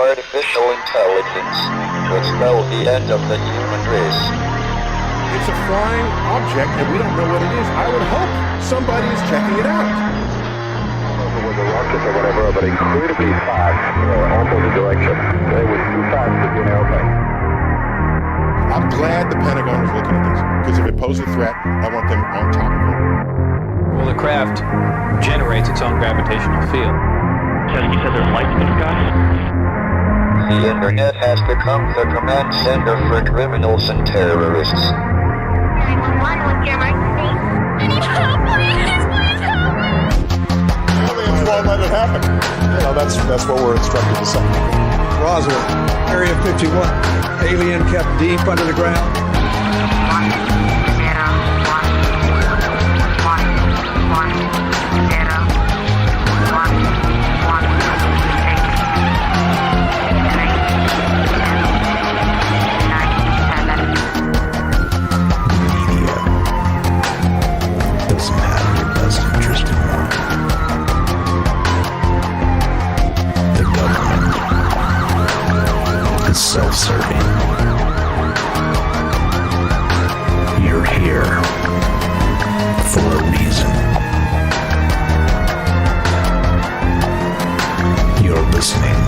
artificial intelligence could spell the end of the human race. It's a flying object, and we don't know what it is. I would hope somebody is checking it out. It was a rocket or whatever, but incredibly fast, opposite direction. It was too fast to be an airplane. I'm glad the Pentagon is looking at this, because if it poses a threat, I want them on top of it. Well, the craft generates its own gravitational field. You said there's lights in the sky? The internet has become the command center for criminals and terrorists. 911, what's your emergency? I need help, please help me! Aliens won't let it happen. You know, that's what we're instructed to say. Roswell, Area 51. Alien kept deep under the ground. 1, self-serving. You're here for a reason. You're listening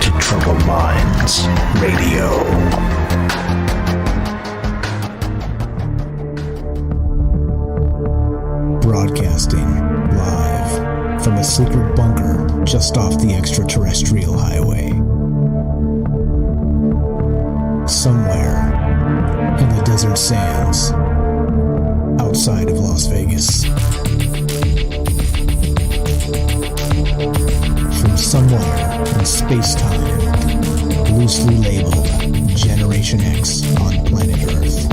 to Troubled Minds Radio. Broadcasting live from a secret bunker just off the extraterrestrial highway. Somewhere in the desert sands outside of Las Vegas. From somewhere in space-time, loosely labeled Generation X on planet Earth.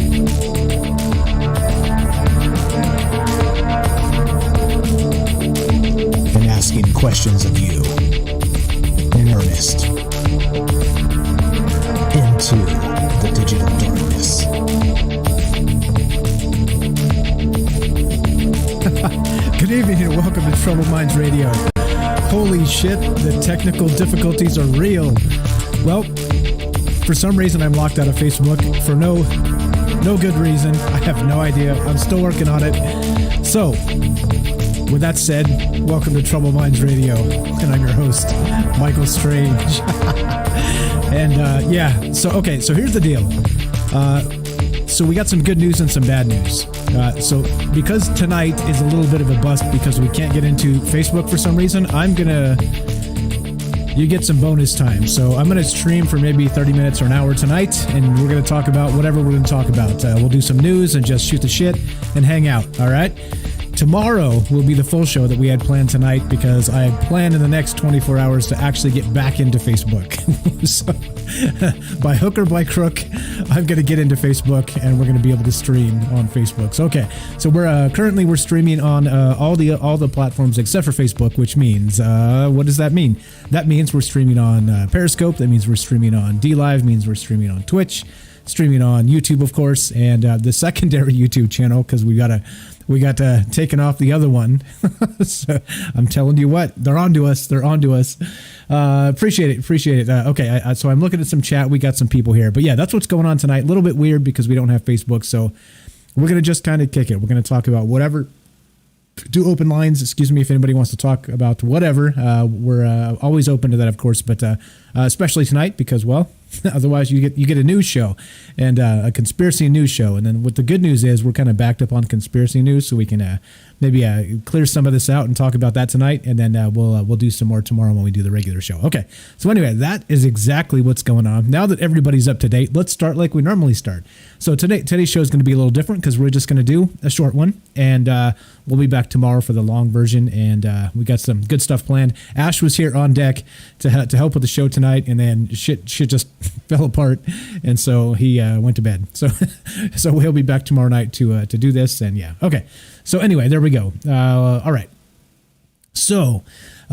And asking questions of you in earnest into the digital darkness. Good evening and welcome to Troubled Minds Radio. Holy shit, the technical difficulties are real. Well, for some reason I'm locked out of Facebook for no good reason. I have no idea. I'm still working on it. So, with that said, welcome to Troubled Minds Radio, and I'm your host, Michael Strange. And so here's the deal. So we got some good news and some bad news. So because tonight is a little bit of a bust because we can't get into Facebook for some reason, you get some bonus time. So I'm gonna stream for maybe 30 minutes or an hour tonight, and we're gonna talk about whatever we're gonna talk about. We'll do some news and just shoot the shit and hang out. All right. Tomorrow will be the full show that we had planned tonight because I had planned in the next 24 hours to actually get back into Facebook. So, by hook or by crook, I'm going to get into Facebook and we're going to be able to stream on Facebook. So, okay. So we're streaming on all the platforms except for Facebook, which means what does that mean? That means we're streaming on Periscope. That means we're streaming on DLive. Means we're streaming on Twitch. Streaming on YouTube, of course, and the secondary YouTube channel because we got taken off the other one. So I'm telling you what, they're on to us. Appreciate it. Okay, so I'm looking at some chat. We got some people here, but yeah, that's what's going on tonight. A little bit weird because we don't have Facebook, so we're gonna just kind of kick it. We're gonna talk about whatever. Do open lines. Excuse me if anybody wants to talk about whatever. We're always open to that, of course, but especially tonight because, well, otherwise you get a news show and a conspiracy news show. And then what the good news is we're kind of backed up on conspiracy news, so we can maybe clear some of this out and talk about that tonight. And then we'll do some more tomorrow when we do the regular show. Okay. So anyway, that is exactly what's going on. Now that everybody's up to date, let's start like we normally start. So today's show is going to be a little different because we're just going to do a short one, and we'll be back tomorrow for the long version. And we got some good stuff planned. Ash was here on deck to help with the show tonight, and then shit just fell apart, and so he went to bed. So he'll be back tomorrow night to do this. And yeah, okay. So anyway, there we go. All right. So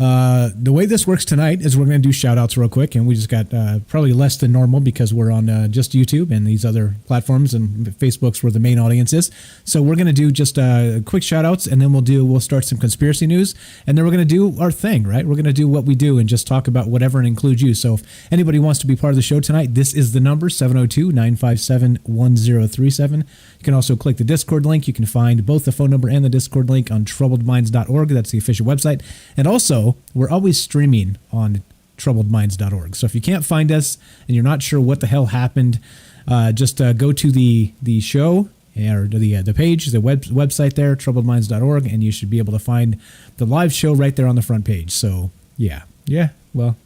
The way this works tonight is we're going to do shout outs real quick, and we just got probably less than normal because we're on just YouTube and these other platforms, and Facebook's where the main audience is. So we're going to do just quick shout outs, and then we'll start some conspiracy news, and then we're going to do our thing, right? We're going to do what we do and just talk about whatever and include you. So if anybody wants to be part of the show tonight, this is the number, 702-957-1037. You can also click the Discord link. You can find both the phone number and the Discord link on troubledminds.org. That's the official website. And also, we're always streaming on troubledminds.org. So if you can't find us and you're not sure what the hell happened, just go to the show or the page, the website there, troubledminds.org, and you should be able to find the live show right there on the front page. So yeah, well,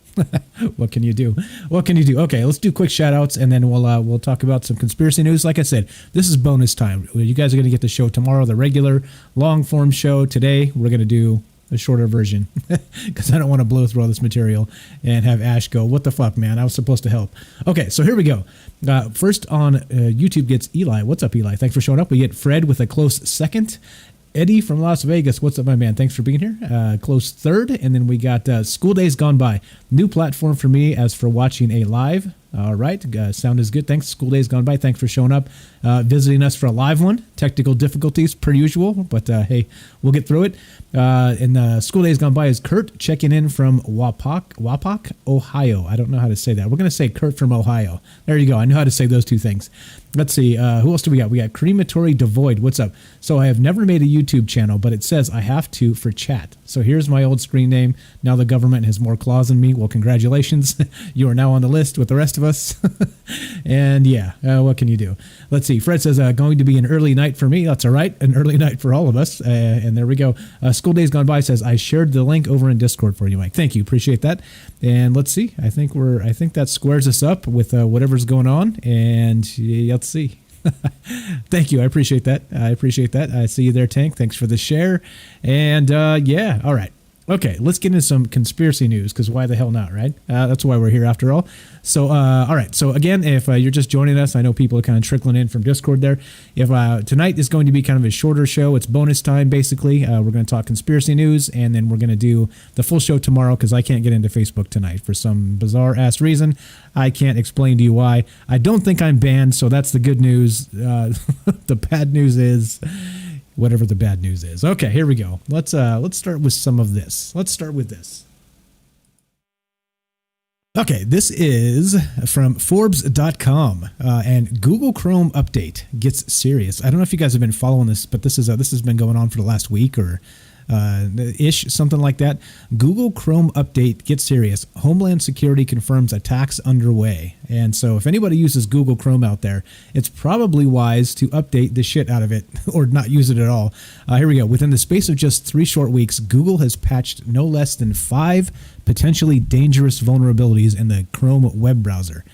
what can you do? Okay, let's do quick shout outs, and then we'll talk about some conspiracy news. Like I said, this is bonus time. You guys are going to get the show tomorrow, the regular long form show. Today, we're going to do a shorter version because I don't want to blow through all this material and have Ash go, what the fuck, man? I was supposed to help. Okay, so here we go. First on YouTube gets Eli. What's up, Eli? Thanks for showing up. We get Fred with a close second. Eddie from Las Vegas. What's up, my man? Thanks for being here. Close third. And then we got School Days Gone By. New platform for me as for watching a live. All right. Sound is good. Thanks. School Days Gone By. Thanks for showing up, visiting us for a live one. Technical difficulties per usual, but hey, we'll get through it. And School Days Gone By is Kurt checking in from Wapak, Ohio. I don't know how to say that. We're going to say Kurt from Ohio. There you go. I know how to say those two things. Let's see. Who else do we got? We got Crematory Devoid. What's up? So I have never made a YouTube channel, but it says I have to for chat. So here's my old screen name. Now the government has more claws than me. Well, congratulations. You are now on the list with the rest of us. And yeah, what can you do? Let's see. Fred says going to be an early night for me. That's all right. An early night for all of us. And there we go. School Days Gone By says I shared the link over in Discord for you, Mike. Thank you. Appreciate that. And let's see. I think that squares us up with whatever's going on. And let's see. Thank you. I appreciate that. I see you there, Tank. Thanks for the share. And yeah. All right. Okay, let's get into some conspiracy news, because why the hell not, right? That's why we're here after all. So, all right. So again, if you're just joining us, I know people are kind of trickling in from Discord there. If tonight is going to be kind of a shorter show, it's bonus time basically. We're going to talk conspiracy news, and then we're going to do the full show tomorrow because I can't get into Facebook tonight for some bizarre ass reason. I can't explain to you why. I don't think I'm banned, so that's the good news. The bad news is whatever the bad news is. Okay, here we go. Let's start with some of this. Let's start with this. Okay, this is from Forbes.com, and Google Chrome update gets serious. I don't know if you guys have been following this, but this has been going on for the last week or ish, something like that. Google Chrome update gets serious. Homeland Security confirms attacks underway. And so if anybody uses Google Chrome out there, it's probably wise to update the shit out of it or not use it at all. Here we go. Within the space of just 3 short weeks, Google has patched no less than 5 potentially dangerous vulnerabilities in the Chrome web browser.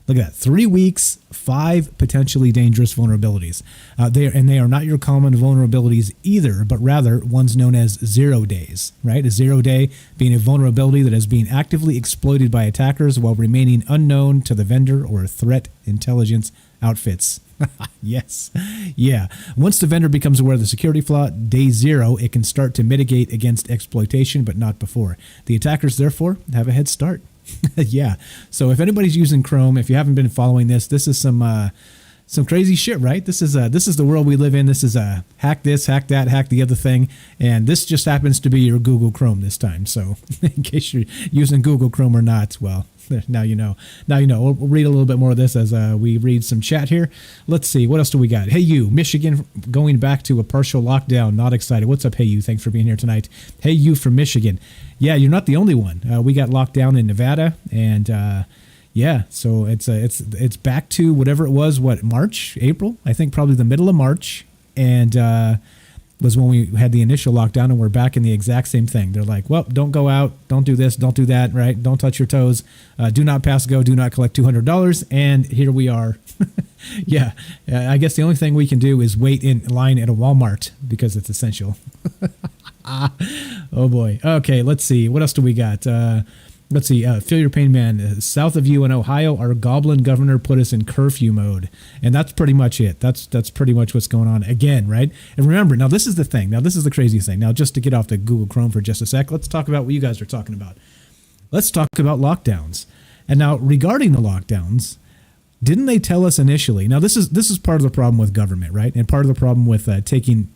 Look at that. 3 weeks, 5 potentially dangerous vulnerabilities. They are not your common vulnerabilities either, but rather ones known as 0 days, right? A 0 day being a vulnerability that is being actively exploited by attackers while remaining unknown to the vendor or threat intelligence outfits. Yes. Yeah. Once the vendor becomes aware of the security flaw, day 0, it can start to mitigate against exploitation, but not before. The attackers, therefore, have a head start. Yeah. So if anybody's using Chrome, if you haven't been following this is some crazy shit, right? This is the world we live in. This is hack this, hack that, hack the other thing, and this just happens to be your Google Chrome this time. So in case you're using Google Chrome or not, well, now you know. Now you know. We'll read a little bit more of this as we read some chat here. Let's see. What else do we got? Hey, you. Michigan going back to a partial lockdown. Not excited. What's up, Hey, you? Thanks for being here tonight. Hey, you from Michigan. Yeah, you're not the only one. We got locked down in Nevada, and yeah, so it's back to whatever it was. What, March, April? I think probably the middle of March, and was when we had the initial lockdown, and we're back in the exact same thing. They're like, well, don't go out, don't do this, don't do that, right? Don't touch your toes, do not pass go, do not collect $200, and here we are. Yeah, I guess the only thing we can do is wait in line at a Walmart because it's essential. Oh boy. Okay, let's see. What else do we got? let's see. Feel your pain, man. South of you in Ohio, our goblin governor put us in curfew mode, and that's pretty much it. That's pretty much what's going on again, right? And remember, now this is the thing. Now this is the craziest thing. Now just to get off the Google Chrome for just a sec, let's talk about what you guys are talking about. Let's talk about lockdowns. And now regarding the lockdowns, didn't they tell us initially? Now this is part of the problem with government, right? And part of the problem with taking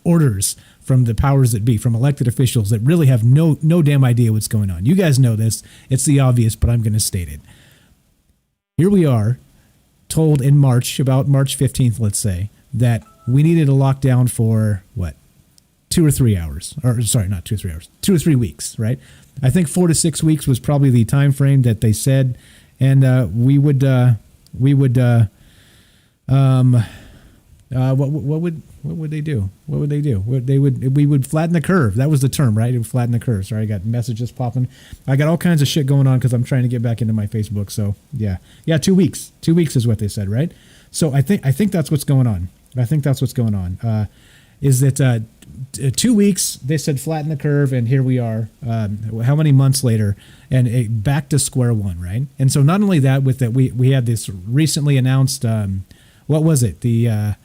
orders from the powers that be, from elected officials that really have no damn idea what's going on. You guys know this. It's the obvious, but I'm going to state it. Here we are, told in March, about March 15th, let's say, that we needed a lockdown for, what, 2 or 3 hours. Or, sorry, not 2 or 3 hours. 2 or 3 weeks, right? I think 4 to 6 weeks was probably the time frame that they said. And what would they do? What would they do? We would flatten the curve. That was the term, right? It would flatten the curve. Sorry, I got messages popping. I got all kinds of shit going on because I'm trying to get back into my Facebook. So yeah, 2 weeks. 2 weeks is what they said, right? So I think that's what's going on. Is that 2 weeks? They said flatten the curve, and here we are. How many months later, and back to square one, right? And so not only that, with that we had this recently announced. What was it? The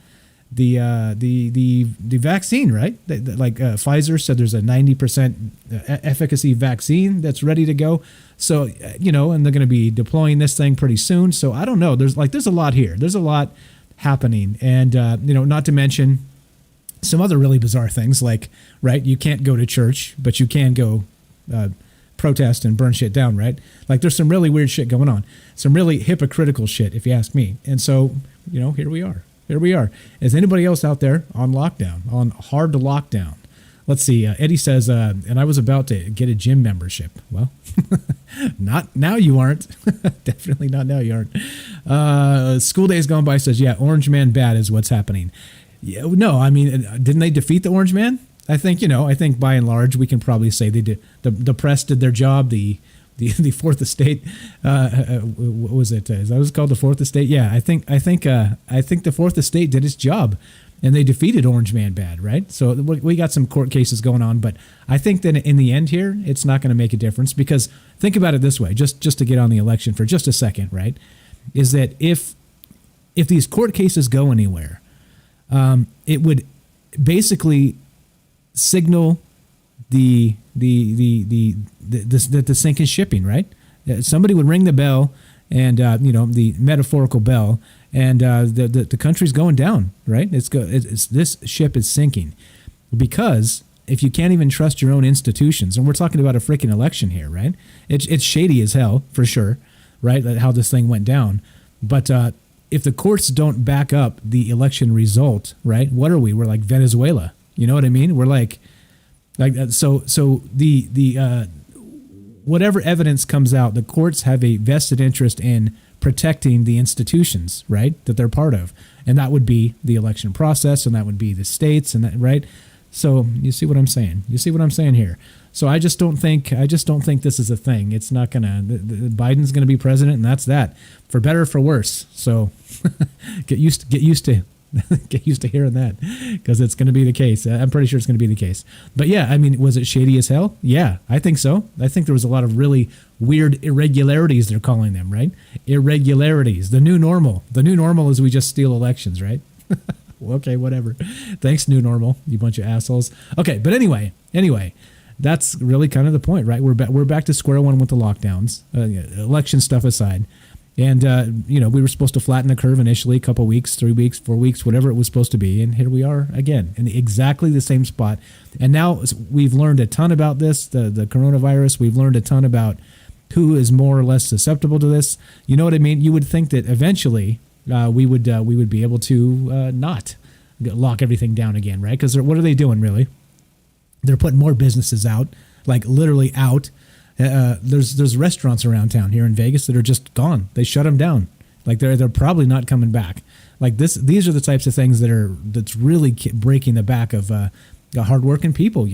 vaccine, right? Pfizer said there's a 90% efficacy vaccine that's ready to go. So, and they're going to be deploying this thing pretty soon. So I don't know. There's a lot here. There's a lot happening. And, not to mention some other really bizarre things right, you can't go to church, but you can go protest and burn shit down, right? There's some really weird shit going on. Some really hypocritical shit, if you ask me. And so, here we are. Is anybody else out there on lockdown, on hard lockdown? Let's see. Eddie says, and I was about to get a gym membership. Well, not now you aren't. Definitely not now you aren't. School Days Gone By says, yeah, Orange Man bad is what's happening. Yeah, no, I mean, didn't they defeat the Orange Man? I think by and large, we can probably say they did. The press did their job. The Fourth Estate, what was it? Is that what it's called, the Fourth Estate? Yeah, I think the Fourth Estate did its job, and they defeated Orange Man bad, right? So we got some court cases going on, but I think that in the end here, it's not going to make a difference, because think about it this way, just to get on the election for just a second, right? Is that if these court cases go anywhere, it would basically signal the sink is shipping, right? Somebody would ring the bell, and the metaphorical bell, and the country's going down, right? This ship is sinking, because if you can't even trust your own institutions, and we're talking about a freaking election here, right? It's shady as hell for sure, right? How this thing went down, but if the courts don't back up the election result, right? What are we? We're like Venezuela. You know what I mean? We're like so the whatever evidence comes out, the courts have a vested interest in protecting the institutions, right, that they're part of, and that would be the election process, and that would be the states, and that, right. So you see what I'm saying? You see what I'm saying here? So I just don't think this is a thing. It's not gonna. Biden's gonna be president, and that's that, for better or for worse. So get used to. Get used to hearing that, because it's going to be the case. I'm pretty sure it's going to be the case. But yeah, I mean, was it shady as hell? Yeah, I think so. I think there was a lot of really weird irregularities, they're calling them, right? Irregularities. The new normal. The new normal is we just steal elections, right? Okay, whatever. Thanks, new normal, you bunch of assholes. Okay, but anyway, that's really kind of the point, right? We're back to square one with the lockdowns, election stuff aside. And, we were supposed to flatten the curve initially, a couple weeks, 3 weeks, 4 weeks, whatever it was supposed to be. And here we are again in exactly the same spot. And now we've learned a ton about this, the coronavirus. We've learned a ton about who is more or less susceptible to this. You know what I mean? You would think that eventually we would be able to not lock everything down again, right? Because what are they doing, really? They're putting more businesses out, like literally out. There's restaurants around town here in Vegas that are just gone. They shut them down. Like they're probably not coming back. Like this, these are the types of things that's really breaking the back of hardworking people.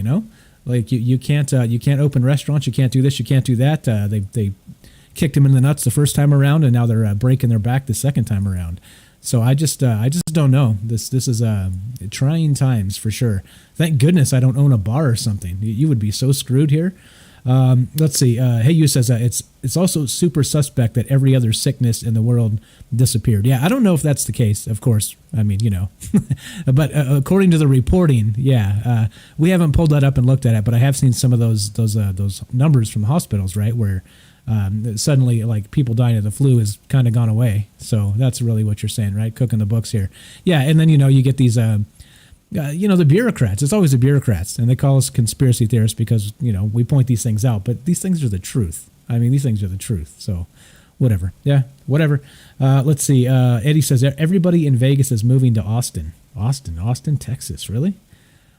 Like you can't open restaurants. You can't do this. You can't do that. They kicked them in the nuts the first time around, and now they're breaking their back the second time around. So I just don't know. This is trying times for sure. Thank goodness I don't own a bar or something. You would be so screwed here. Let's see. Hey, you says it's also super suspect that every other sickness in the world disappeared. Yeah, I don't know if that's the case. Of course, I mean, but according to the reporting, yeah, we haven't pulled that up and looked at it, but I have seen some of those numbers from hospitals, right, where suddenly like people dying of the flu has kind of gone away. So that's really what you're saying, right? Cooking the books here. Yeah, and then you get these. The bureaucrats. It's always the bureaucrats, and they call us conspiracy theorists because we point these things out. But these things are the truth. I mean, these things are the truth. So, whatever. Yeah, whatever. Let's see. Eddie says everybody in Vegas is moving to Austin. Austin, Texas. Really?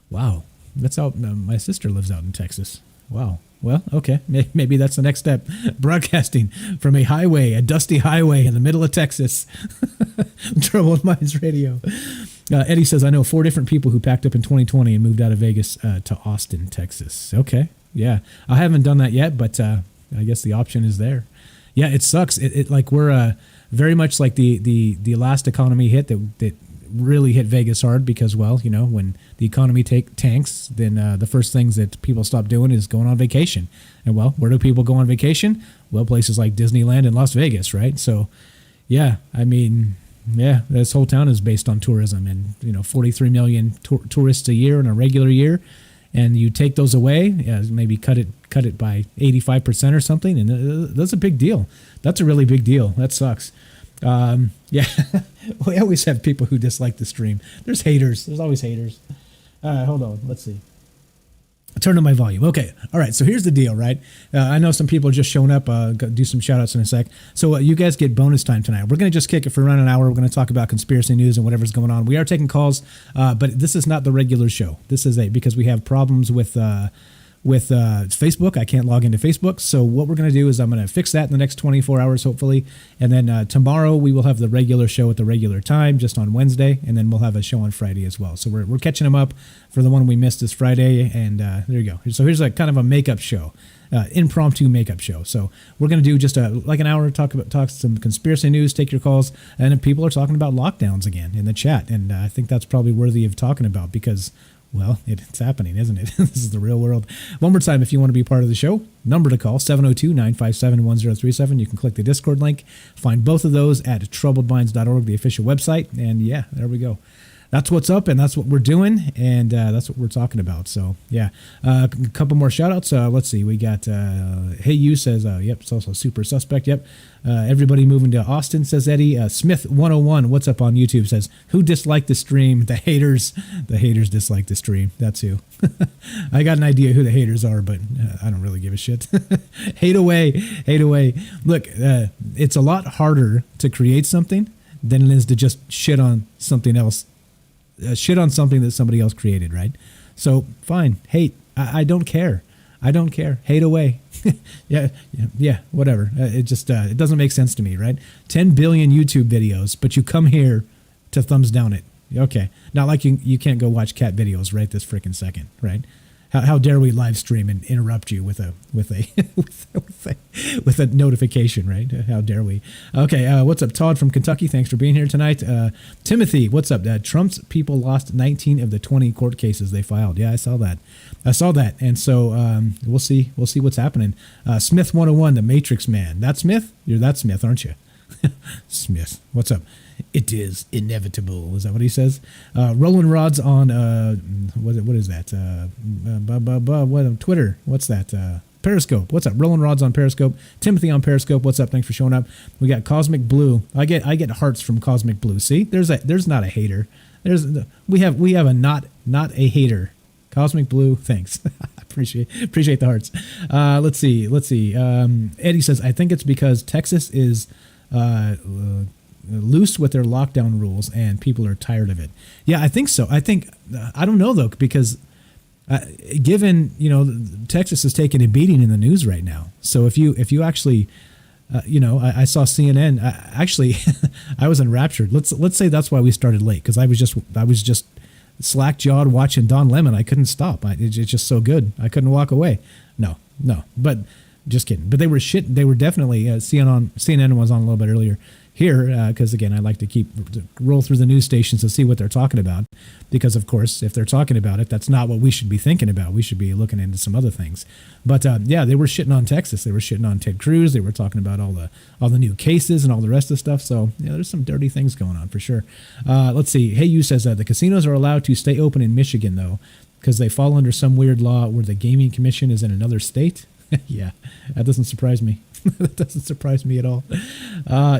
Wow. That's out. My sister lives out in Texas. Wow. Well, okay. Maybe that's the next step. Broadcasting from a dusty highway in the middle of Texas. Troubled Minds Radio. Eddie says, I know 4 different people who packed up in 2020 and moved out of Vegas to Austin, Texas. Okay. Yeah. I haven't done that yet, but I guess the option is there. Yeah, it sucks. It like we're very much like the last economy hit that really hit Vegas hard because, well, when the economy tanks, then the first things that people stop doing is going on vacation. And, well, where do people go on vacation? Well, places like Disneyland and Las Vegas, right? So, yeah, I mean, yeah, this whole town is based on tourism and, 43 million tourists a year in a regular year. And you take those away, maybe cut it by 85% or something. And that's a big deal. That's a really big deal. That sucks. Yeah, we always have people who dislike the stream. There's haters. There's always haters. Hold on. Let's see. Turn on my volume. Okay. All right. So here's the deal, right? I know some people are just showing up. Do some shout outs in a sec. So you guys get bonus time tonight. We're going to just kick it for around an hour. We're going to talk about conspiracy news and whatever's going on. We are taking calls, but this is not the regular show. This is because we have problems with Facebook. I can't log into Facebook. So what we're going to do is I'm going to fix that in the next 24 hours, hopefully. And then tomorrow we will have the regular show at the regular time, just on Wednesday. And then we'll have a show on Friday as well. So we're catching them up for the one we missed this Friday. And there you go. So here's a kind of a makeup show, impromptu makeup show. So we're going to do just like an hour, talk some conspiracy news, take your calls. And then people are talking about lockdowns again in the chat. And I think that's probably worthy of talking about because, well, it's happening, isn't it? This is the real world. One more time, if you want to be part of the show, number to call, 702-957-1037. You can click the Discord link. Find both of those at troubledminds.org, the official website. And yeah, there we go. That's what's up, and that's what we're doing, and that's what we're talking about. So, yeah. A couple more shout-outs. Let's see. We got, Hey You says, yep, it's also super suspect. Yep. Everybody moving to Austin, says Eddie. Smith101, what's up on YouTube, says, who disliked the stream? The haters. The haters dislike the stream. That's who. I got an idea who the haters are, but I don't really give a shit. Hate away. Hate away. Look, it's a lot harder to create something than it is to just shit on something else. Shit on something that somebody else created, right? So fine, hate. I don't care. I don't care. Hate away. yeah, whatever. It just it doesn't make sense to me, right? 10 billion YouTube videos, but you come here to thumbs down it. Okay, not like you can't go watch cat videos right this freaking second, right? How dare we live stream and interrupt you with a with a notification, right? How dare we? Okay, what's up, Todd from Kentucky? Thanks for being here tonight. Timothy, what's up? Trump's people lost 19 of the 20 court cases they filed. Yeah, I saw that. And so we'll see what's happening. Smith 101, the Matrix Man. That Smith? You're that Smith, aren't you? Smith, what's up? It is inevitable. Is that what he says? Rolling rods on what is that? What Twitter? What's that? Periscope. What's up? Rolling rods on Periscope. Timothy on Periscope. What's up? Thanks for showing up. We got Cosmic Blue. I get hearts from Cosmic Blue. See, there's not a hater. We have a not a hater. Cosmic Blue. Thanks. Appreciate the hearts. Let's see. Eddie says, I think it's because Texas is loose with their lockdown rules and people are tired of it. Yeah, I think so. I don't know though, because given, Texas is taking a beating in the news right now. So if you actually, I saw CNN, actually I was enraptured. Let's say that's why we started late. Cause I was just slack jawed watching Don Lemon. I couldn't stop. It's just so good. I couldn't walk away. No, but just kidding. But they were shit. They were definitely CNN was on a little bit earlier. here, because again, I like to roll through the news stations to see what they're talking about, because of course, if they're talking about it, that's not what we should be thinking about. We should be looking into some other things. But yeah, they were shitting on Texas. They were shitting on Ted Cruz. They were talking about all the new cases and all the rest of the stuff. So yeah, there's some dirty things going on for sure. Let's see. Hey, you says the casinos are allowed to stay open in Michigan though, because they fall under some weird law where the gaming commission is in another state. Yeah, that doesn't surprise me. That doesn't surprise me at all.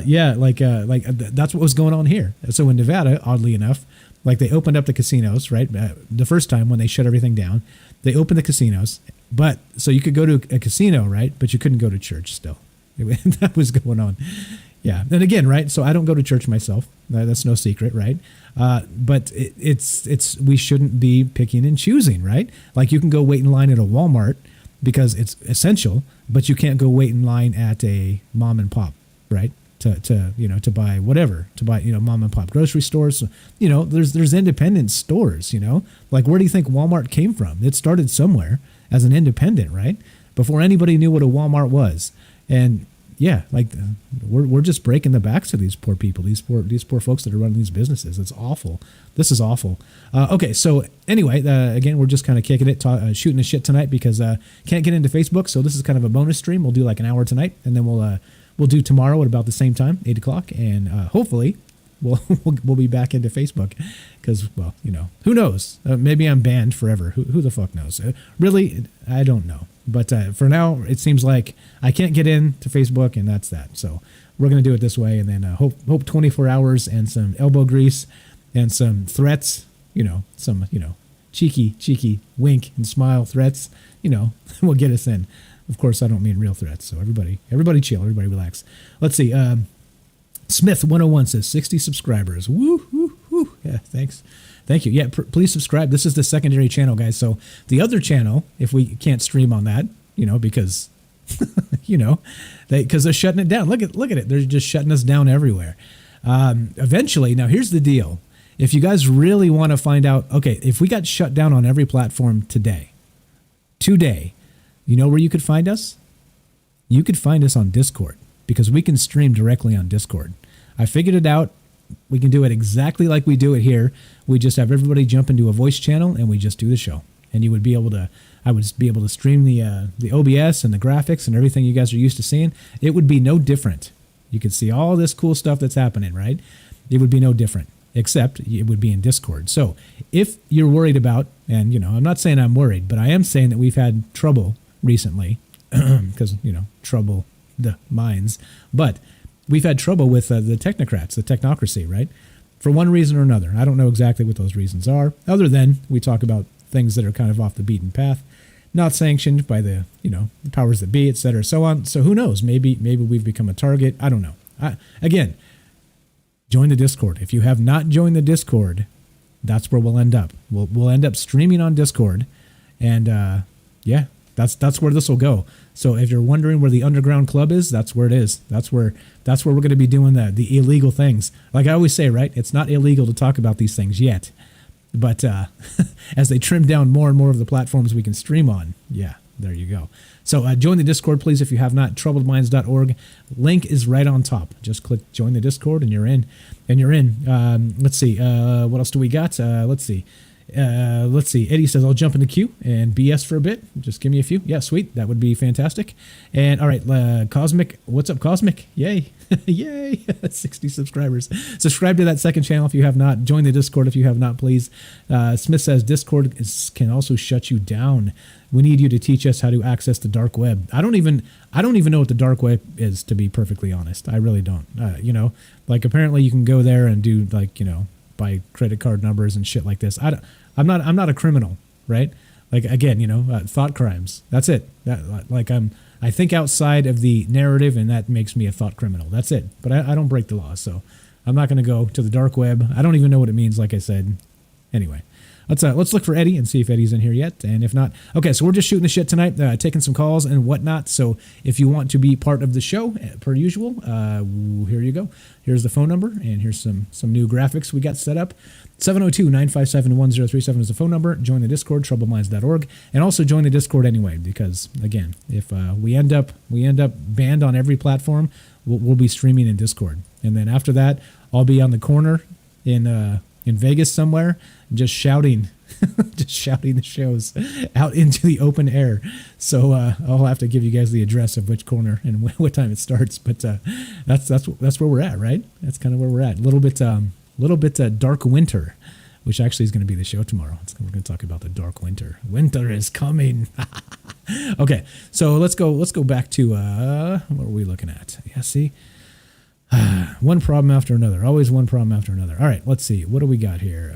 Yeah, that's what was going on here. So in Nevada, oddly enough, like they opened up the casinos, right? The first time when they shut everything down, they opened the casinos, but so you could go to a casino, right? But you couldn't go to church still. That was going on. Yeah, and again, right? So I don't go to church myself. That's no secret, right? But it's we shouldn't be picking and choosing, right? Like you can go wait in line at a Walmart because it's essential, but you can't go wait in line at a mom and pop, right? To buy whatever, mom and pop grocery stores. There's independent stores, like where do you think Walmart came from? It started somewhere as an independent, right? Before anybody knew what a Walmart was. And yeah, like we're just breaking the backs of these poor people, these poor folks that are running these businesses. It's awful. This is awful. Okay, so anyway, again, we're just kind of kicking it, shooting the shit tonight because can't get into Facebook. So this is kind of a bonus stream. We'll do like an hour tonight, and then we'll do tomorrow at about the same time, 8 o'clock, and hopefully we'll be back into Facebook because, well, who knows? Maybe I'm banned forever. Who the fuck knows? Really, I don't know. But for now, it seems like I can't get into Facebook, and that's that. So we're going to do it this way, and then hope 24 hours and some elbow grease and some threats, some cheeky wink and smile threats, will get us in. Of course, I don't mean real threats. So everybody chill, everybody relax. Let's see. Smith 101 says 60 subscribers. Woo, woo, woo. Yeah, thanks. Thank you. Yeah, please subscribe. This is the secondary channel, guys. So the other channel, if we can't stream on that, because, because they're shutting it down. Look at it. They're just shutting us down everywhere. Eventually, now here's the deal. If you guys really want to find out, okay, if we got shut down on every platform today, you know where you could find us? You could find us on Discord because we can stream directly on Discord. I figured it out. We can do it exactly like we do it here. We just have everybody jump into a voice channel and we just do the show. And you would be able to, I would be able to stream the OBS and the graphics and everything you guys are used to seeing. It would be no different. You could see all this cool stuff that's happening, right? It would be no different, except it would be in Discord. So if you're worried about, and I'm not saying I'm worried, but I am saying that we've had trouble recently because, trouble the minds, but we've had trouble with the technocrats, the technocracy, right? For one reason or another. I don't know exactly what those reasons are, other than we talk about things that are kind of off the beaten path, not sanctioned by the, the powers that be, et cetera, so on. So who knows? Maybe we've become a target. I don't know. Again, join the Discord. If you have not joined the Discord, that's where we'll end up. We'll end up streaming on Discord, and yeah, that's where this will go. So if you're wondering where the underground club is, that's where it is. That's where we're going to be doing the illegal things. Like I always say, right? It's not illegal to talk about these things yet. But as they trim down more and more of the platforms we can stream on, yeah, there you go. So join the Discord, please, if you have not, troubledminds.org. Link is right on top. Just click join the Discord and you're in. Let's see. What else do we got? Let's see. Eddie says, I'll jump in the queue and BS for a bit. Just give me a few. Yeah, sweet. That would be fantastic. And all right, Cosmic. What's up, Cosmic? Yay. Yay. 60 subscribers. Subscribe to that second channel if you have not. Join the Discord if you have not, please. Smith says, Discord can also shut you down. We need you to teach us how to access the dark web. I don't even know what the dark web is, to be perfectly honest. I really don't. Like apparently you can go there and do buy credit card numbers and shit like this. I'm not a criminal, right? Like again, thought crimes. That's it. I think outside of the narrative, and that makes me a thought criminal. That's it. But I don't break the law, so I'm not going to go to the dark web. I don't even know what it means, like I said. Anyway, let's look for Eddie and see if Eddie's in here yet. And if not, okay, so we're just shooting the shit tonight, taking some calls and whatnot. So if you want to be part of the show, per usual, here you go. Here's the phone number, and here's some new graphics we got set up. 702-957-1037 is the phone number. Join the Discord, troubleminds.org, and also join the Discord anyway, because again, if we end up banned on every platform, we'll be streaming in Discord, and then after that, I'll be on the corner in Vegas somewhere, just shouting, just shouting the shows out into the open air. So I'll have to give you guys the address of which corner and what time it starts. But that's where we're at, right? That's kind of where we're at. A little bit dark winter, which actually is going to be the show tomorrow. We're going to talk about the dark winter. Winter is coming. Okay, so let's go back to what are we looking at? Yeah, see. One problem after another. Always one problem after another. All right, let's see. What do we got here?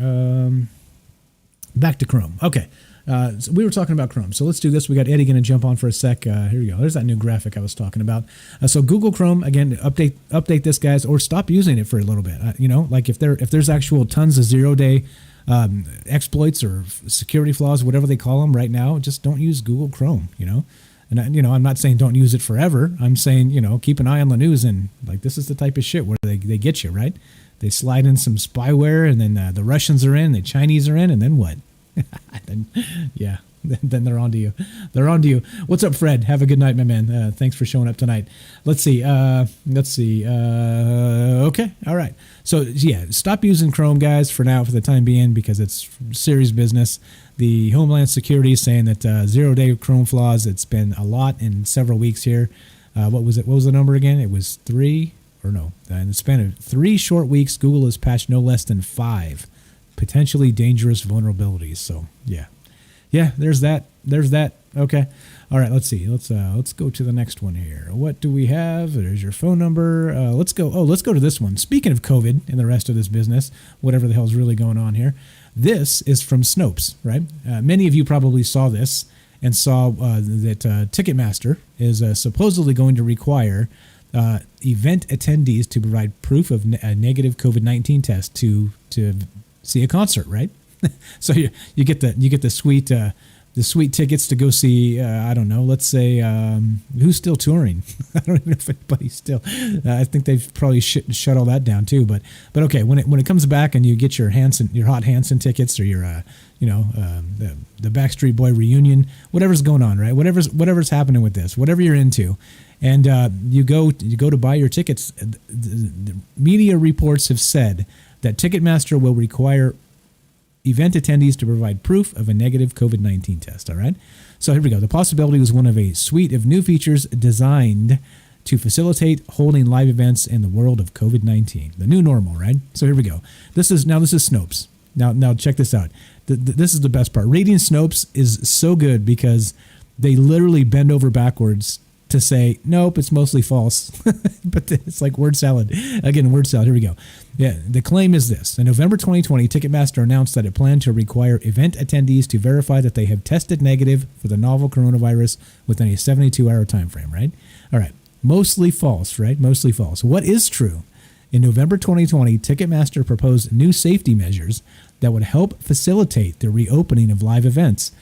Back to Chrome. Okay. So we were talking about Chrome. So let's do this. We got Eddie going to jump on for a sec. Here we go. There's that new graphic I was talking about. So Google Chrome, again, update this, guys, or stop using it for a little bit. Like if there's actual tons of 0-day exploits or security flaws, whatever they call them right now, just don't use Google Chrome, And I'm not saying don't use it forever. I'm saying, keep an eye on the news, and like this is the type of shit where they get you, right? They slide in some spyware, and then the Russians are in, the Chinese are in, and then what? Then they're on to you. They're on to you. What's up, Fred? Have a good night, my man. Thanks for showing up tonight. Let's see. Okay. All right. So yeah, stop using Chrome, guys, for now, for the time being, because it's serious business. The Homeland Security is saying that 0-day Chrome flaws, it's been a lot in several weeks here. What was it? What was the number again? It was 3, or no, in the span of 3 short weeks, Google has patched no less than 5 potentially dangerous vulnerabilities. So yeah, there's that. Okay. All right. Let's see. Let's go to the next one here. What do we have? There's your phone number. Let's go to this one. Speaking of COVID and the rest of this business, whatever the hell's really going on here. This is from Snopes, right? Many of you probably saw this and saw that Ticketmaster is supposedly going to require event attendees to provide proof of a negative COVID-19 test to see a concert, right? So you get the sweet tickets to go see, I don't know, let's say, who's still touring? I don't even know if anybody's still. I think they've probably shut all that down too. But okay, when it comes back and you get your hot Hanson tickets, or your the Backstreet Boy reunion, whatever's going on, right? Whatever's happening with this, whatever you're into, and you go to buy your tickets. The media reports have said that Ticketmaster will require event attendees to provide proof of a negative COVID-19 test, all right? So here we go. The possibility was one of a suite of new features designed to facilitate holding live events in the world of COVID-19, the new normal, right? So here we go. This is Snopes. Now check this out. This is the best part. Reading Snopes is so good because they literally bend over backwards to say, nope, it's mostly false. But it's like word salad. Again, word salad. Here we go. Yeah, the claim is this. In November 2020, Ticketmaster announced that it planned to require event attendees to verify that they have tested negative for the novel coronavirus within a 72-hour time frame, right? All right. Mostly false, right? Mostly false. What is true? In November 2020, Ticketmaster proposed new safety measures that would help facilitate the reopening of live events.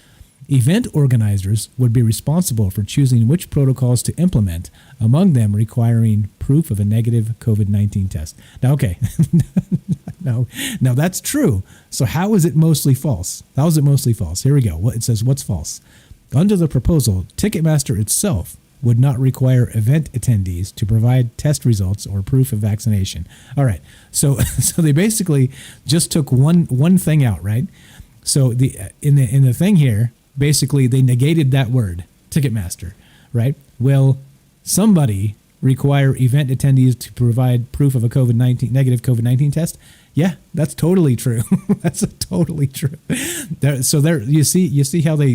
Event organizers would be responsible for choosing which protocols to implement, among them requiring proof of a negative COVID-19 test. Now, okay, now that's true. So how is it mostly false? How is it mostly false? Here we go. It says, what's false? Under the proposal, Ticketmaster itself would not require event attendees to provide test results or proof of vaccination. All right, so they basically just took one thing out, right? So in the thing here, basically they negated that word, Ticketmaster, right? Will somebody require event attendees to provide proof of a negative COVID-19 test? Yeah, that's totally true. That's totally true. You see how they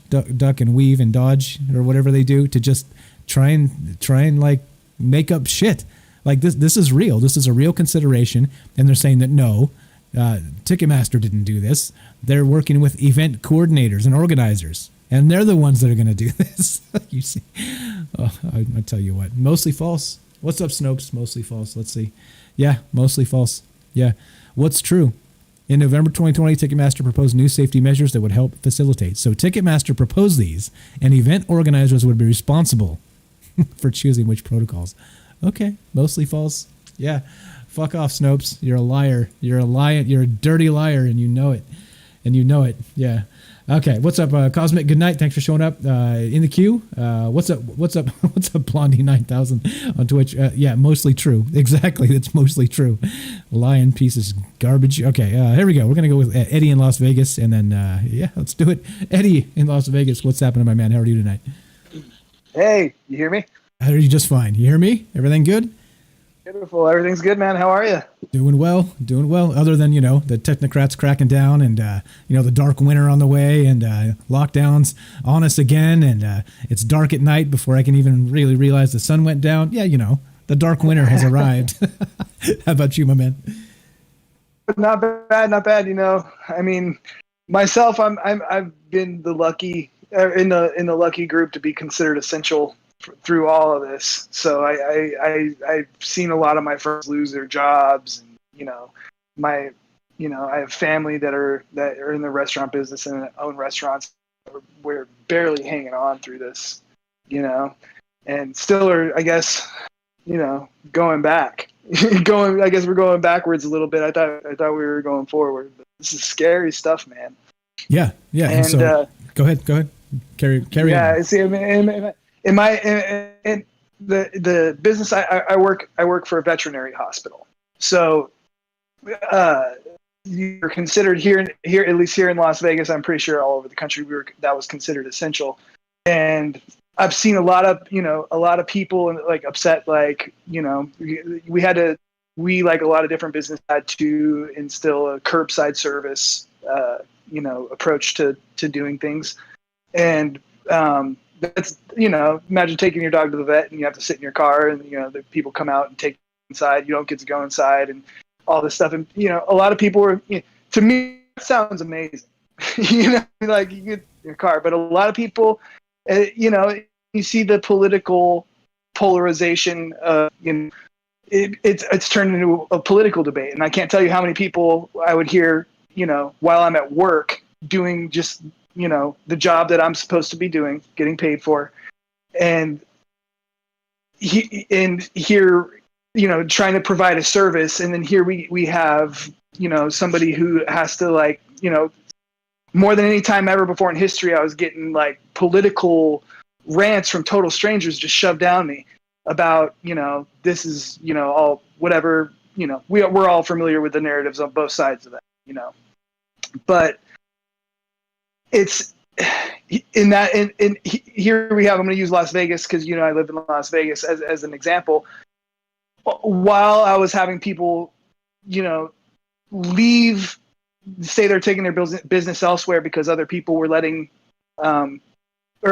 duck and weave and dodge or whatever they do to just try and like make up shit. Like this is real. This is a real consideration, and they're saying that no, Ticketmaster didn't do this. They're working with event coordinators and organizers, and they're the ones that are going to do this. You see, I tell you what, mostly false. What's up, Snopes? Mostly false. Let's see. Yeah, mostly false. Yeah. What's true? In November 2020, Ticketmaster proposed new safety measures that would help facilitate. So Ticketmaster proposed these, and event organizers would be responsible for choosing which protocols. Okay, mostly false. Yeah. Fuck off, Snopes. You're a liar. You're a liar. You're a dirty liar, and you know it. and you know it. Yeah. Okay. What's up, Cosmic? Good night. Thanks for showing up in the queue. What's up? What's up? What's up, Blondie 9000 on Twitch? Yeah, mostly true. Exactly. It's mostly true. Lion piece is garbage. Okay. Here we go. We're gonna go with Eddie in Las Vegas, and then yeah, let's do it. Eddie in Las Vegas. What's happening, my man? How are you tonight? Hey, you hear me? I hear you just fine. You hear me? Everything good? Beautiful. Everything's good, man. How are you? Doing well. Doing well. Other than, you know, the technocrats cracking down and, you know, the dark winter on the way and lockdowns on us again. And it's dark at night before I can even really realize the sun went down. Yeah, you know, the dark winter has arrived. How about you, my man? Not bad. Not bad. You know, I mean, myself, I've been the lucky in the lucky group to be considered essential through all of this. So I've seen a lot of my friends lose their jobs, and you know, I have family that are in the restaurant business and own restaurants. We're barely hanging on through this, you know, and still are, I guess, you know, going back. I guess we're going backwards a little bit. I thought we were going forward. But this is scary stuff, man. Yeah. And so go ahead. Carry on. Yeah, see, in the business I work for a veterinary hospital. So you're considered here at least here in Las Vegas. I'm pretty sure all over the country that was considered essential. And I've seen a lot of people like upset, like, you know, we like a lot of different business had to instill a curbside service you know, approach to doing things. And that's, you know, imagine taking your dog to the vet and you have to sit in your car and, you know, the people come out and take you inside. You don't get to go inside and all this stuff. And, you know, a lot of people were, you know, to me, it sounds amazing, you know, like you get your car, but a lot of people, you know, you see the political polarization, you know, it's turned into a political debate. And I can't tell you how many people I would hear, you know, while I'm at work doing just, you know, the job that I'm supposed to be doing, getting paid for, and here, you know, trying to provide a service, and then here we have, you know, somebody who has to, like, you know, more than any time ever before in history, I was getting like political rants from total strangers just shoved down me about, you know, this is, you know, all whatever, you know, we're all familiar with the narratives on both sides of that, you know, but it's in here we have, I'm going to use Las Vegas because, you know, I live in Las Vegas as an example. While I was having people, you know, say they're taking their business elsewhere because other people were letting, or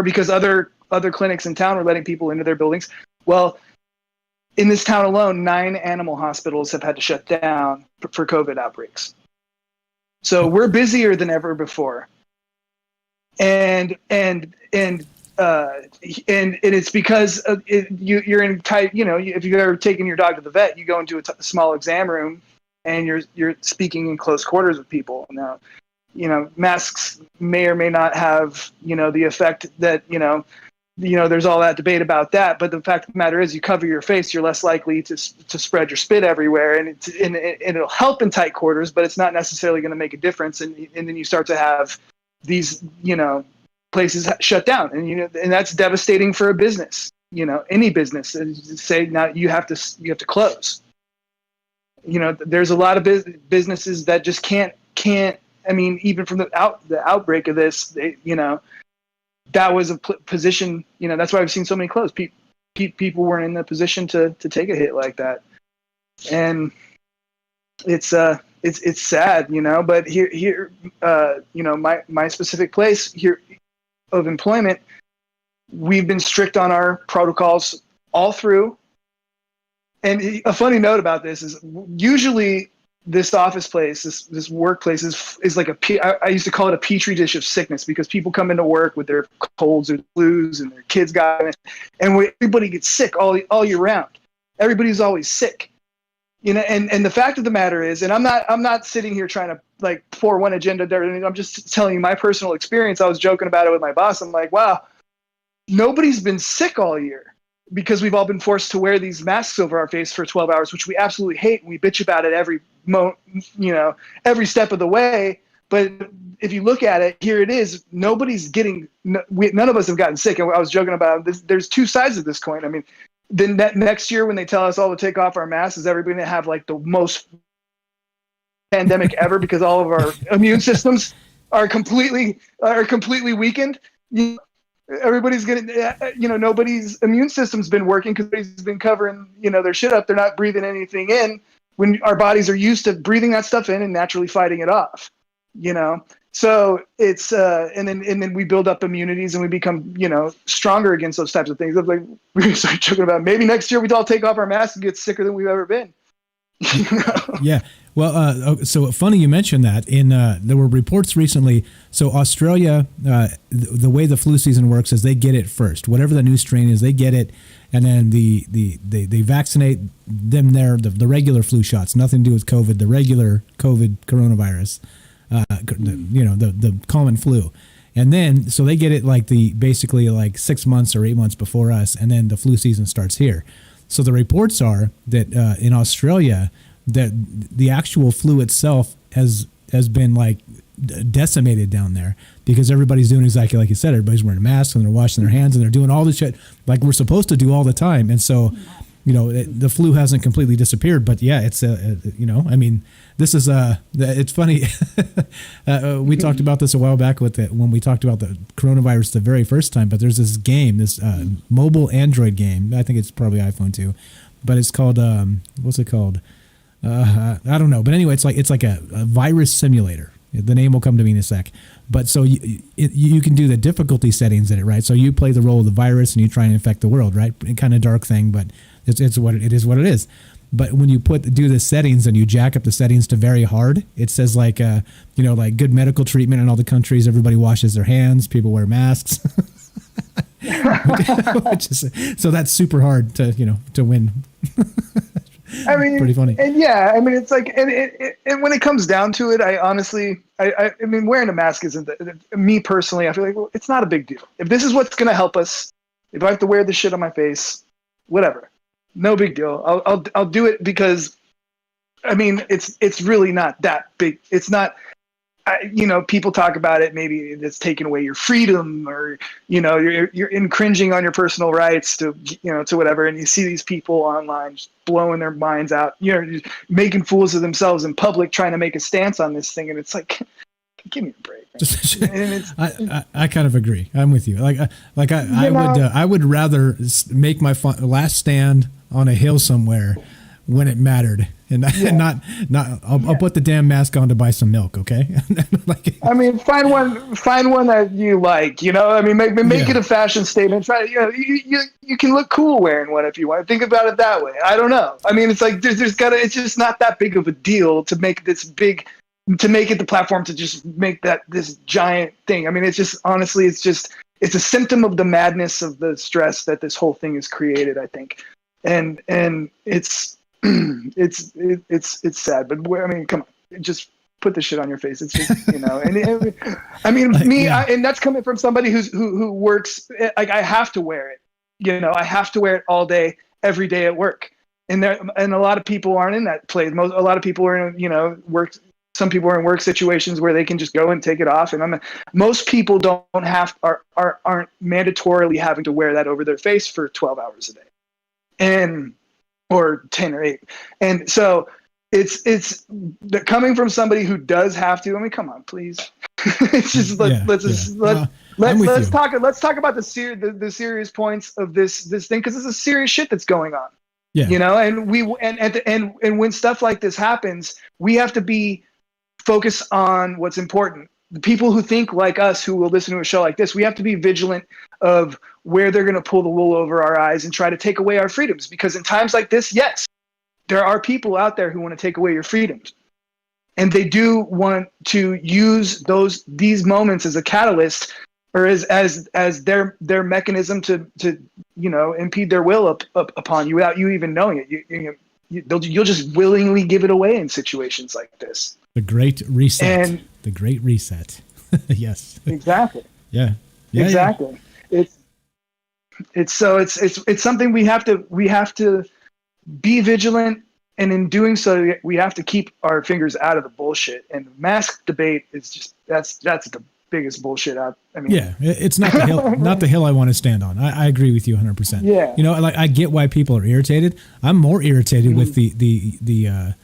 because other clinics in town were letting people into their buildings. Well, in this town alone, 9 animal hospitals have had to shut down for COVID outbreaks. So we're busier than ever before. And it's because you're in tight, you know, if you've ever taken your dog to the vet, you go into a small exam room and you're speaking in close quarters with people. Now, you know, masks may or may not have, you know, the effect that, you know, there's all that debate about that. But the fact of the matter is, you cover your face, you're less likely to spread your spit everywhere, and it'll help in tight quarters, but it's not necessarily going to make a difference. And then you start to have these, you know, places shut down, and, you know, and that's devastating for a business, you know, any business. And say now you have to close. You know, there's a lot of businesses that just can't. I mean, even from the outbreak of this, you know, that was a position. You know, that's why I've seen so many close. People weren't in the position to take a hit like that, and it's sad, you know. But here, you know, my specific place here of employment, we've been strict on our protocols all through. And a funny note about this is, usually this office place, this workplace is like I used to call it a petri dish of sickness, because people come into work with their colds or flus and their kids got it, and everybody gets sick all year round. Everybody's always sick, you know. And the fact of the matter is, and I'm not sitting here trying to like pour one agenda there. I'm just telling you my personal experience. I was joking about it with my boss. I'm like, wow, nobody's been sick all year, because we've all been forced to wear these masks over our face for 12 hours, which we absolutely hate. And we bitch about it every step of the way. But if you look at it, here it is. Nobody's getting. None of us have gotten sick. And I was joking about this. There's two sides of this coin. I mean, then next year when they tell us all to take off our masks, is everybody going to have like the most pandemic ever because all of our immune systems are completely weakened? Everybody's gonna, nobody's immune system's been working because everybody's been covering, their shit up. They're not breathing anything in when our bodies are used to breathing that stuff in and naturally fighting it off. So it's and then we build up immunities and we become stronger against those types of things. Like we start joking about maybe next year we'd all take off our masks and get sicker than we've ever been. Yeah. Well, so funny you mentioned that. There were reports recently. So Australia, the way the flu season works is they get it first. Whatever the new strain is, they get it, and then they vaccinate them there. The regular flu shots, nothing to do with COVID. The regular COVID coronavirus, the common flu, and then so they get it basically 6 months or 8 months before us, and then the flu season starts here. So the reports are that in Australia, that the actual flu itself has been decimated down there because everybody's doing exactly like you said. Everybody's wearing masks and they're washing their hands and they're doing all this shit like we're supposed to do all the time. And so, the flu hasn't completely disappeared, but yeah, it's I mean, this is it's funny. We talked about this a while back when we talked about the coronavirus the very first time, but there's this game, this mobile Android game. I think it's probably iPhone too, but it's called, what's it called? I don't know, but anyway, it's like a virus simulator. The name will come to me in a sec. But so you can do the difficulty settings in it, right? So you play the role of the virus and you try and infect the world, right? Kind of dark thing, but it's what it is. But when you do the settings and you jack up the settings to very hard, it says like good medical treatment in all the countries. Everybody washes their hands. People wear masks. So that's super hard to win. I mean, pretty funny. And yeah, I mean, it's like, and when it comes down to it, I honestly, I mean, wearing a mask isn't, me personally, I feel like, well, it's not a big deal. If this is what's going to help us, if I have to wear this shit on my face, whatever, no big deal. I'll do it because, I mean, it's really not that big. It's not, people talk about it. Maybe it's taking away your freedom, or you're infringing on your personal rights to whatever. And you see these people online just blowing their minds out, just making fools of themselves in public, trying to make a stance on this thing. And it's like, give me a break. I kind of agree. I'm with you. I would rather make my last stand on a hill somewhere when it mattered. And not I'll put the damn mask on to buy some milk, okay? I mean, find one that you like, I mean, make it a fashion statement. Try you can look cool wearing one if you want. Think about it that way. I don't know. I mean, it's like it's just not that big of a deal to make this big, to make it the platform to just make this giant thing. I mean, it's just, honestly, it's a symptom of the madness of the stress that this whole thing has created, I think. And it's sad, but I mean, come on, just put the shit on your face. It's just, and I mean, and that's coming from somebody who works, like, I have to wear it, I have to wear it all day, every day at work. And a lot of people aren't in that place. A lot of people are in, work. Some people are in work situations where they can just go and take it off. And most people aren't mandatorily having to wear that over their face for 12 hours a day. Or 10 or 8. And so it's coming from somebody who does have to. I mean, come on, please. It's just let's talk about the serious points of this thing, because it's a serious shit that's going on. Yeah. And when stuff like this happens, we have to be focused on what's important. The people who think like us, who will listen to a show like this, we have to be vigilant of where they're going to pull the wool over our eyes and try to take away our freedoms. Because in times like this, yes, there are people out there who want to take away your freedoms. And they do want to use these moments as a catalyst, or as their mechanism to impede their will upon you without you even knowing it. You'll just willingly give it away in situations like this. The Great Reset. The Great Reset. Yes. Exactly. Yeah. Exactly. Yeah. It's something we have to be vigilant And in doing so, we have to keep our fingers out of the bullshit. And the mask debate is just that's the biggest bullshit out. I mean, yeah, it's not the hill, not the hill I want to stand on. I agree with you 100%. Yeah, you know, like I get why people are irritated. I'm more irritated with the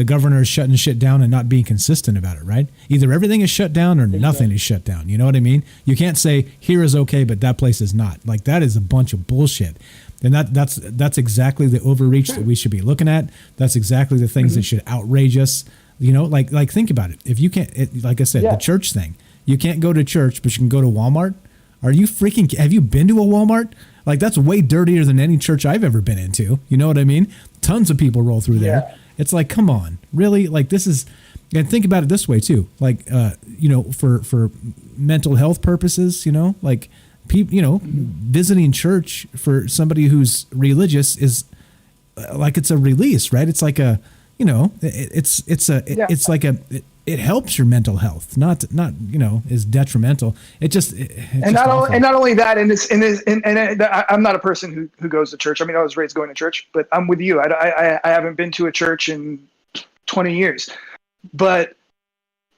governor shutting shit down and not being consistent about it. Right? Either everything is shut down or nothing is shut down. You know what I mean? You can't say here is okay, but that place is not. Like that is a bunch of bullshit. And that's exactly the overreach that we should be looking at. That's exactly the things that should outrage us. You know, like think about it. If you can't, like I said, the church thing, you can't go to church, but you can go to Walmart. Are you freaking? Have you been to a Walmart? Like that's way dirtier than any church I've ever been into. You know what I mean? Tons of people roll through there. It's like, come on, really? Like this is, and think about it this way too. Like, you know, for mental health purposes, you know, like. People, you know, visiting church for somebody who's religious is like it's a release, right? It's like a, you know, it's like it helps your mental health, not you know, is detrimental. And not only that, I'm not a person who goes to church. I mean, I was raised going to church, but I'm with you. I haven't been to a church in 20 years, but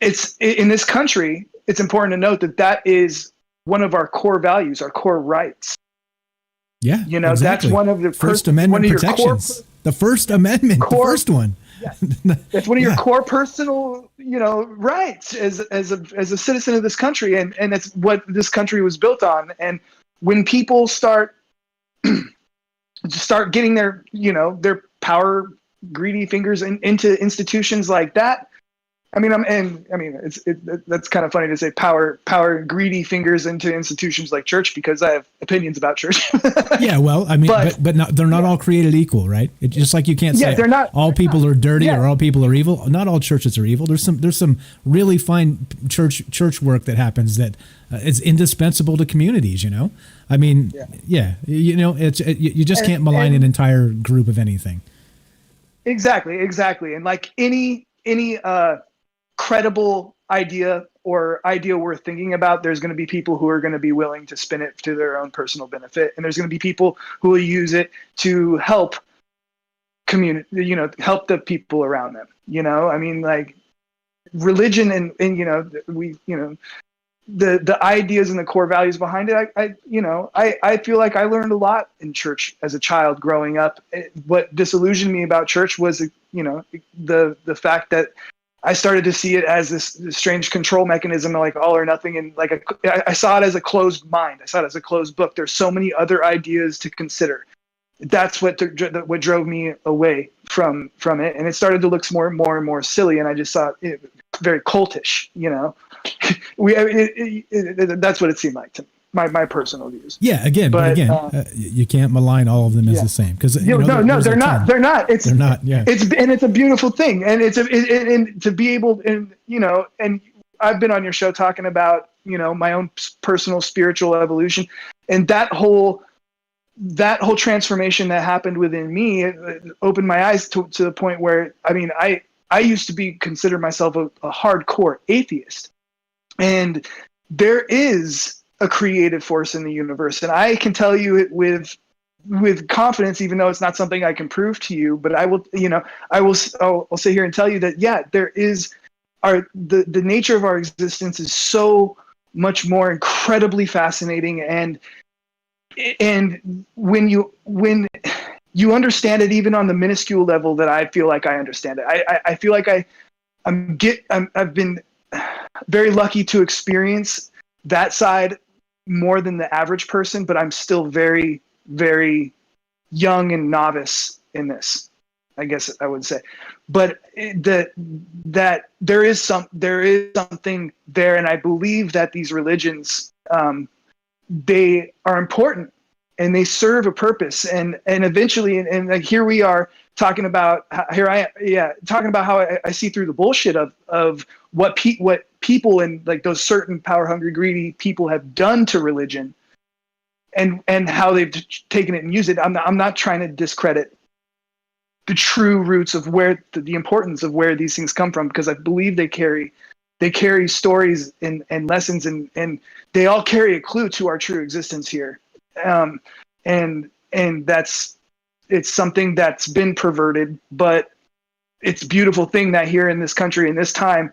it's in this country. It's important to note that is one of our core values, our core rights. Yeah, you know, exactly. That's one of the First Amendment protections. The First Amendment, the first one. Yeah. That's one of your core personal, you know, rights as a citizen of this country, and it's what this country was built on. And when people start getting their, you know, their power greedy fingers into institutions like that. I mean, that's kind of funny to say power greedy fingers into institutions like church, because I have opinions about church. Yeah, well, I mean, but not, they're not all created equal, right? It's just like you can't say all people are dirty or all people are evil. Not all churches are evil. There's some really fine church work that happens that is indispensable to communities. You know, I mean, you know, you just can't malign an entire group of anything. Exactly, and like any credible idea or idea worth thinking about, there's going to be people who are going to be willing to spin it to their own personal benefit, and there's going to be people who will use it to help help the people around them. You know, I mean, like religion and you know, the ideas and the core values behind it. I feel like I learned a lot in church as a child growing up. What disillusioned me about church was, you know, the fact that I started to see it as this strange control mechanism, like all or nothing. And like, I saw it as a closed mind. I saw it as a closed book. There's so many other ideas to consider. That's what drove me away from it. And it started to look more and more silly. And I just saw it very cultish, you know, that's what it seemed like to me. My personal views. Yeah, but you can't malign all of them as the same, because no, they're not. They're not. They're not. Yeah, it's a beautiful thing, and and to be able, and you know, and I've been on your show talking about, you know, my own personal spiritual evolution, and that whole transformation that happened within me, it opened my eyes to the point where, I mean, I used to consider myself a hardcore atheist, and there is a creative force in the universe, and I can tell you it with confidence, even though it's not something I can prove to you. But I will, you know, I'll sit here and tell you that there is the nature of our existence is so much more incredibly fascinating, and when you understand it, even on the minuscule level that I feel like I understand it, I feel like I've been very lucky to experience that side more than the average person, but I'm still very, very young and novice in this, I guess I would say. But that there is something there, and I believe that these religions, they are important and they serve a purpose, and eventually, and like here we are talking about how I see through the bullshit of what people and like those certain power hungry, greedy people have done to religion, and how they've taken it and used it. I'm not trying to discredit the true roots of where the importance of where these things come from, because I believe they carry stories and lessons, and they all carry a clue to our true existence here. And it's something that's been perverted, but it's a beautiful thing that here in this country in this time,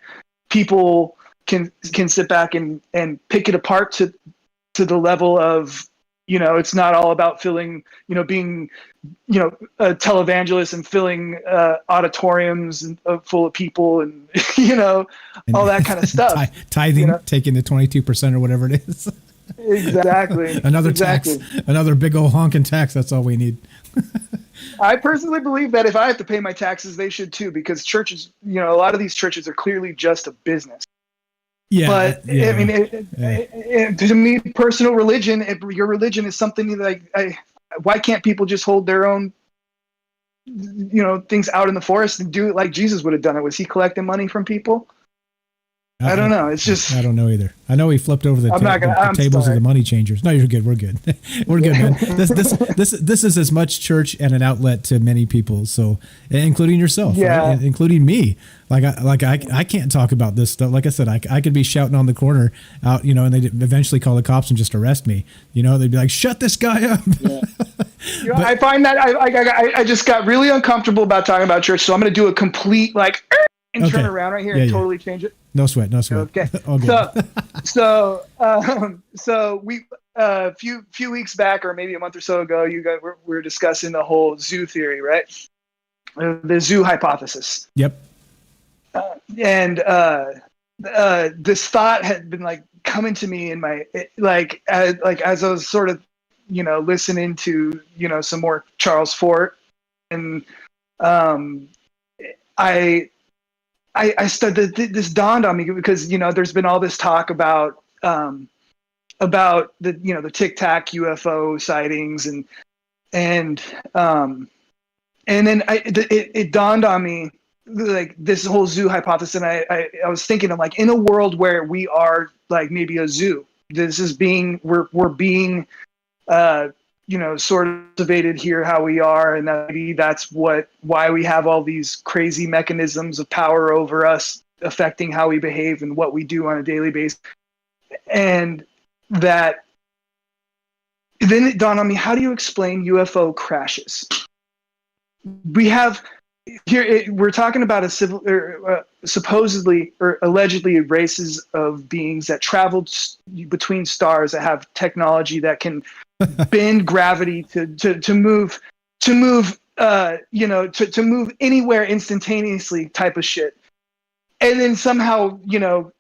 people can sit back and pick it apart to the level of, it's not all about filling, being, a televangelist and filling auditoriums full of people and, all that kind of stuff. Tithing, taking the 22% or whatever it is. Exactly. Another tax, another big old honking tax. That's all we need. I personally believe that if I have to pay my taxes, they should too, because churches, a lot of these churches are clearly just a business. Yeah, but I mean, to me, personal religion, your religion is something that why can't people just hold their own, things out in the forest and do it like Jesus would have done it? Was he collecting money from people? I don't know. It's just I don't know either. I know he flipped over the tables of the money changers. No, you're good. We're good. We're good, man. This is as much church and an outlet to many people. So, including yourself, right? Including me. I can't talk about this stuff. Like I said, I could be shouting on the corner out, and they'd eventually call the cops and just arrest me. They'd be like, "Shut this guy up." Yeah. I find that I just got really uncomfortable about talking about church. So I'm going to do a complete and turn around right here and totally change it. No sweat. Okay. So we a few weeks back, or maybe a month or so ago, you guys were discussing the whole zoo theory, right? The zoo hypothesis. Yep. And this thought had been coming to me in my as I was sort of listening to some more Charles Fort, and I started, this dawned on me because, there's been all this talk about the, the Tic Tac UFO sightings and then it dawned on me this whole zoo hypothesis. And I was thinking, I'm in a world where we are maybe a zoo, this is we're being, sort of cultivated here how we are, and maybe that's why we have all these crazy mechanisms of power over us affecting how we behave and what we do on a daily basis. And that then it dawned on me, how do you explain UFO crashes? We have here, we're talking about supposedly or allegedly races of beings that traveled between stars that have technology that can bend gravity to move anywhere instantaneously type of shit. And then somehow,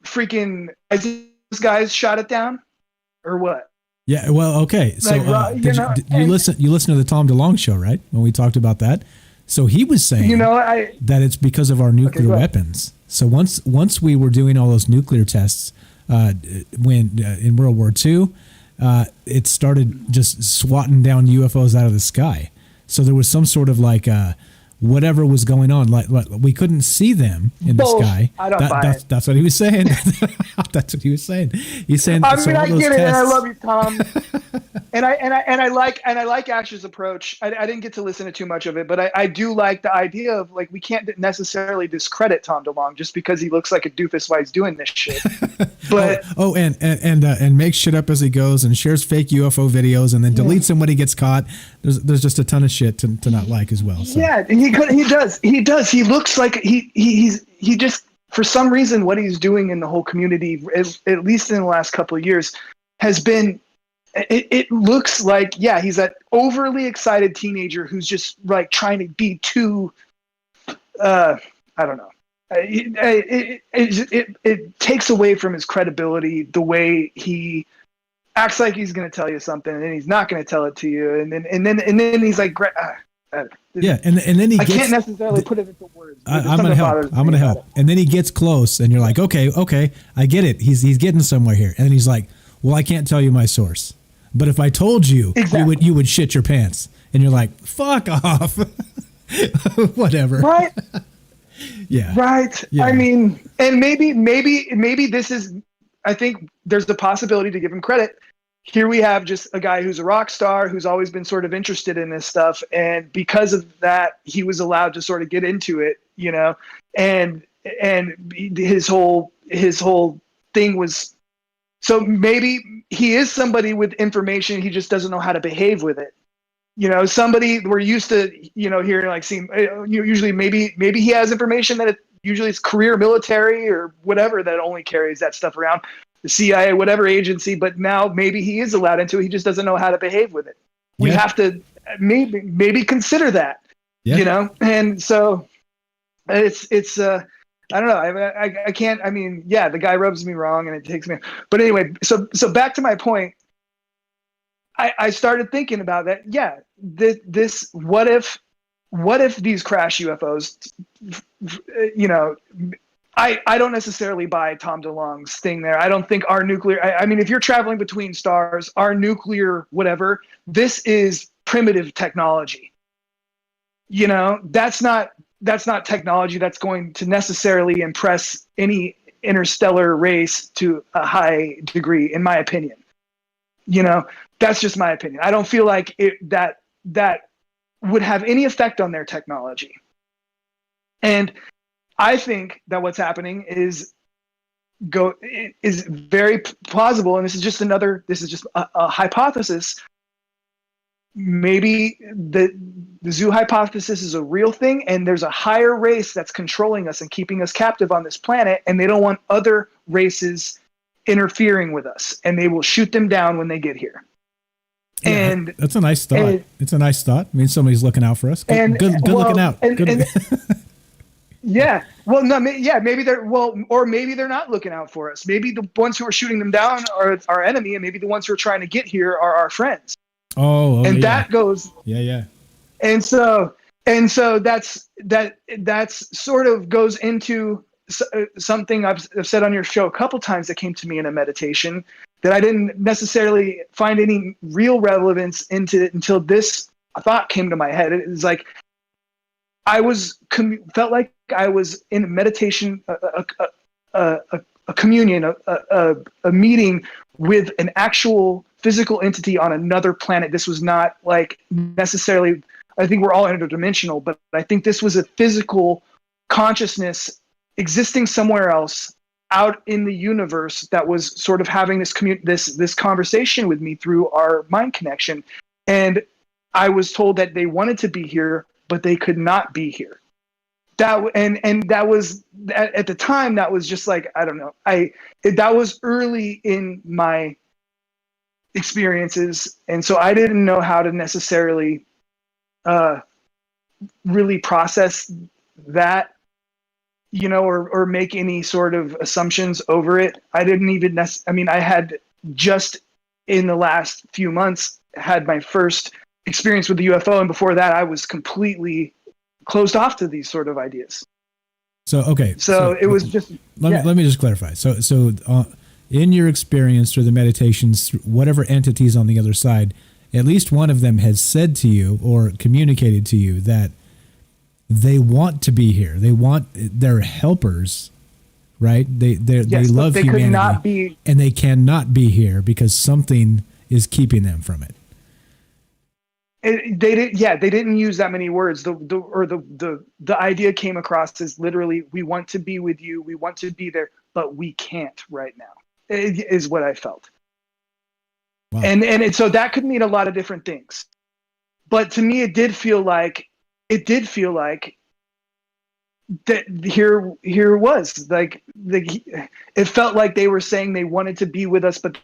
freaking these guys shot it down or what? Yeah. Well, okay. So you listen to the Tom DeLonge show, right? When we talked about that. So he was saying that it's because of our nuclear weapons. So once we were doing all those nuclear tests when in World War II, it started just swatting down UFOs out of the sky. So there was some sort of whatever was going on, like we couldn't see them in the sky. I don't buy it. That's what he was saying. That's what he was saying. He's saying. I mean, I get it, and I love you, Tom. and I like Ash's approach. I didn't get to listen to too much of it, but I do like the idea of we can't necessarily discredit Tom DeLonge just because he looks like a doofus while he's doing this shit. But and makes shit up as he goes and shares fake UFO videos and then deletes them when he gets caught. There's just a ton of shit to not like as well. So. Yeah, he does. He looks like he just, for some reason, what he's doing in the whole community, at least in the last couple of years, has been. It looks like he's that overly excited teenager who's just trying to be too. I don't know. It takes away from his credibility the way he acts like he's going to tell you something and then he's not going to tell it to you, and then he's like. Yeah, and then I can't necessarily put it into words. I'm gonna help. And then he gets close, and you're like, okay, I get it. He's getting somewhere here. And then he's like, well, I can't tell you my source, but if I told you, you would shit your pants. And you're like, fuck off. Whatever. Right. Yeah. Right. Yeah. I mean, and maybe this is. I think there's the possibility to give him credit. Here we have just a guy who's a rock star who's always been sort of interested in this stuff. And because of that, he was allowed to sort of get into it, and his whole thing was, so maybe he is somebody with information. He just doesn't know how to behave with it, somebody we're used to, hearing, like, seeing, usually maybe he has information that usually it's career military or whatever that only carries that stuff around, the CIA, whatever agency, but now maybe he is allowed into it. He just doesn't know how to behave with it. We have to maybe consider that, and so it's I don't know. I can't, the guy rubs me wrong and it takes me, but anyway, so back to my point. I started thinking about that. Yeah. This, what if these crash UFOs, I don't necessarily buy Tom DeLonge's thing there. I don't think our nuclear, if you're traveling between stars, our nuclear, whatever, this is primitive technology. That's not technology that's going to necessarily impress any interstellar race to a high degree, in my opinion. That's just my opinion. I don't feel like that would have any effect on their technology. And I think that what's happening is very plausible, and this is just a hypothesis. Maybe the zoo hypothesis is a real thing, and there's a higher race that's controlling us and keeping us captive on this planet, and they don't want other races interfering with us, and they will shoot them down when they get here. Yeah, and that's a nice thought. It's a nice thought. Somebody's looking out for us. Good looking out. Yeah. Well, no. Yeah. Maybe or maybe they're not looking out for us. Maybe the ones who are shooting them down are our enemy, and maybe the ones who are trying to get here are our friends. That goes. Yeah. And so that's sort of goes into something I've said on your show a couple times that came to me in a meditation that I didn't necessarily find any real relevance into until this thought came to my head. It was like I felt like I was in a meditation, a communion, a meeting with an actual physical entity on another planet. This was not like necessarily, I think we're all interdimensional, but I think this was a physical consciousness existing somewhere else out in the universe that was sort of having this conversation with me through our mind connection. And I was told that they wanted to be here, but they could not be here. And that was at the time, that was just like, I don't know. That was early in my experiences. And so I didn't know how to necessarily really process that, or make any sort of assumptions over it. I didn't even I had just in the last few months had my first experience with the UFO. And before that, I was completely closed off to these sort of ideas. So, okay. So it was just, let me just clarify. So in your experience through the meditations, whatever entities on the other side, at least one of them has said to you or communicated to you that they want to be here. They're helpers, right? They love humanity, could not be, and they cannot be here because something is keeping them from it. They didn't use that many words. The idea came across as literally, we want to be with you, we want to be there, but we can't right now. Is what I felt. Wow. And so that could mean a lot of different things. But to me, it did feel like that here it was like it felt like they were saying they wanted to be with us, but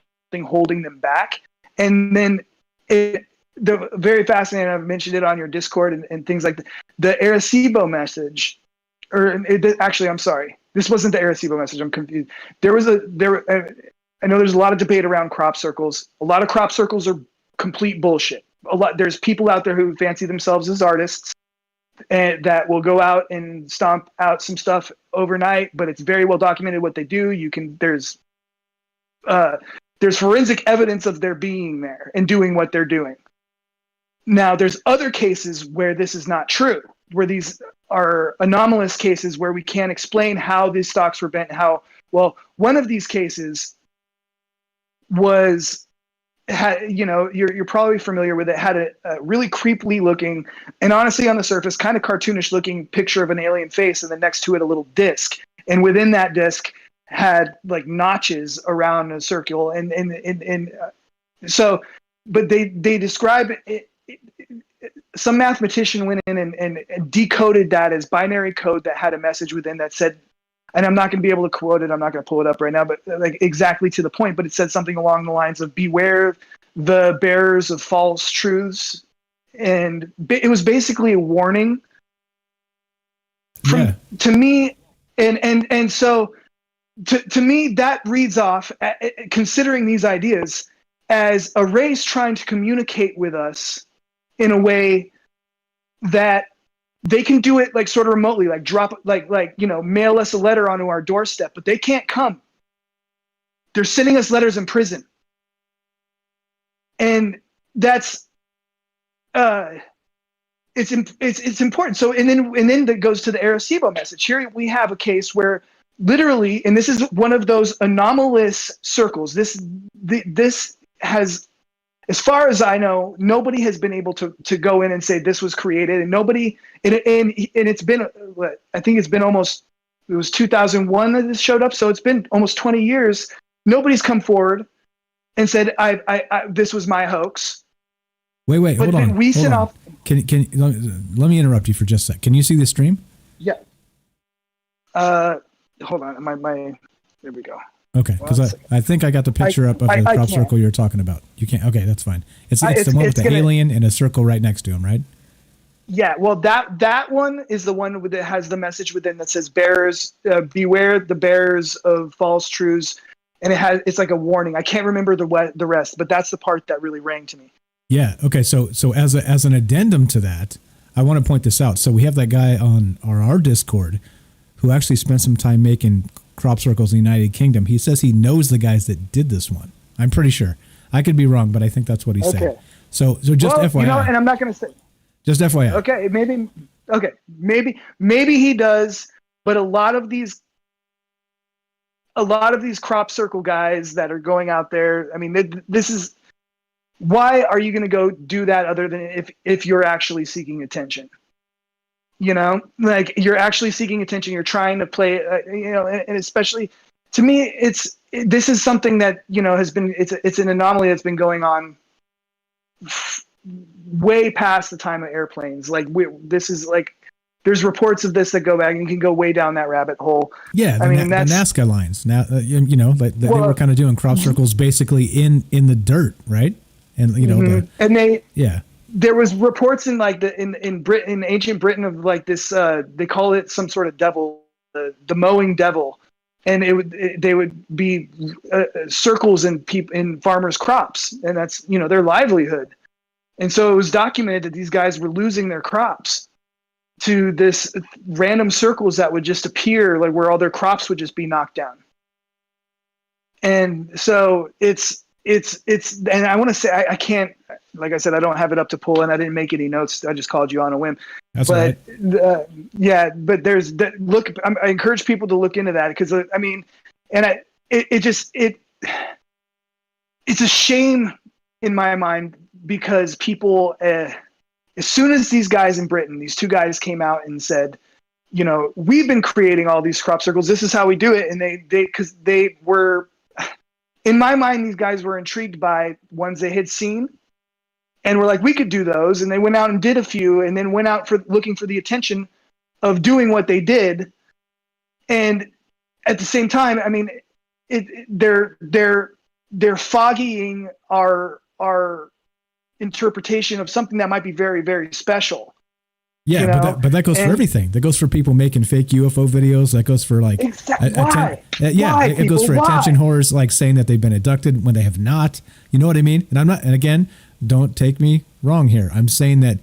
holding them back. And then the very fascinating, I've mentioned it on your Discord and things like the Arecibo message, actually, I'm sorry. This wasn't the Arecibo message. I'm confused. I know there's a lot of debate around crop circles. A lot of crop circles are complete bullshit. There's people out there who fancy themselves as artists and that will go out and stomp out some stuff overnight, but it's very well documented what they do. There's forensic evidence of their being there and doing what they're doing. Now, there's other cases where this is not true, where these are anomalous cases where we can't explain how these stocks were bent. One of these cases you're probably familiar with it, had a really creepily looking, and honestly on the surface, kind of cartoonish looking picture of an alien face, and then next to it a little disc. And within that disc had like notches around a circle. But they describe it some mathematician went in and decoded that as binary code that had a message within that said, and I'm not going to be able to quote it. I'm not going to pull it up right now, but like exactly to the point. But it said something along the lines of "Beware the bearers of false truths," and it was basically a warning. To me, and so to me that reads off, considering these ideas, as a race trying to communicate with us in a way that they can do it like sort of remotely, like mail us a letter onto our doorstep, but they can't come. They're sending us letters in prison. And that's it's important. So and then that goes to the Arecibo message. Here we have a case where literally, and this is one of those anomalous circles. This has, as far as I know, nobody has been able to go in and say this was created, and nobody, and it's been, I think it's been almost, it was 2001 that this showed up, so it's been almost 20 years. Nobody's come forward and said, I this was my hoax. Wait, hold on. We sent off. Can let me interrupt you for just a sec. Can you see the stream? Yeah. Hold on. My there we go. Okay, because I think I got the picture up of the crop circle you're talking about. You can't. Okay, that's fine. It's the one with the alien and a circle right next to him, right? Yeah. Well, that one is the one that has the message within that says "Bearers, beware the bearers of false truths," and it's like a warning. I can't remember the rest, but that's the part that really rang to me. Yeah. Okay. So as an addendum to that, I want to point this out. So we have that guy on our Discord who actually spent some time making crop circles in the United Kingdom. He says he knows the guys that did this one. I'm pretty sure. I could be wrong, but I think that's what he said. So just FYI. And I'm not going to say. Just FYI. Okay, maybe he does, but a lot of these crop circle guys that are going out there. I mean, this is. Why are you going to go do that other than if you're actually seeking attention? You know, like you're actually seeking attention. You're trying to play, and especially to me, this is something that, has been, it's an anomaly that's been going on way past the time of airplanes. Like this is like, there's reports of this that go back and you can go way down that rabbit hole. Yeah. The Nazca lines now, they were kind of doing crop circles basically in the dirt. Right. And, there was reports in like in Britain, in ancient Britain, of like this. They call it some sort of devil, the mowing devil, and they would be circles in farmers' crops, and that's their livelihood. And so it was documented that these guys were losing their crops to this random circles that would just appear, like where all their crops would just be knocked down. And so it's and I want to say I can't, like I said, I don't have it up to pull, and I didn't make any notes. I just called you on a whim. That's but right. But there's look. I encourage people to look into that, because I mean, and it's a shame in my mind, because people, as soon as these guys in Britain, these two guys came out and said, we've been creating all these crop circles. This is how we do it, and because they were. In my mind, these guys were intrigued by ones they had seen and were like, we could do those. And they went out and did a few, and then went out looking for the attention of doing what they did. And at the same time, I mean, they're foggying our interpretation of something that might be very, very special. Yeah, but that goes for everything. That goes for people making fake UFO videos. That goes for like it goes for attention whores, like saying that they've been abducted when they have not. You know what I mean? And I'm not. And again, don't take me wrong here. I'm saying that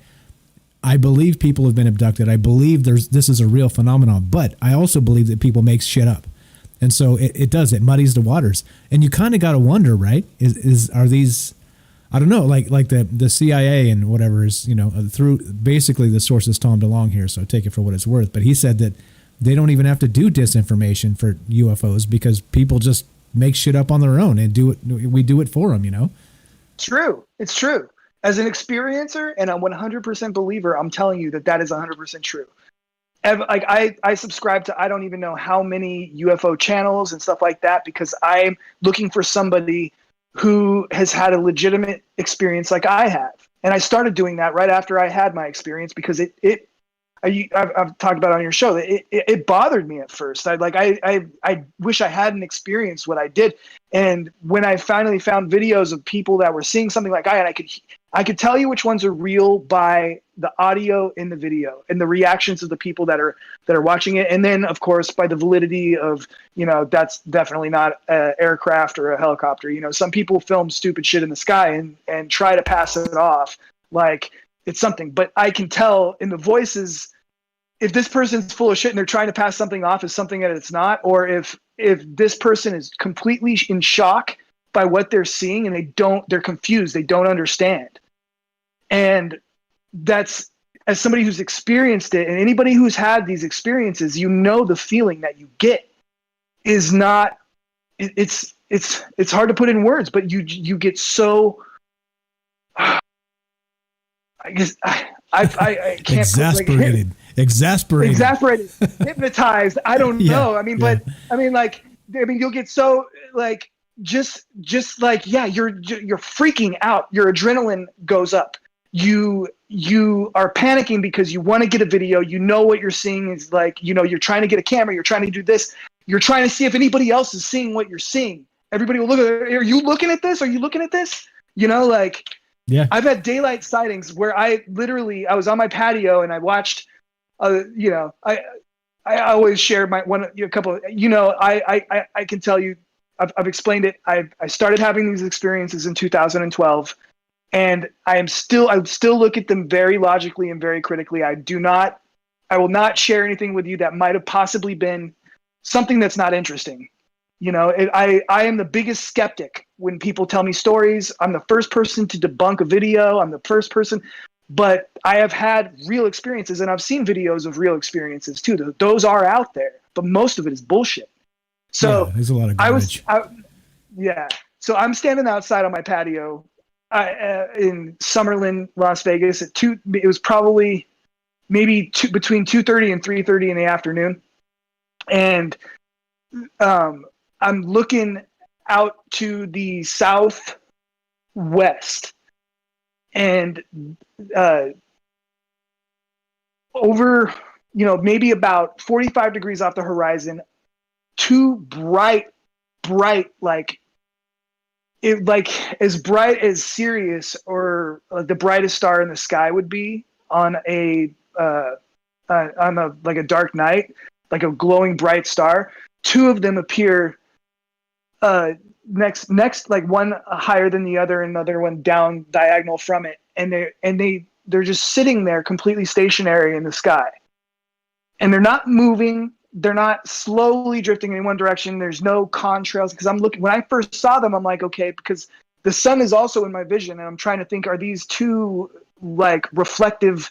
I believe people have been abducted. I believe this is a real phenomenon. But I also believe that people make shit up, and so it muddies the waters. And you kind of got to wonder, right? Are these? I don't know, like the CIA and whatever is, through basically the sources Tom DeLonge here, so take it for what it's worth. But he said that they don't even have to do disinformation for UFOs because people just make shit up on their own and do it. We do it for them, True. It's true. As an experiencer and a 100% believer, I'm telling you that is 100% true. Like I subscribe to, I don't even know how many UFO channels and stuff like that, because I'm looking for somebody who has had a legitimate experience like I have. And I started doing that right after I had my experience because I've talked about it on your show. It bothered me at first. I wish I hadn't experienced what I did. And when I finally found videos of people that were seeing something like I could tell you which ones are real by the audio in the video and the reactions of the people that are watching it. And then of course by the validity of, that's definitely not an aircraft or a helicopter. Some people film stupid shit in the sky and try to pass it off like it's something, but I can tell in the voices if this person's full of shit and they're trying to pass something off as something that it's not, or if this person is completely in shock by what they're seeing and they're confused, they don't understand. And that's, as somebody who's experienced it, and anybody who's had these experiences, the feeling that you get is not, it's hard to put in words, but you get so, I guess I can't exasperated, hypnotized. I don't know. You'll get so just you're freaking out. Your adrenaline goes up. You are panicking because you want to get a video. What you're seeing is you're trying to get a camera. You're trying to do this. You're trying to see if anybody else is seeing what you're seeing. Everybody will look at it. Are you looking at this? Are you looking at this? Yeah. I've had daylight sightings where I was on my patio and I watched, I always share I can tell you, I've explained it. I started having these experiences in 2012 and I still look at them very logically and very critically. I will not share anything with you that might've possibly been something that's not interesting. I am the biggest skeptic when people tell me stories. I'm the first person to debunk a video. I'm the first person, but I have had real experiences and I've seen videos of real experiences too. Those are out there, but most of it is bullshit. So there's a lot of garbage. So I'm standing outside on my patio in Summerlin, Las Vegas it was probably maybe between 2:30 and 3:30 in the afternoon. And, I'm looking out to the southwest and over, maybe about 45 degrees off the horizon, two bright, as bright as Sirius or the brightest star in the sky would be on a dark night, like a glowing bright star. Two of them appear next, like one higher than the other, another one down diagonal from it, and they're just sitting there completely stationary in the sky, and they're not moving. They're not slowly drifting in one direction. There's no contrails because when I first saw them, I'm like, okay, because the sun is also in my vision, and I'm trying to think, are these two reflective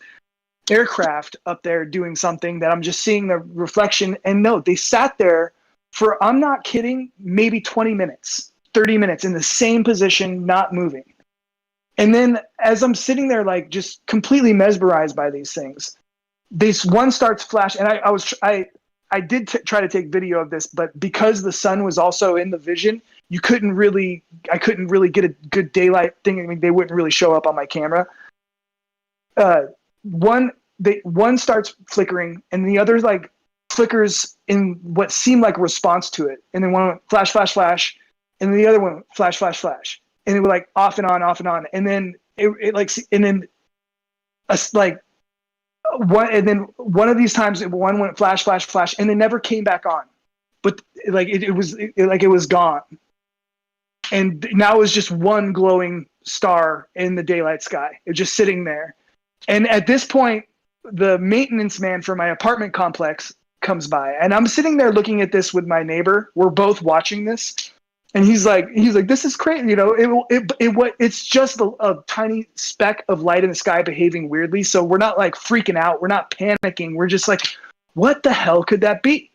aircraft up there doing something that I'm just seeing the reflection? And no, they sat there for, I'm not kidding, maybe 20 minutes, 30 minutes in the same position, not moving. And then as I'm sitting there, just completely mesmerized by these things, this one starts flashing. And I did try to take video of this, but because the sun was also in the vision, I couldn't really get a good daylight thing. They wouldn't really show up on my camera. One starts flickering and the other flickers in what seemed like a response to it, and then one went flash, flash, flash, and then the other one went flash, flash, flash, and it was off and on, and then one of these times one went flash, flash, flash, and it never came back on, but it was gone, and now it was just one glowing star in the daylight sky. It was just sitting there, and at this point, the maintenance man for my apartment complex comes by, and I'm sitting there looking at this with my neighbor. We're both watching this, and he's like, this is crazy. It's just a tiny speck of light in the sky behaving weirdly. So we're not freaking out. We're not panicking. We're just what the hell could that be?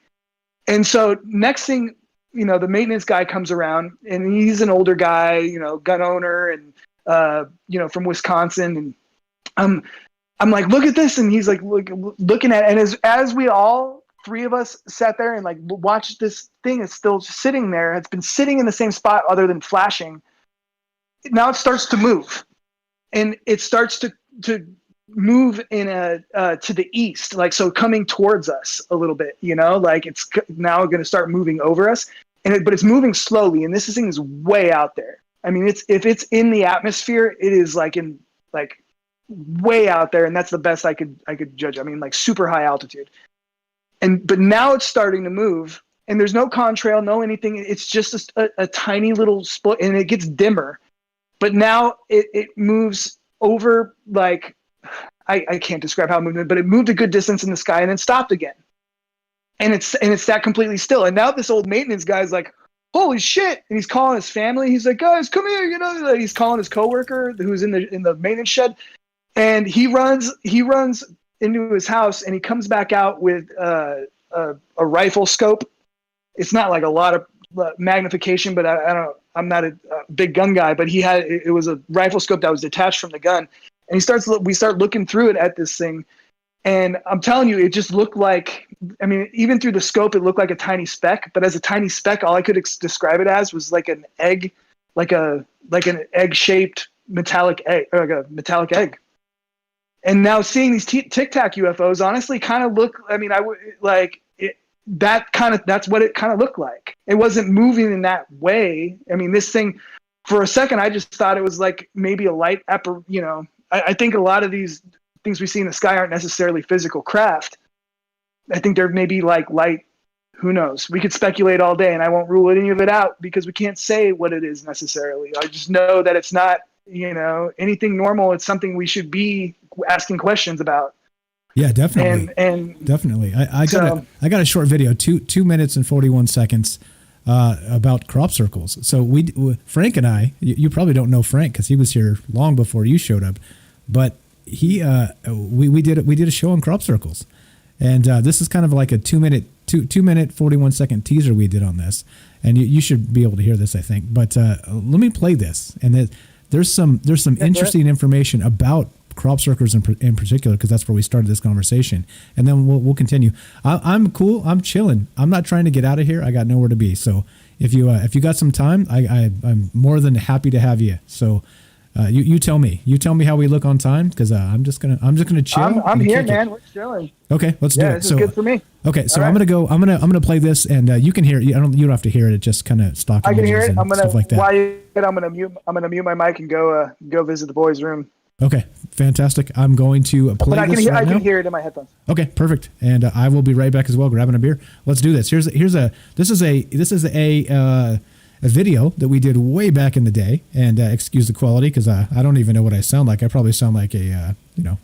And so next thing, the maintenance guy comes around, and he's an older guy, gun owner, and from Wisconsin. And I'm like, look at this. And he's looking at it. And as we all three of us sat there and watched this thing, is still just sitting there. It's been sitting in the same spot other than flashing. Now it starts to move. and it starts to move in to the east, like, so coming towards us a little bit, like it's now going to start moving over us, but it's moving slowly, and this thing is way out there. I mean, if it's in the atmosphere, it is like way out there, and that's the best I could judge. I mean, like super high altitude. But now it's starting to move, and there's no contrail, no anything. It's just a tiny little split, and it gets dimmer. But now it moves over, like, I can't describe how it moved, but it moved a good distance in the sky and then stopped again. And it's sat completely still. And now this old maintenance guy's like, holy shit. And he's calling his family. He's like, guys, come here. Like, he's calling his coworker who's in the maintenance shed. And he runs into his house, and he comes back out with a rifle scope. It's not like a lot of magnification, but I don't know. I'm not a big gun guy, but it was a rifle scope that was detached from the gun. And we start looking through it at this thing. And I'm telling you, it just looked like, I mean, even through the scope, it looked like a tiny speck, but as a tiny speck, all I could describe it as was like an egg, like an egg-shaped metallic egg, or like a metallic egg. And now seeing these Tic Tac UFOs honestly kind of look, I mean, I would like it, that's what it kind of looked like. It wasn't moving in that way. I mean, this thing, for a second, I just thought it was like maybe a light, I think a lot of these things we see in the sky aren't necessarily physical craft. I think they're maybe like light, who knows? We could speculate all day, and I won't rule any of it out because we can't say what it is necessarily. I just know that it's not, anything normal. It's something we should be asking questions about. Yeah, definitely. And definitely. I got a short video, 2 minutes and 41 seconds about crop circles. So Frank and I, you probably don't know Frank because he was here long before you showed up, but we did a show on crop circles, and this is kind of like a 2 minute 41 second teaser we did on this, and you should be able to hear this, I think. But let me play this, and there's some interesting information about crop circles in particular, because that's where we started this conversation, and then we'll continue. I'm cool. I'm chilling. I'm not trying to get out of here. I got nowhere to be. So if you got some time, I'm more than happy to have you. So you tell me how we look on time, because I'm just gonna chill. I'm here, man. We're chilling. Okay, let's do it. This is good for me. Okay, so right. I'm gonna play this, and you can hear it. You don't have to hear it. It just kind of stock. I can hear it. I'm stuff like that. I'm gonna mute my mic and go visit the boys' room. Okay, fantastic. I'm going to play but this I now. can hear it in my headphones. Okay, perfect. And I will be right back as well, grabbing a beer. Let's do this. This is a video that we did way back in the day, and excuse the quality because I don't even know what I sound like. I probably sound like a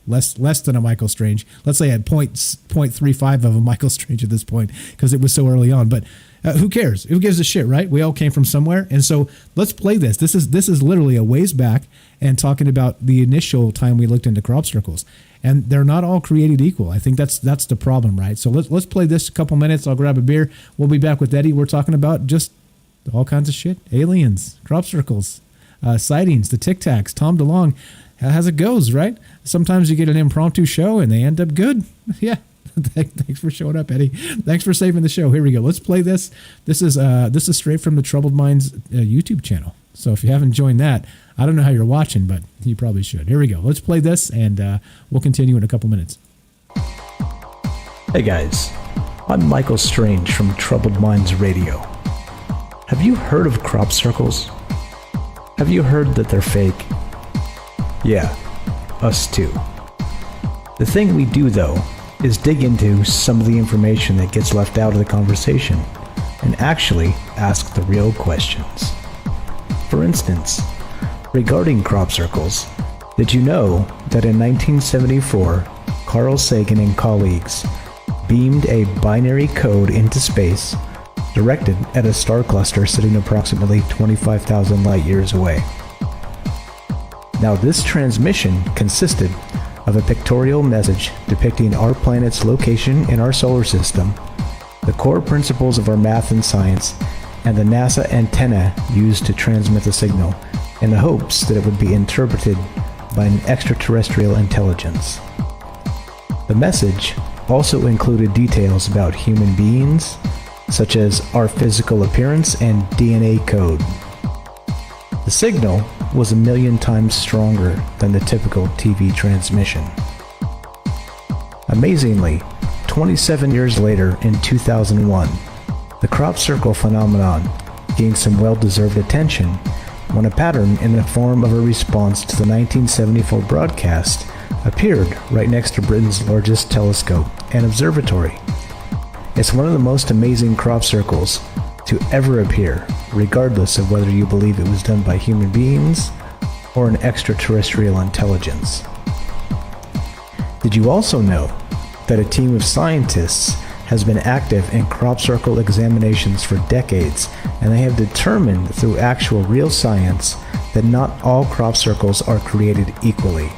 less than a Michael Strange. Let's say at 0.35 of a Michael Strange at this point, because it was so early on. But who cares? Who gives a shit, right? We all came from somewhere, and so let's play this. This is literally a ways back, and talking about the initial time we looked into crop circles, and they're not all created equal. I think that's the problem, right? So let's play this a couple minutes. I'll grab a beer. We'll be back with Eddie. We're talking about just all kinds of shit: aliens, crop circles, sightings, the Tic Tacs, Tom DeLonge, as it goes, right? Sometimes you get an impromptu show and they end up good. Yeah. Thanks for showing up, Eddie. Thanks for saving the show. Here we go. Let's play this. This is straight from the Troubled Minds YouTube channel. So if you haven't joined that, I don't know how you're watching, but you probably should. Here we go. Let's play this, and we'll continue in a couple minutes. Hey guys, I'm Michael Strange from Troubled Minds Radio. Have you heard of crop circles? Have you heard that they're fake? Yeah, us too. The thing we do, though, is dig into some of the information that gets left out of the conversation and actually ask the real questions. For instance, regarding crop circles, did you know that in 1974, Carl Sagan and colleagues beamed a binary code into space directed at a star cluster sitting approximately 25,000 light years away? Now, this transmission consisted of a pictorial message depicting our planet's location in our solar system, the core principles of our math and science, and the NASA antenna used to transmit the signal, in the hopes that it would be interpreted by an extraterrestrial intelligence. The message also included details about human beings, such as our physical appearance and DNA code. The signal was 1 million times stronger than the typical TV transmission. Amazingly, 27 years later in 2001, the crop circle phenomenon gained some well-deserved attention when a pattern in the form of a response to the 1974 broadcast appeared right next to Britain's largest telescope and observatory. It's one of the most amazing crop circles to ever appear, regardless of whether you believe it was done by human beings or an extraterrestrial intelligence. Did you also know that a team of scientists has been active in crop circle examinations for decades, and they have determined through actual real science that not all crop circles are created equally.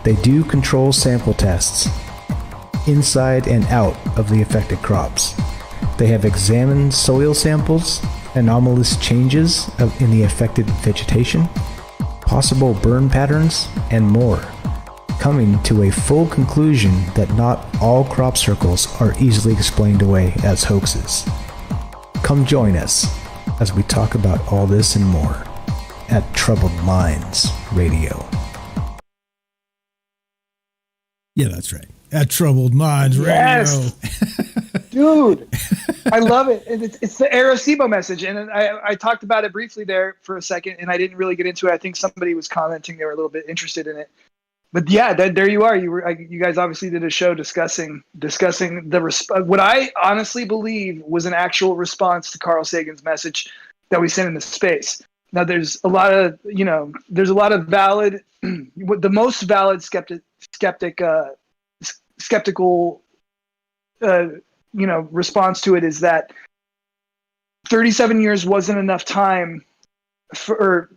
They do control sample tests inside and out of the affected crops. They have examined soil samples, anomalous changes in the affected vegetation, possible burn patterns, and more, coming to a full conclusion that not all crop circles are easily explained away as hoaxes. Come join us as we talk about all this and more at Troubled Minds Radio. Yeah, that's right. At Troubled Minds Radio. Yes. Dude, I love it. It's the Arecibo message. And I talked about it briefly there for a second, and I didn't really get into it. I think somebody was commenting they were a little bit interested in it. But yeah, there you are. You guys obviously did a show discussing what I honestly believe was an actual response to Carl Sagan's message that we sent into space. Now, there's a lot of valid, the most valid skeptical response to it is that 37 years wasn't enough time or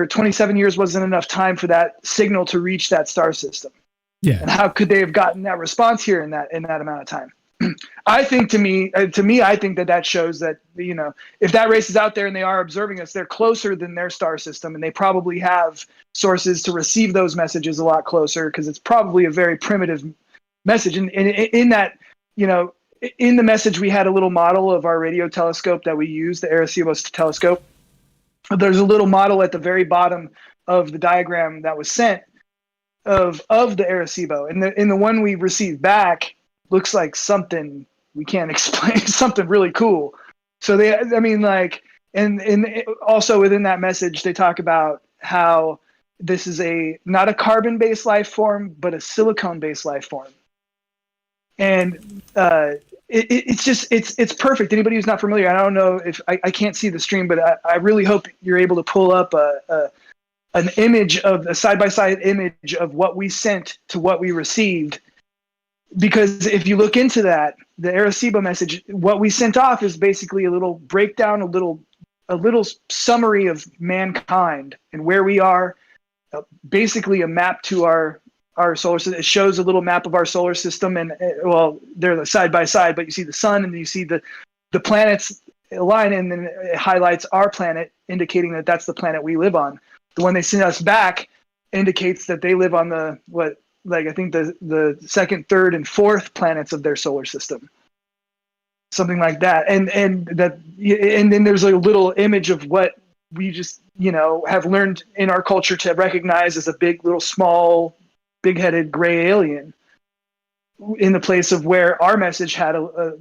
27 years wasn't enough time for that signal to reach that star system. Yeah. And how could they have gotten that response here in that amount of time? I think I think that shows that, if that race is out there and they are observing us, they're closer than their star system, and they probably have sources to receive those messages a lot closer, because it's probably a very primitive message. And in that, in the message, we had a little model of our radio telescope that we use, the Arecibo telescope. There's a little model at the very bottom of the diagram that was sent of the Arecibo, and in the one we received back looks like something we can't explain, something really cool. So and also within that message, they talk about how this is not a carbon-based life form, but a silicone-based life form. And it's perfect. Anybody who's not familiar, I don't know if I can't see the stream, but I really hope you're able to pull up an image of a side-by-side image of what we sent to what we received. Because if you look into that, the Arecibo message, what we sent off is basically a little breakdown, a little summary of mankind and where we are, basically a map to our solar system. It shows a little map of our solar system, and they're side by side, but you see the sun and you see the planets align, and then it highlights our planet, indicating that that's the planet we live on. The one they sent us back indicates that they live on I think the second, third, and fourth planets of their solar system, something like that. And then there's a little image of what we just have learned in our culture to recognize as a big, little, small, big-headed gray alien, in the place of where our message had a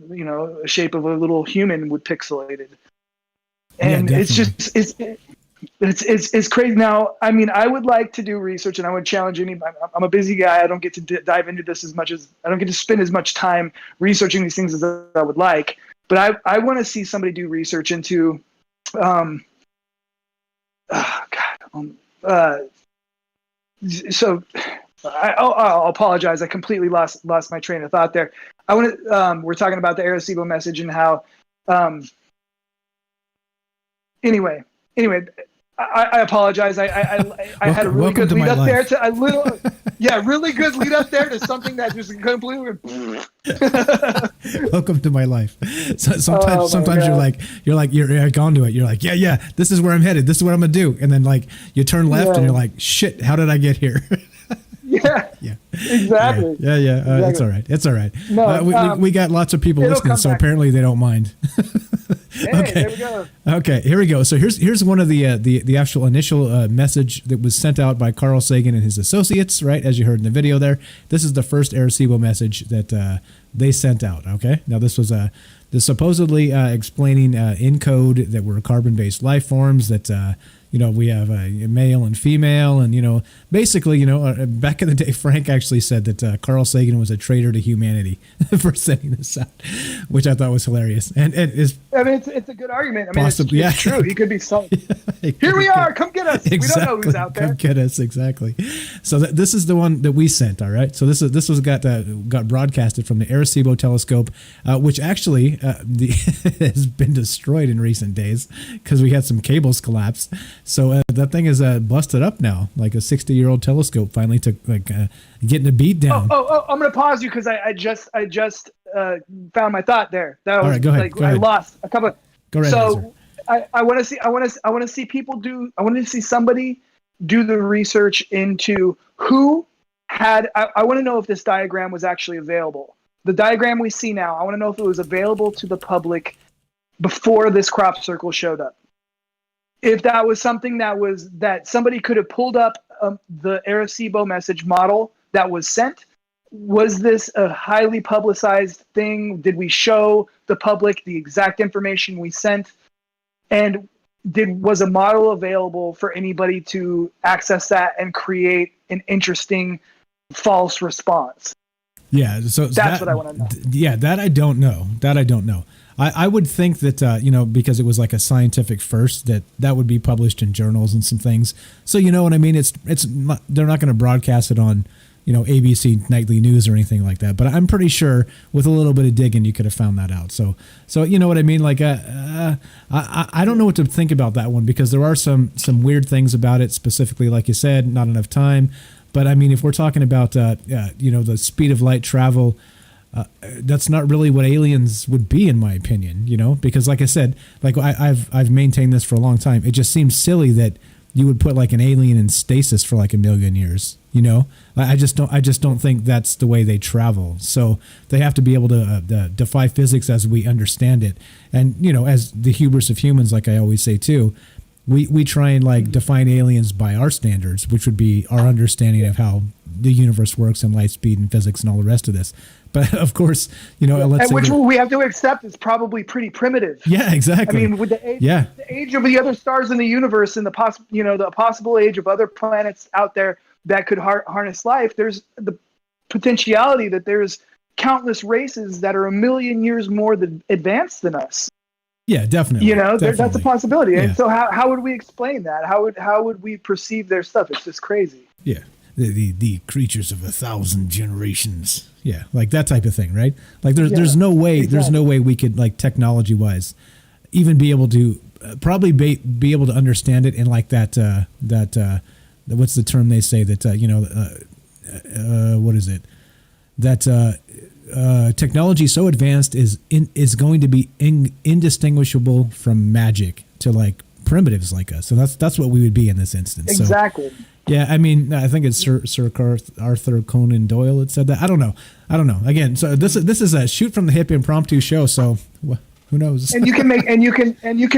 shape of a little human with pixelated. And it's crazy. Now, I mean, I would like to do research, and I would challenge anybody. I'm a busy guy. I don't get to dive into this as much as I don't get to spend as much time researching these things as I would like. But I want to see somebody do research into, so I'll apologize. I completely lost my train of thought there. I want to. We're talking about the Arecibo message and how. Anyway, I apologize. I had a really good lead up there really good lead up there to something that just completely. Welcome to my life. So, sometimes you're onto it. You're like, yeah, this is where I'm headed. This is what I'm gonna do. And then you turn left and you're like, shit, how did I get here? Yeah, exactly. Yeah. Exactly. It's all right. No, we got lots of people listening, so apparently they don't mind. Hey, there we go. Okay, here we go. So here's one of the actual initial message that was sent out by Carl Sagan and his associates, right? As you heard in the video there. This is the first Arecibo message that they sent out, okay? Now this was supposedly explaining in code that we're carbon-based life forms, that we have a male and female, and basically, back in the day, Frank actually said that Carl Sagan was a traitor to humanity for sending this out, which I thought was hilarious. And is, I mean, it's a good argument. I mean, possibly, it's true. He could be so. Here we are. Come get us. Exactly. We don't know who's out there. Come get us. Exactly. So this is the one that we sent. All right. So this was got broadcasted from the Arecibo telescope, which actually has been destroyed in recent days because we had some cables collapse. So that thing is busted up now, like a 60-year-old telescope finally took getting a beat down. Oh! I'm gonna pause you because I just found my thought there. That was all right, go ahead. I lost a couple. Go ahead. So I want to see people do. I want to see somebody do the research into who had. I want to know if this diagram was actually available. The diagram we see now. I want to know if it was available to the public before this crop circle showed up. If that was something that somebody could have pulled up the Arecibo message model that was sent. Was this a highly publicized thing? Did we show the public the exact information we sent? And was a model available for anybody to access that and create an interesting false response? Yeah, so that's what I want to know. Yeah, that I don't know. I would think that, because it was like a scientific first, that would be published in journals and some things. So you know what I mean? It's not, they're not going to broadcast it on, ABC Nightly News or anything like that. But I'm pretty sure with a little bit of digging, you could have found that out. So you know what I mean? Like, I don't know what to think about that one because there are some weird things about it, specifically, like you said, not enough time. But I mean, if we're talking about, the speed of light travel, that's not really what aliens would be, in my opinion, because like I said, like I've maintained this for a long time. It just seems silly that you would put like an alien in stasis for like 1 million years. I just don't think that's the way they travel. So they have to be able to defy physics as we understand it. And, as the hubris of humans, like I always say too, we try and like define aliens by our standards, which would be our understanding of how the universe works and light speed and physics and all the rest of this. But of course, let's say which we have to accept is probably pretty primitive. Yeah, exactly. I mean, with the age of the other stars in the universe and the possible age of other planets out there that could harness life, there's the potentiality that there's countless races that are 1 million years more advanced than us. Yeah, definitely. That's a possibility. Yeah. And so how would we explain that? How would we perceive their stuff? It's just crazy. Yeah. The creatures of 1,000 generations. Yeah, like that type of thing, right? Like there's no way we could, like, technology wise even be able to probably be able to understand it in like that what's the term they say that what is it? That technology so advanced is going to be indistinguishable from magic to like primitives like us. So that's what we would be in this instance. Exactly. So, yeah, I mean, I think it's Sir Arthur Conan Doyle that said that. I don't know. Again, so this is a shoot from the hip impromptu show. So who knows? And you can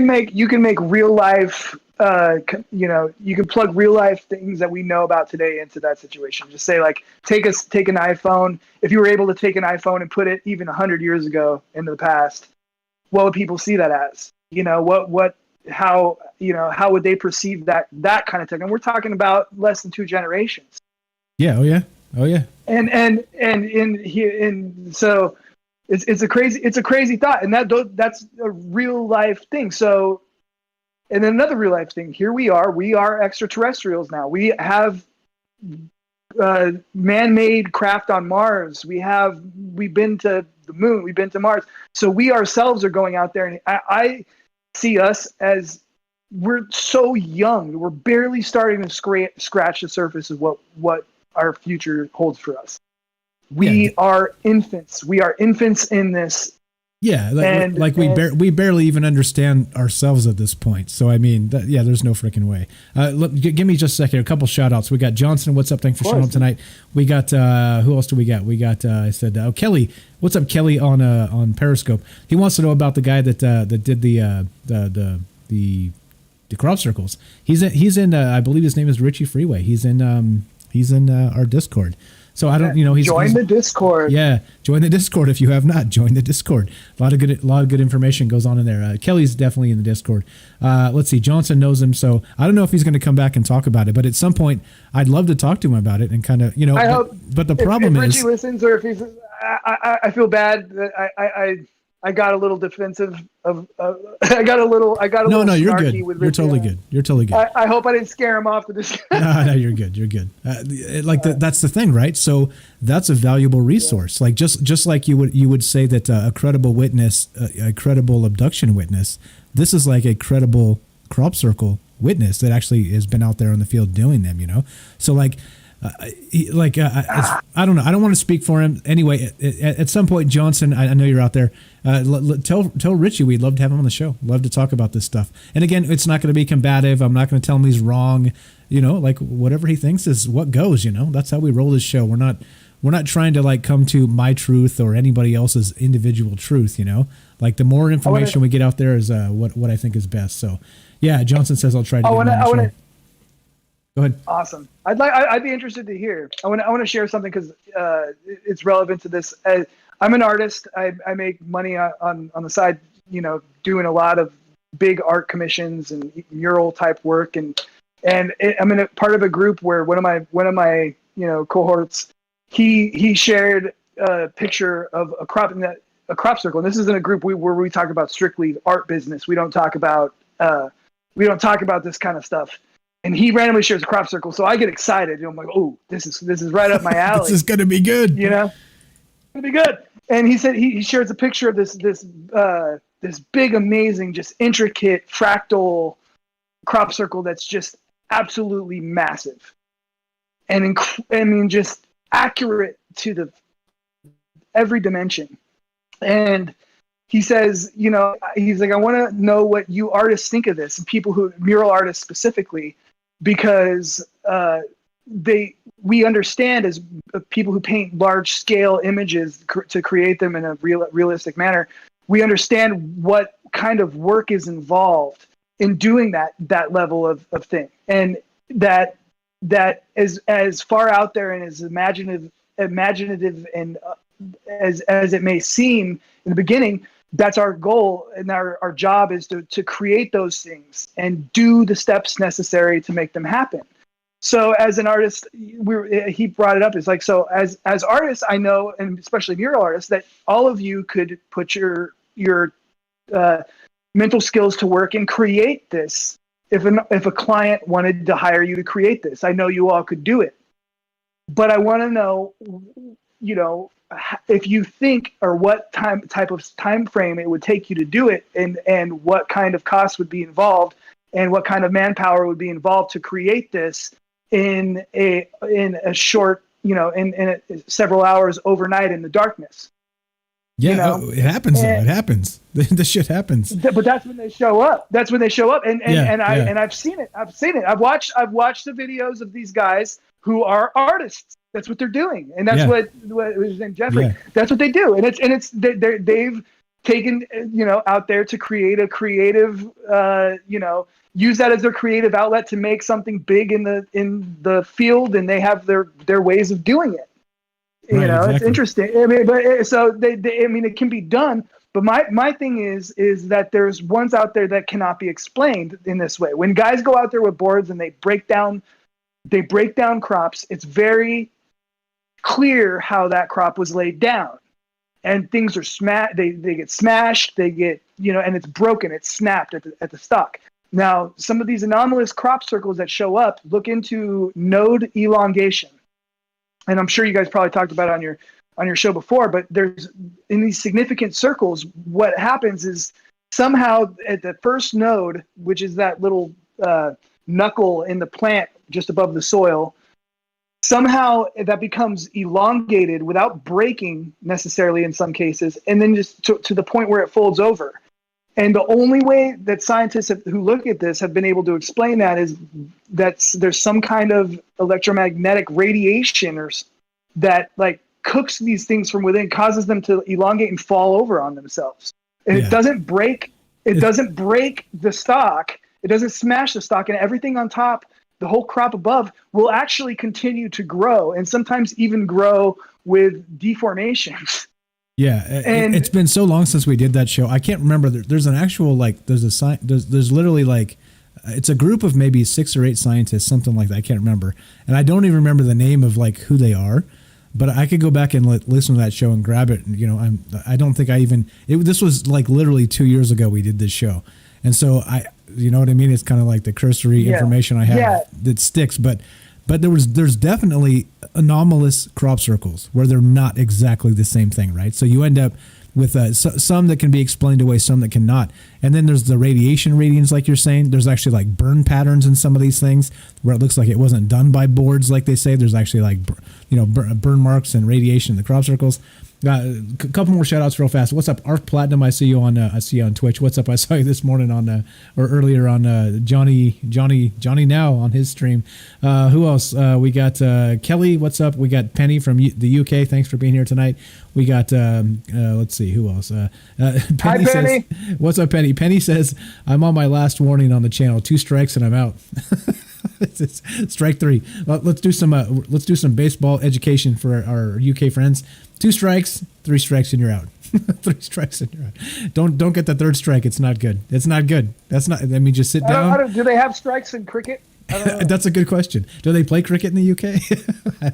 make real life. You can plug real life things that we know about today into that situation. Just say like, take an iPhone. If you were able to take an iPhone and put it even 100 years ago into the past, what would people see that as? How would they perceive that kind of thing? And we're talking about less than 2 generations. Yeah. Oh yeah. And so it's a crazy thought, and that's a real life thing. So, and then another real life thing. Here we are extraterrestrials now. We have man-made craft on Mars. We've been to the moon. We've been to Mars. So we ourselves are going out there, and I see us as we're so young. We're barely starting to scratch the surface of what our future holds for us. We are infants. We are infants in this Yeah, we barely even understand ourselves at this point. So I mean, there's no freaking way. Give me just a second. A couple shout outs. We got Johnson. What's up? Thanks for showing up tonight. We got who else do we got? We got Kelly. What's up, Kelly on Periscope? He wants to know about the guy that did the crop circles. He's in I believe his name is Richie Freeway. He's in our Discord. So I don't, join the Discord. Yeah, join the Discord if you have not. Join the Discord. A lot of good information goes on in there. Kelly's definitely in the Discord. Let's see, Johnson knows him, so I don't know if he's going to come back and talk about it. But at some point, I'd love to talk to him about it and kind of, I hope. But the problem if is, Richie listens, or if he's, I feel bad that I got a little defensive of. I got a little. No, you're good. With You're totally good. You're totally good. I hope I didn't scare him off with this. No, you're good. You're good. That's the thing, right? So that's a valuable resource. Like just like you would say that a credible witness, a credible abduction witness. This is like a credible crop circle witness that actually has been out there in the field doing them. So like. I don't know. I don't want to speak for him. Anyway, at some point, Johnson, I know you're out there. Tell Richie we'd love to have him on the show. Love to talk about this stuff. And again, it's not going to be combative. I'm not going to tell him he's wrong. Like whatever he thinks is what goes. That's how we roll this show. We're not trying to like come to my truth or anybody else's individual truth. Like the more information we get out there is what I think is best. So yeah, Johnson says I'll try to. Go ahead. Awesome. I'd be interested to hear. I want to share something because it's relevant to this. I'm an artist. I make money on the side, doing a lot of big art commissions and mural type work, and I'm in a part of a group where one of my cohorts, he shared a picture of a crop circle. And this is in a group where we talk about strictly art business. We don't talk about this kind of stuff. And he randomly shares a crop circle, so I get excited. I'm like, "Oh, this is right up my alley. This is gonna be good." It's gonna be good. And he said he shares a picture of this big, amazing, just intricate fractal crop circle that's just absolutely massive, and just accurate to every dimension. And he says, he's like, I want to know what you artists think of this, and mural artists specifically. Because we understand as people who paint large scale images to create them in a realistic manner, we understand what kind of work is involved in doing that level of thing, and that as far out there and as imaginative and as it may seem in the beginning. That's our goal, and our job is to create those things and do the steps necessary to make them happen. So as an artist, he brought it up. It's like, so as artists, I know, and especially mural artists, that all of you could put your mental skills to work and create this. If a client wanted to hire you to create this, I know you all could do it. But I want to know, if you think, or what type of time frame it would take you to do it, and what kind of cost would be involved, and what kind of manpower would be involved to create this in a short, in several hours overnight in the darkness. Yeah, it happens. It happens. This shit happens. But that's when they show up. And I've seen it. I've watched the videos of these guys who are artists. That's what they're doing, and that's what his name Jeffrey. Yeah. That's what they do, and they've taken out there to create a creative, use that as their creative outlet to make something big in the field, and they have their ways of doing it. Exactly. It's interesting. I mean, but it can be done. But my thing is that there's ones out there that cannot be explained in this way. When guys go out there with boards and they break down crops, it's very clear how that crop was laid down, and things are smashed. They get smashed. They get and it's broken. It's snapped at the stalk. Now, some of these anomalous crop circles that show up, look into node elongation, and I'm sure you guys probably talked about it on your show before. But there's in these significant circles, what happens is somehow at the first node, which is that little knuckle in the plant just above the soil, somehow that becomes elongated without breaking necessarily in some cases, and then just to the point where it folds over. And the only way that scientists who look at this have been able to explain that is that there's some kind of electromagnetic radiation that like cooks these things from within, causes them to elongate and fall over on themselves. And it doesn't break. It doesn't break the stalk. It doesn't smash the stalk, and everything on top, the whole crop above, will actually continue to grow, and sometimes even grow with deformations. Yeah, and it's been so long since we did that show. I can't remember. There's an actual there's literally like it's a group of maybe 6 or 8 scientists, something like that. I can't remember, and I don't even remember the name of like who they are. But I could go back and listen to that show and grab it. You know, I don't think I even. This was like literally 2 years ago we did this show, and so you know what I mean. It's kind of like the cursory information I have that sticks, but there's definitely anomalous crop circles where they're not exactly the same thing, right? So you end up with some that can be explained away, some that cannot. And then there's the radiation readings, like you're saying. There's actually like burn patterns in some of these things where it looks like it wasn't done by boards, like they say. There's actually like, burn marks and radiation in the crop circles. A couple more shout outs real fast. What's up, Arc Platinum? I see you on Twitch. What's up? I saw you this morning or earlier on Johnny Now on his stream. Who else? We got Kelly. What's up? We got Penny from the UK. Thanks for being here tonight. We got let's see who else. Penny. Hi, Penny. Says, what's up, Penny? Penny says I'm on my last warning on the channel. 2 strikes and I'm out. Strike 3. Let's do some baseball education for our UK friends. 2 strikes, 3 strikes, and you're out. 3 strikes and you're out. Don't get the 3rd strike. It's not good. It's not good. That's not. I mean, just sit down. Do they have strikes in cricket? That's a good question. Do they play cricket in the UK?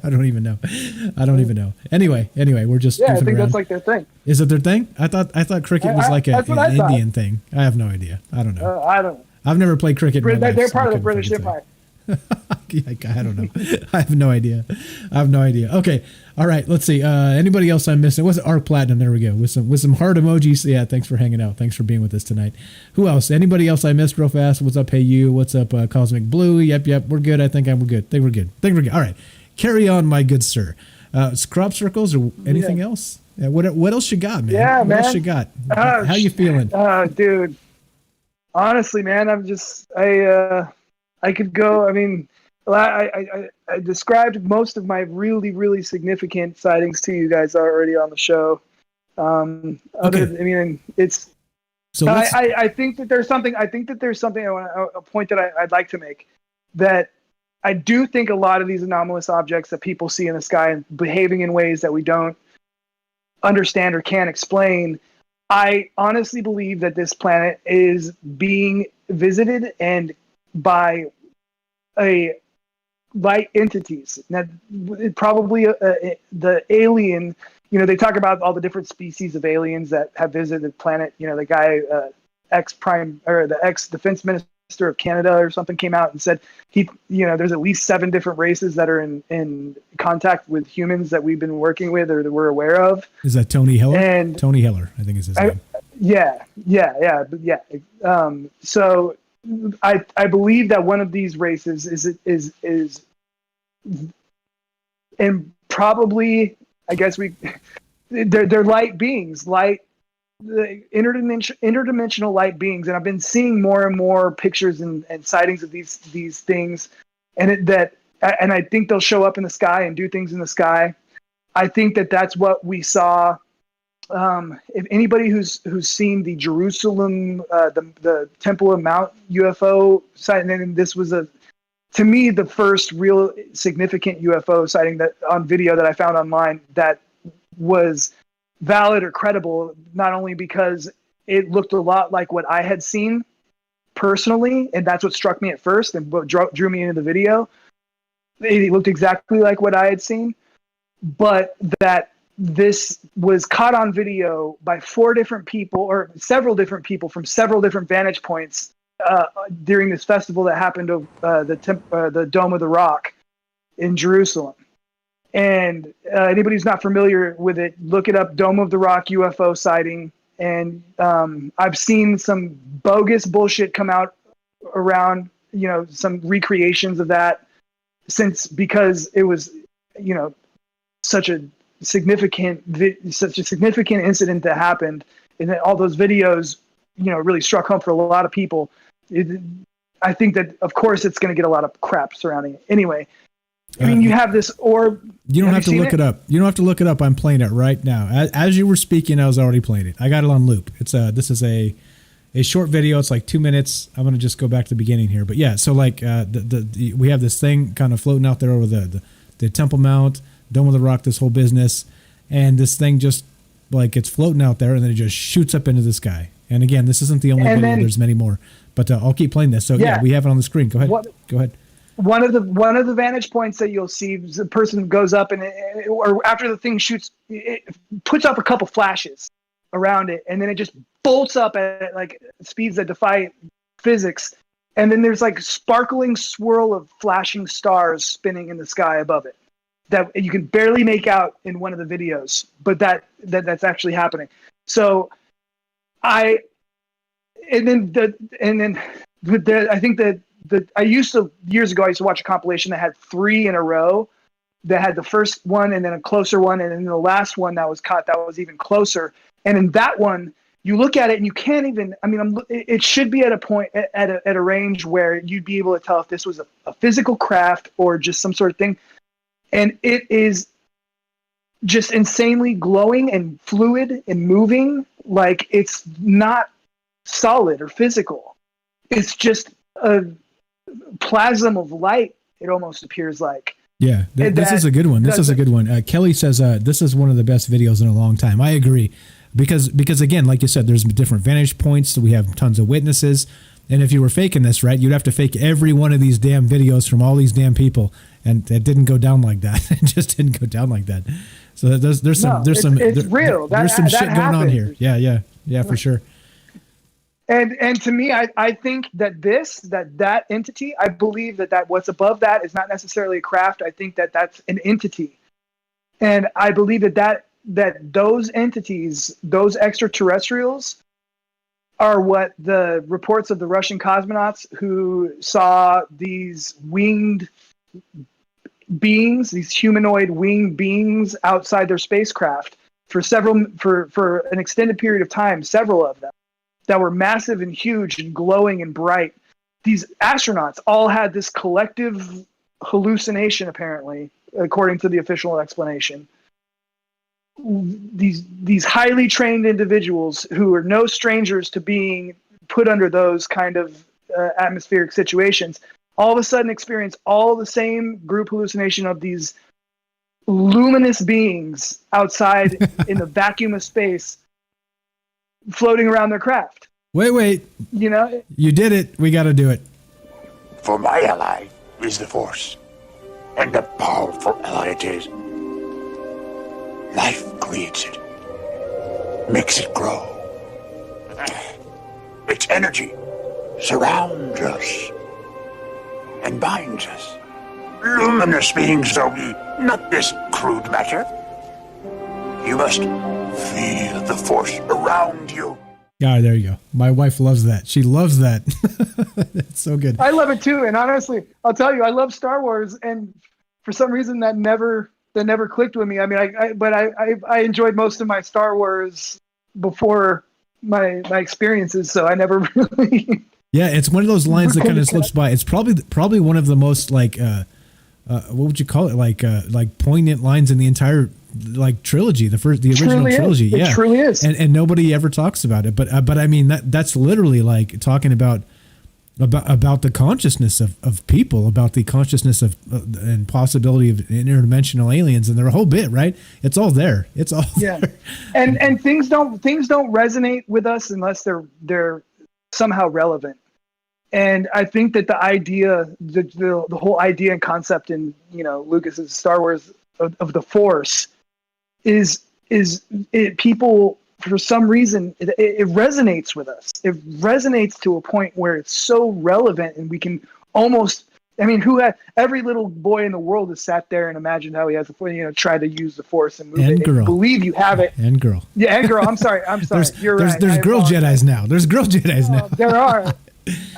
I don't even know. Anyway, we're just I think around. that's like their thing. Is it their thing? I thought cricket was like an Indian thing. I have no idea. I don't know. I don't know. I've never played cricket. They're part of the British Empire. I don't know. I have no idea. Okay. All right. Let's see. Anybody else I'm missing? What's it? Arc Platinum. There we go. With some heart emojis. Yeah. Thanks for hanging out. Thanks for being with us tonight. Who else? Anybody else I missed real fast? What's up? Hey, you. What's up? Cosmic Blue. Yep. We're good. I think we're good. Think we're good. All right. Carry on, my good sir. Crop circles or anything else? What else you got, man? Yeah, what else you got? How you feeling? Dude. Honestly, man, I could go. I mean, I described most of my really, really significant sightings to you guys already on the show. I mean, it's. So I think that there's something. A point that I'd like to make, that I do think a lot of these anomalous objects that people see in the sky and behaving in ways that we don't understand or can't explain. I honestly believe that this planet is being visited and by light entities. Now, probably the alien. You know, they talk about all the different species of aliens that have visited the planet. You know, the guy the ex-defense minister of Canada or something came out and said there's at least 7 different races that are in contact with humans that we've been working with or that we're aware of. Is that Tony Heller? And Tony Heller, I think is his name. Yeah. So I believe that one of these races is and probably, I guess they're light beings, interdimensional light beings, and I've been seeing more and more pictures and sightings of these things, and I think they'll show up in the sky and do things in the sky. I think that that's what we saw. If anybody who's seen the Jerusalem, the Temple of Mount UFO sighting, and this was to me the first real significant UFO sighting that on video that I found online that was valid or credible, not only because it looked a lot like what I had seen personally, and that's what struck me at first and what drew me into the video. It looked exactly like what I had seen, but that this was caught on video by 4 different people or several different people from several different vantage points during this festival that happened of the Dome of the Rock in Jerusalem. And anybody who's not familiar with it, look it up, Dome of the Rock UFO sighting. And I've seen some bogus bullshit come out around, some recreations of that because it was such a significant incident that happened, and that all those videos, really struck home for a lot of people. I think that, of course, it's going to get a lot of crap surrounding it. Anyway, I mean, you have this orb. You don't have to look it up. You don't have to look it up. I'm playing it right now. As you were speaking, I was already playing it. I got it on loop. This is a short video. It's like 2 minutes. I'm going to just go back to the beginning here. But yeah, so like we have this thing kind of floating out there over the Temple Mount, Dome of the Rock, this whole business. And this thing just like it's floating out there and then it just shoots up into the sky. And again, this isn't the only video. There's many more. But I'll keep playing this. So yeah, we have it on the screen. Go ahead. Go ahead. One of the vantage points that you'll see is the person goes up or after the thing shoots, it puts up a couple flashes around it, and then it just bolts up at like speeds that defy physics. And then there's like sparkling swirl of flashing stars spinning in the sky above it that you can barely make out in one of the videos, but that's actually happening. So I think that years ago, I used to watch a compilation that had 3 in a row, that had the first one and then a closer one. And then the last one that was caught, that was even closer. And in that one, you look at it and you can't even, it should be at a point at a range where you'd be able to tell if this was a physical craft or just some sort of thing. And it is just insanely glowing and fluid and moving. Like it's not solid or physical. It's just a plasm of light, it almost appears like. Yeah, this is a good one. This is a good one. Kelly says this is one of the best videos in a long time. I agree. Because again, like you said, there's different vantage points. So we have tons of witnesses. And if you were faking this, right, you'd have to fake every one of these damn videos from all these damn people. And it didn't go down like that. It just didn't go down like that. So there's some real. There's some shit going on here. Yeah, for sure. And to me, I think that that entity, I believe that what's above that is not necessarily a craft. I think that that's an entity. And I believe that those entities, those extraterrestrials, are what the reports of the Russian cosmonauts who saw these winged beings, these humanoid winged beings outside their spacecraft for an extended period of time, several of them, that were massive and huge and glowing and bright. These astronauts all had this collective hallucination, apparently, according to the official explanation. These highly trained individuals who are no strangers to being put under those kind of atmospheric situations, all of a sudden experience all the same group hallucination of these luminous beings outside in the vacuum of space, floating around their craft. Wait. You did it. We got to do it. For my ally is the Force, and a powerful ally it is. Life creates it, makes it grow. Its energy surrounds us and binds us. Luminous beings are we, not this crude matter. You must feel the Force around you. Yeah, there you go. My wife loves that. She loves that. It's so good. I love it too. And honestly, I'll tell you, I love Star Wars, and for some reason that never clicked with me. I mean, I enjoyed most of my Star Wars before my experiences, so I never really. Yeah, it's one of those lines that kind of slips by. It's probably one of the most like what would you call it, like poignant lines in the entire like trilogy, the original trilogy. It truly is. And nobody ever talks about it, but I mean that's literally like talking about the consciousness of people, about the consciousness of and possibility of interdimensional aliens, and their whole bit, right? It's all there. It's all there. And things don't resonate with us unless they're somehow relevant. And I think that the idea, the whole idea and concept in Lucas's Star Wars of the Force is people, for some reason, it resonates with us. It resonates to a point where it's so relevant, and we can almost. I mean, every little boy in the world has sat there and imagined how he has tried to use the Force and move and it. Girl. And believe you have it. And girl. Yeah, and girl. I'm sorry. You're right. There's girl Jedis now. There's girl Jedis now. There are.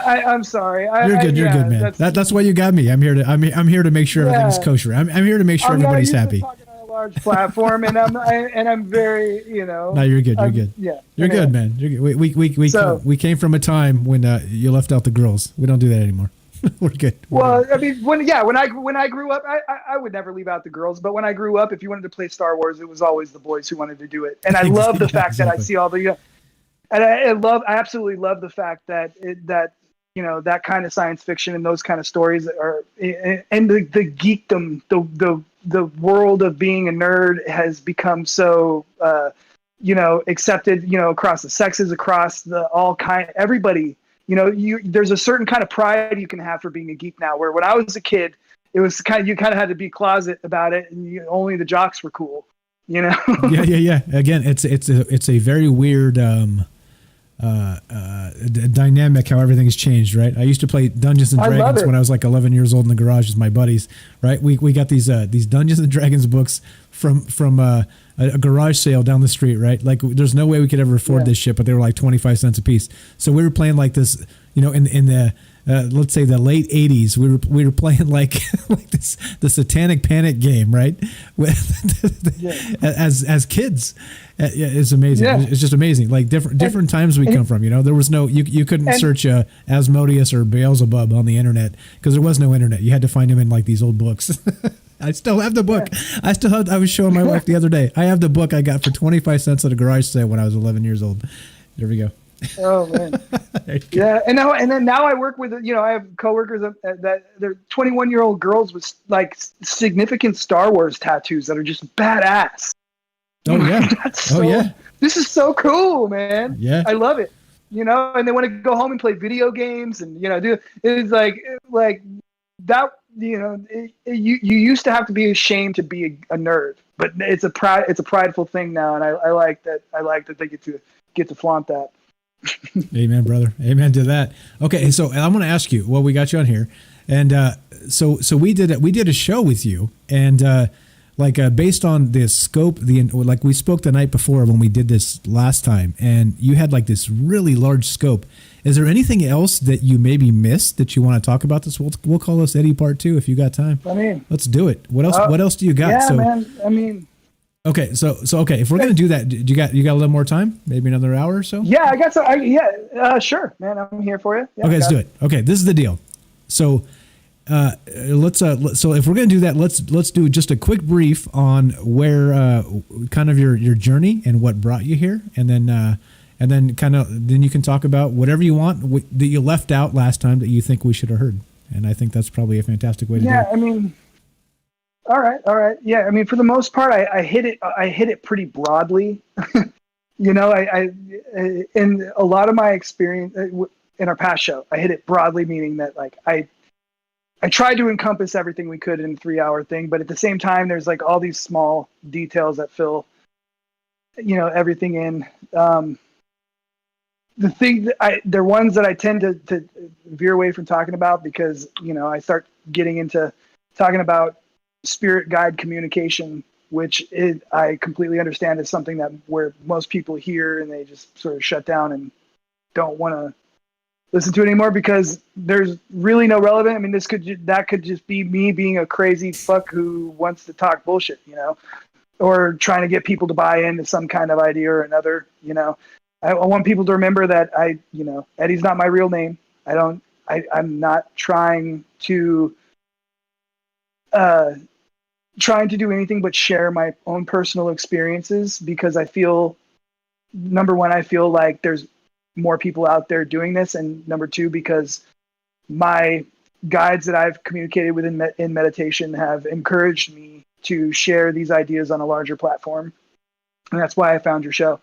I'm sorry. You're good. You're good, man. That's why you got me. I'm here to make sure everything's kosher. I'm here to make sure everybody's happy. I'm not used to talking on a large platform, and I'm very, No, you're good. You're good. Yeah. You're good, man. You're good. We came from a time when you left out the girls. We don't do that anymore. We're good. Well, I mean, when I grew up, I would never leave out the girls. But when I grew up, if you wanted to play Star Wars, it was always the boys who wanted to do it. And I love the fact that I see all the, and I absolutely love the fact that that kind of science fiction and those kind of stories are, and the geekdom, the world of being a nerd has become so, accepted, across the sexes, across everybody. There's a certain kind of pride you can have for being a geek now, where when I was a kid, it was you kind of had to be closet about it, and only the jocks were cool, Yeah. Again, it's a very weird dynamic how everything's changed, right? I used to play Dungeons and Dragons when I was like 11 years old in the garage with my buddies, right? We got these Dungeons and Dragons books from a garage sale down the street, right? Like there's no way we could ever afford this shit, but they were like 25 cents a piece. So we were playing like this, in the let's say the late 80s, we were playing like the Satanic Panic game, right? As kids. It's amazing. Yeah. It's just amazing. Like different times we come from, there was no, you couldn't search Asmodeus or Beelzebub on the internet because there was no internet. You had to find him in like these old books. I still have the book. I was showing my wife the other day. I have the book I got for 25 cents at a garage sale when I was 11 years old. There we go. Oh man. Yeah. And now I work with, I have coworkers that they're 21-year-old girls with like significant Star Wars tattoos that are just badass. Oh yeah. This is so cool, man. Yeah. I love it. And they want to go home and play video games and, it's like that, you used to have to be ashamed to be a nerd, but it's a prideful thing now. And I like that they get to flaunt that. Amen, brother. Amen to that. Okay. So I'm going to ask you, well, we got you on here. And, so we did a show with you and, based on the scope, like we spoke the night before when we did this last time, and you had like this really large scope. Is there anything else that you maybe missed that you want to talk about this? We'll call this Eddie Part 2 if you got time. I mean, let's do it. What else? What else do you got? Yeah, man. I mean, okay. So okay. If we're gonna do that, you got a little more time? Maybe another hour or so? Yeah, I got some. Sure, man. I'm here for you. Yeah, okay, let's do it. Okay, this is the deal. So. So if we're going to do that, let's do just a quick brief on where kind of your journey and what brought you here, and then you can talk about whatever you want that you left out last time that you think we should have heard. And I think that's probably a fantastic way to do it. Yeah, I mean, all right. Yeah, I mean, for the most part, I hit it pretty broadly. In a lot of my experience in our past show, I hit it broadly, meaning that like I tried to encompass everything we could in a 3-hour thing, but at the same time, there's like all these small details that fill, everything in. The thing that they're ones that I tend to veer away from talking about because, I start getting into talking about spirit guide communication, which I completely understand is something that where most people hear and they just sort of shut down and don't want to listen to it anymore because there's really no relevant. I mean, that could just be me being a crazy fuck who wants to talk bullshit, or trying to get people to buy into some kind of idea or another. I want people to remember that Eddie's not my real name. I'm not trying to do anything but share my own personal experiences because I feel, number one, I feel like there's more people out there doing this, and number two, because my guides that I've communicated with in meditation have encouraged me to share these ideas on a larger platform, and that's why I found your show.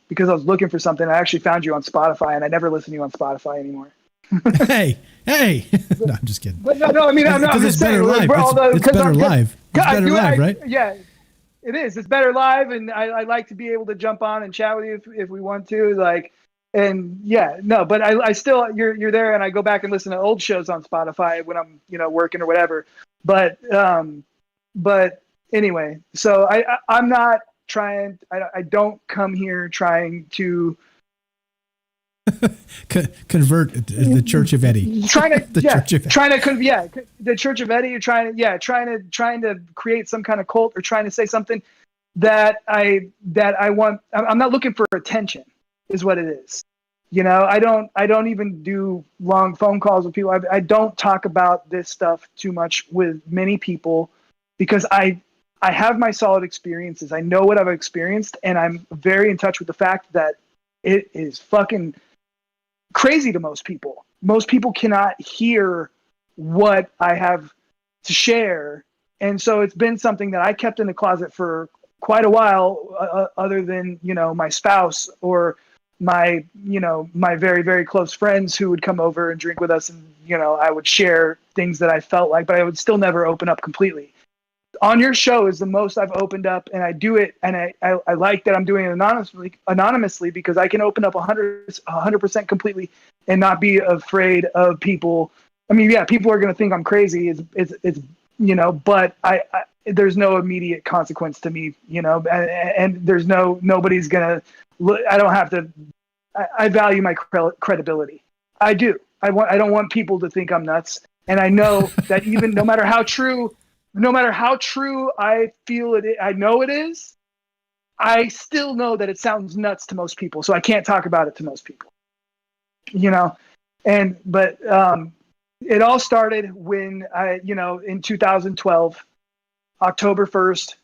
Because I was looking for something, I actually found you on Spotify, and I never listen to you on Spotify anymore. hey! No, I'm just kidding. But no, I mean, I'm just saying. It's better live. It's better live, right? Yeah. It is. It's better live, and I like to be able to jump on and chat with you if we want to. But I still you're there, and I go back and listen to old shows on Spotify when I'm working or whatever. But anyway, so I'm not trying. I don't come here trying to Convert the Church of Eddie. Trying to the Church of Eddie. The Church of Eddie. You're trying to create some kind of cult, or trying to say something that I want. I'm not looking for attention, is what it is. You know, I don't even do long phone calls with people. I don't talk about this stuff too much with many people, because I have my solid experiences. I know what I've experienced, and I'm very in touch with the fact that it is fucking crazy to most people. Most people cannot hear what I have to share. And so it's been something that I kept in the closet for quite a while, other than, you know, my spouse or my very, very close friends who would come over and drink with us. And, you know, I would share things that I felt like, but I would still never open up completely. On your show is the most I've opened up, and I do it, and I like that I'm doing it anonymously, because I can open up 100% completely and not be afraid of people. I mean, yeah, people are going to think I'm crazy. It's you know, but I there's no immediate consequence to me, you know, and there's nobody's going to, I don't have to, I value my credibility. I do. I don't want people to think I'm nuts. And I know that even no matter how true I feel it, I know it is, I still know that it sounds nuts to most people. So I can't talk about it to most people, you know? But it all started when in 2012, October 1st,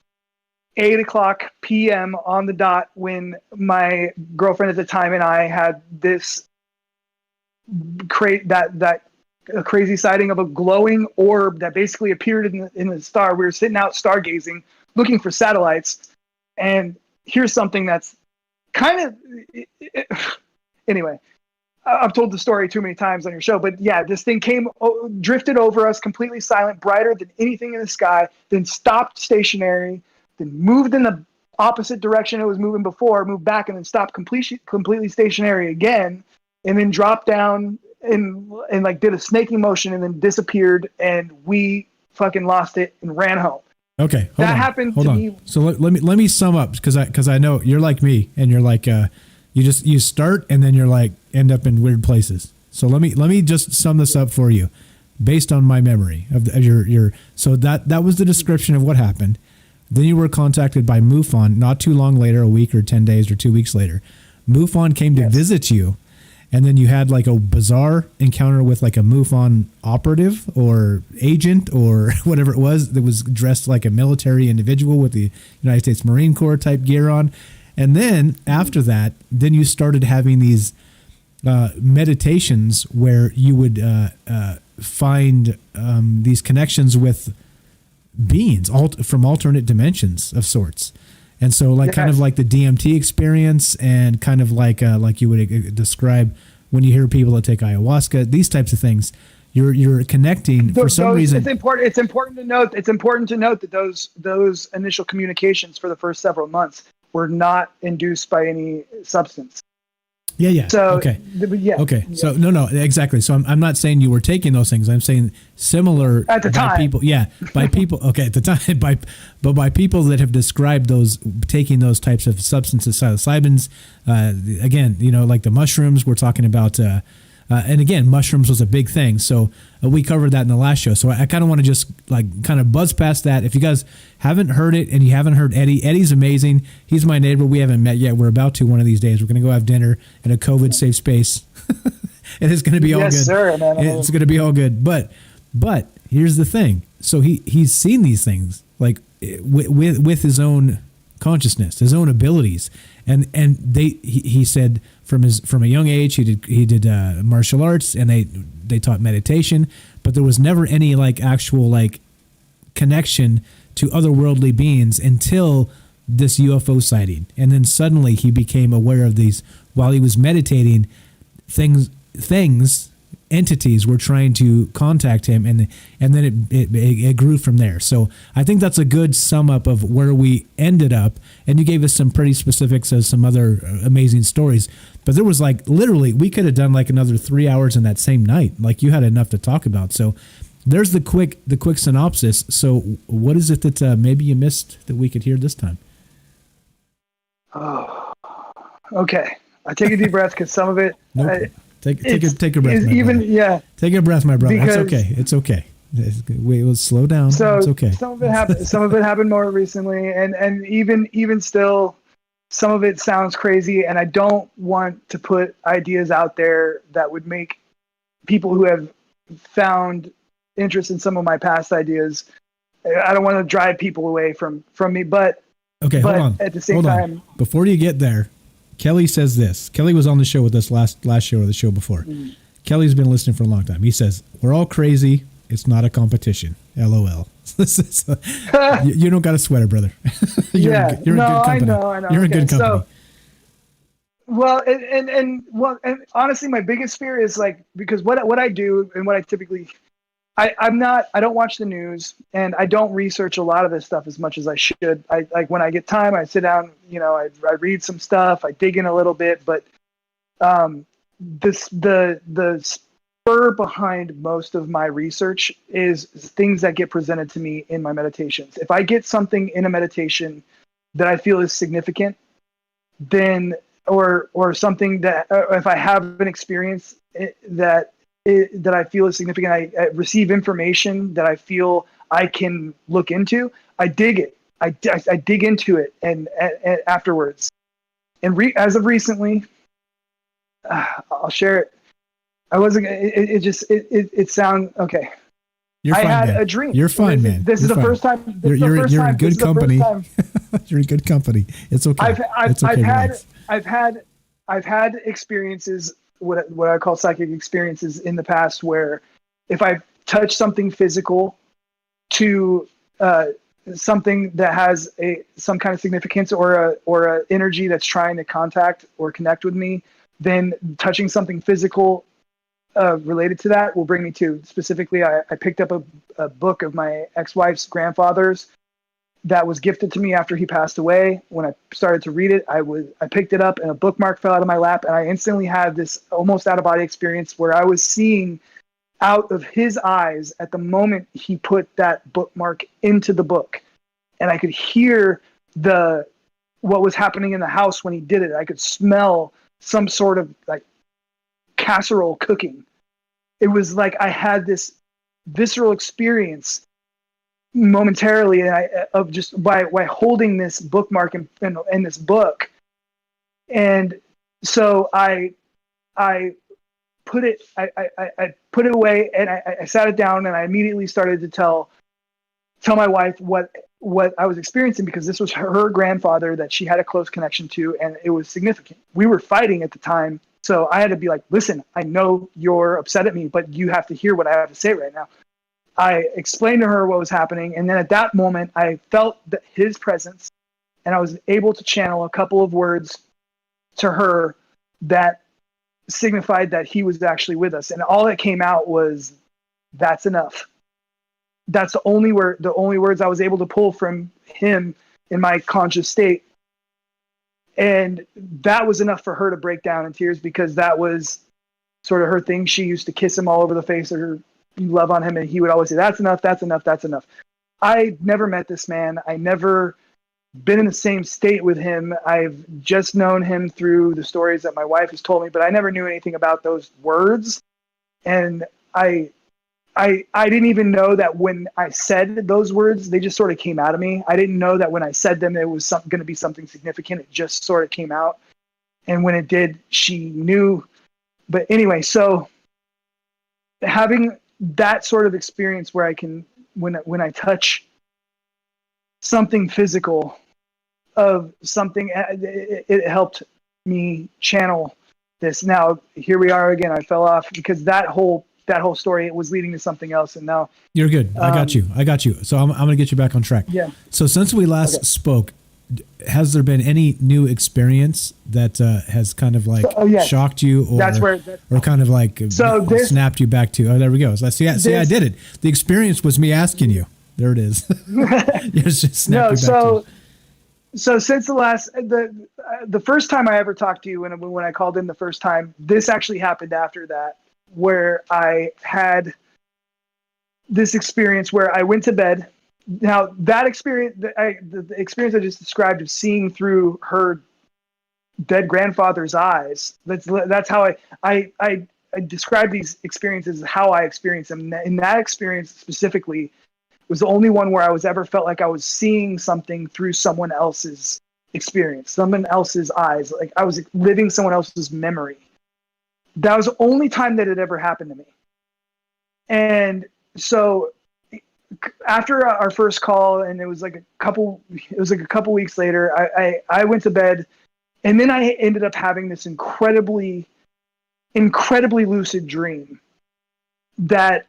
8:00 p.m. on the dot, when my girlfriend at the time and I had this crazy sighting of a glowing orb that basically appeared in the star. We were sitting out stargazing, looking for satellites, and here's something that's kind of anyway. I've told the story too many times on your show, but yeah, this thing drifted over us, completely silent, brighter than anything in the sky, then stopped stationary, then moved in the opposite direction it was moving before, moved back, and then stopped completely stationary again, and then dropped down and like did a snaking motion and then disappeared, and we fucking lost it and ran home. Okay, happened to me. So let me sum up, because I know you're like me, and you're like you start and then you're like end up in weird places. So let me just sum this up for you, based on my memory of your. So that was the description of what happened. Then you were contacted by MUFON not too long later, a week or 10 days or 2 weeks later. MUFON came to visit you, and then you had like a bizarre encounter with like a MUFON operative or agent or whatever it was that was dressed like a military individual with the United States Marine Corps type gear on. And then after that, then you started having these meditations where you would find these connections with beings from alternate dimensions of sorts. And so kind of like the DMT experience, and kind of like you would describe when you hear people that take ayahuasca, these types of things, you're connecting for some reason. It's important to note that those initial communications for the first several months were not induced by any substance. Yeah. So, okay. Yeah. Okay. So no, exactly. So I'm not saying you were taking those things. I'm saying similar at the time. People, yeah, by people. Okay, at the time, by people that have described those taking those types of substances, psilocybins. Again, like the mushrooms we're talking about. And again, mushrooms was a big thing. So we covered that in the last show. So I kind of want to just kind of buzz past that. If you guys haven't heard it and you haven't heard Eddie's amazing. He's my neighbor. We haven't met yet. We're about to one of these days. We're going to go have dinner in a COVID safe space. And it's going to be all good. Yes, sir, man. It's going to be all good. But here's the thing. So he's seen these things with his own consciousness, his own abilities. And he said from a young age he did martial arts, and they taught meditation, but there was never any actual connection to otherworldly beings until this UFO sighting. And then suddenly he became aware of these while he was meditating. Entities were trying to contact him, and then it grew from there. So I think that's a good sum up of where we ended up. And you gave us some pretty specifics of some other amazing stories. But there was literally, we could have done another 3 hours in that same night. You had enough to talk about. So there's the quick synopsis. So what is it that maybe you missed that we could hear this time? Oh, okay. I take a deep breath because some of it. Nope. Take a breath. My Even brother. yeah. Take a breath, my brother. Because, it's okay. It's okay. We'll slow down. So it's okay. Some of it happened. Some of it happened more recently, and even still, some of it sounds crazy. And I don't want to put ideas out there that would make people who have found interest in some of my past ideas. I don't want to drive people away from me, but okay, hold on. At the same time, before you get there, Kelly says this. Kelly was on the show with us last show or the show before. Mm-hmm. Kelly's been listening for a long time. He says, "We're all crazy. It's not a competition." LOL. You don't got a sweater, brother. you're in good company. I know. You're in good company. So, well, and honestly, my biggest fear is like, because what I do and what I typically, I don't watch the news and I don't research a lot of this stuff as much as I should. I like when I get time, I sit down, I read some stuff, I dig in a little bit, but the spur behind most of my research is things that get presented to me in my meditations. If I get something in a meditation that I feel is significant, then or something that if I have an experience that I feel is significant, I receive information that I feel I can look into, I dig it. I dig into it and afterwards. And as of recently, I'll share it. I wasn't. It sounds okay. You're fine, I had man. a dream. You're fine, man. This is the first time. You're in good company. You're in good company. It's okay. I've had experiences, what I call psychic experiences in the past, where if I touch something physical to something that has some kind of significance or a energy that's trying to contact or connect with me, then touching something physical related to that will bring me to, specifically, I picked up a book of my ex-wife's grandfather's that was gifted to me after he passed away. When I started to read it, I picked it up and a bookmark fell out of my lap, and I instantly had this almost out-of-body experience where I was seeing out of his eyes at the moment he put that bookmark into the book, and I could hear what was happening in the house when he did it. I could smell some sort of like casserole cooking. It was like I had this visceral experience momentarily of just by holding this bookmark in this book. And so I put it away, and I sat it down, and I immediately started to tell my wife what I was experiencing, because this was her grandfather that she had a close connection to, and it was significant. We were fighting at the time, so I had to be like, listen, I know you're upset at me, but you have to hear what I have to say right now. I explained to her what was happening, and then at that moment, I felt his presence, and I was able to channel a couple of words to her that signified that he was actually with us, and all that came out was, "That's enough." That's the only words I was able to pull from him in my conscious state. And that was enough for her to break down in tears, because that was sort of her thing. She used to kiss him all over the face, or love on him, and he would always say, "That's enough, that's enough, that's enough." I never met this man. I never been in the same state with him. I've just known him through the stories that my wife has told me, but I never knew anything about those words. And I didn't even know that when I said those words, they just sort of came out of me. I didn't know that when I said them, it was going to be something significant. It just sort of came out. And when it did, she knew. But anyway, so having that sort of experience where I can, when I touch something physical of something, it helped me channel this. Now, here we are again. I fell off because that whole story, it was leading to something else, and now you're good. I got you. So I'm going to get you back on track. Yeah. So since we last spoke, has there been any new experience that has kind of like shocked you, or kind of like snapped you back to? Oh, there we go. So see, I did it. The experience was me asking you. There it is. So since the first time I ever talked to you, when I called in the first time, this actually happened after that, where I had this experience where I went to bed. Now that experience, the experience I just described of seeing through her dead grandfather's eyes. That's how I describe these experiences as how I experience them. In that experience specifically was the only one where I was ever felt like I was seeing something through someone else's experience, someone else's eyes. Like I was living someone else's memory. That was the only time that it ever happened to me. And so after our first call, and it was like a couple weeks later, I went to bed, and then I ended up having this incredibly lucid dream that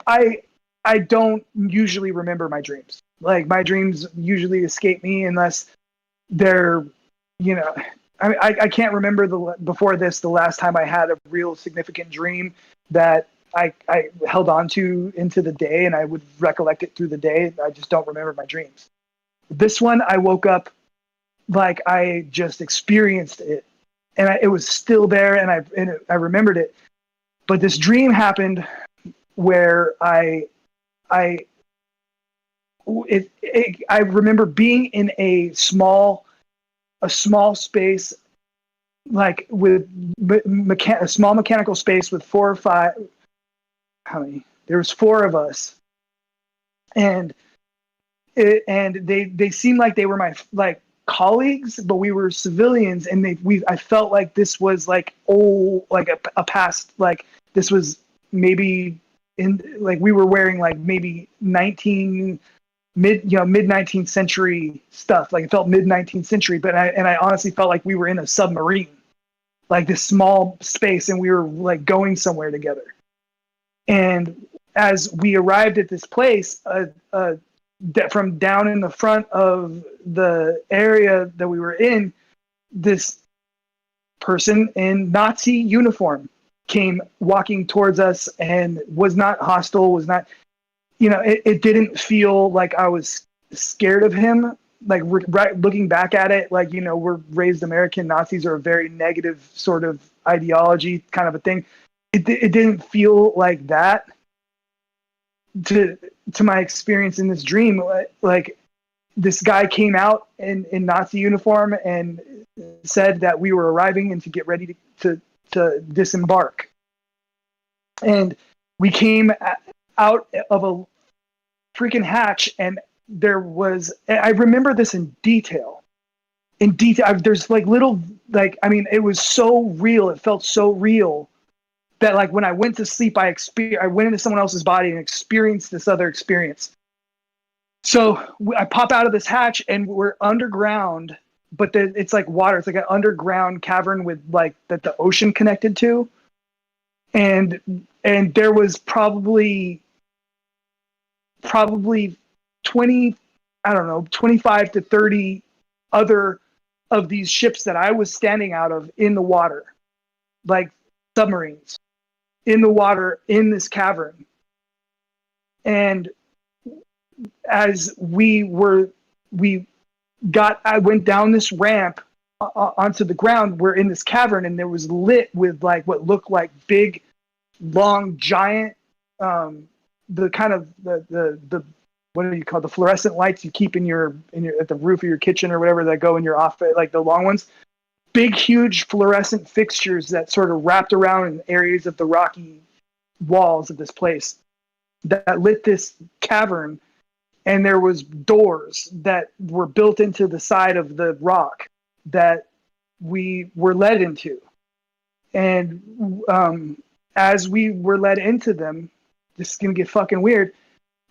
I don't usually remember my dreams. Like my dreams usually escape me unless they're, I can't remember before this, the last time I had a real significant dream that I held on to into the day, and I would recollect it through the day. I just don't remember my dreams. This one, I woke up like I just experienced it, and it was still there, and I remembered it. But this dream happened where I remember being in a small space, like with a small mechanical space with 4 or 5. How many? There was 4 of us, and they seemed like they were my colleagues, but we were civilians, and I felt like this was like a past, like this was maybe in like we were wearing like maybe mid 19th century stuff. Like it felt mid 19th century, but I honestly felt like we were in a submarine, like this small space, and we were like going somewhere together. And as we arrived at this place, from down in the front of the area that we were in, this person in Nazi uniform came walking towards us and was not hostile, was not, it didn't feel like I was scared of him. Like looking back at it, like, we're raised American. Nazis are a very negative sort of ideology kind of a thing. It didn't feel like that to my experience in this dream. Like this guy came out in Nazi uniform and said that we were arriving and to get ready to disembark. And we came out of a freaking hatch, and there was, I remember this in detail. There's like little, like, I mean, it was so real. It felt so real that like when I went to sleep, I went into someone else's body and experienced this other experience. So I pop out of this hatch, and we're underground, but it's like water. It's like an underground cavern with like that the ocean connected to. And there was probably 20, I don't know, 25 to 30 other of these ships that I was standing out of in the water, like submarines in the water in this cavern. And as I went down this ramp onto the ground, we're in this cavern, and there was lit with like what looked like big, long, giant, the kind of the what do you call the fluorescent lights you keep in your at the roof of your kitchen or whatever that go in your office, like the long ones. Big, huge fluorescent fixtures that sort of wrapped around in areas of the rocky walls of this place that lit this cavern. And there was doors that were built into the side of the rock that we were led into. And as we were led into them, this is going to get fucking weird.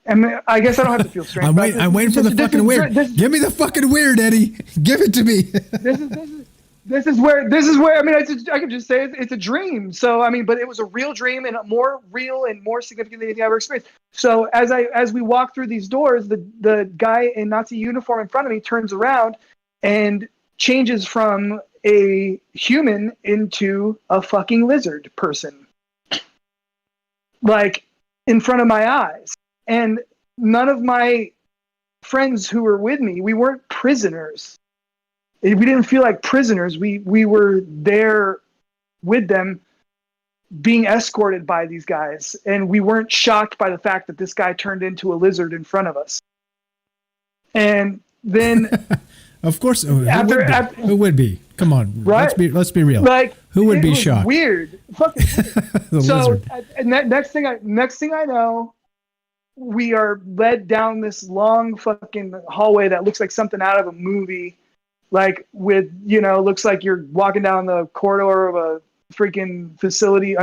And I guess I don't have to feel strange. I'm waiting for the fucking weird. Give me the fucking weird, Eddie. Give it to me. This is where I mean, I could just say it's a dream. So I mean, but it was a real dream, and more real and more significant than anything I ever experienced. So as we walk through these doors, the guy in Nazi uniform in front of me turns around and changes from a human into a fucking lizard person, like in front of my eyes. And none of my friends who were with me, we weren't prisoners. We didn't feel like prisoners. We were there with them, being escorted by these guys, and we weren't shocked by the fact that this guy turned into a lizard in front of us. And then Of course, who would be? Come on, right? Let's be real. Like, who would be was shocked? Weird. Fucking weird. So next thing I know, we are led down this long fucking hallway that looks like something out of a movie, like with looks like you're walking down the corridor of a freaking facility,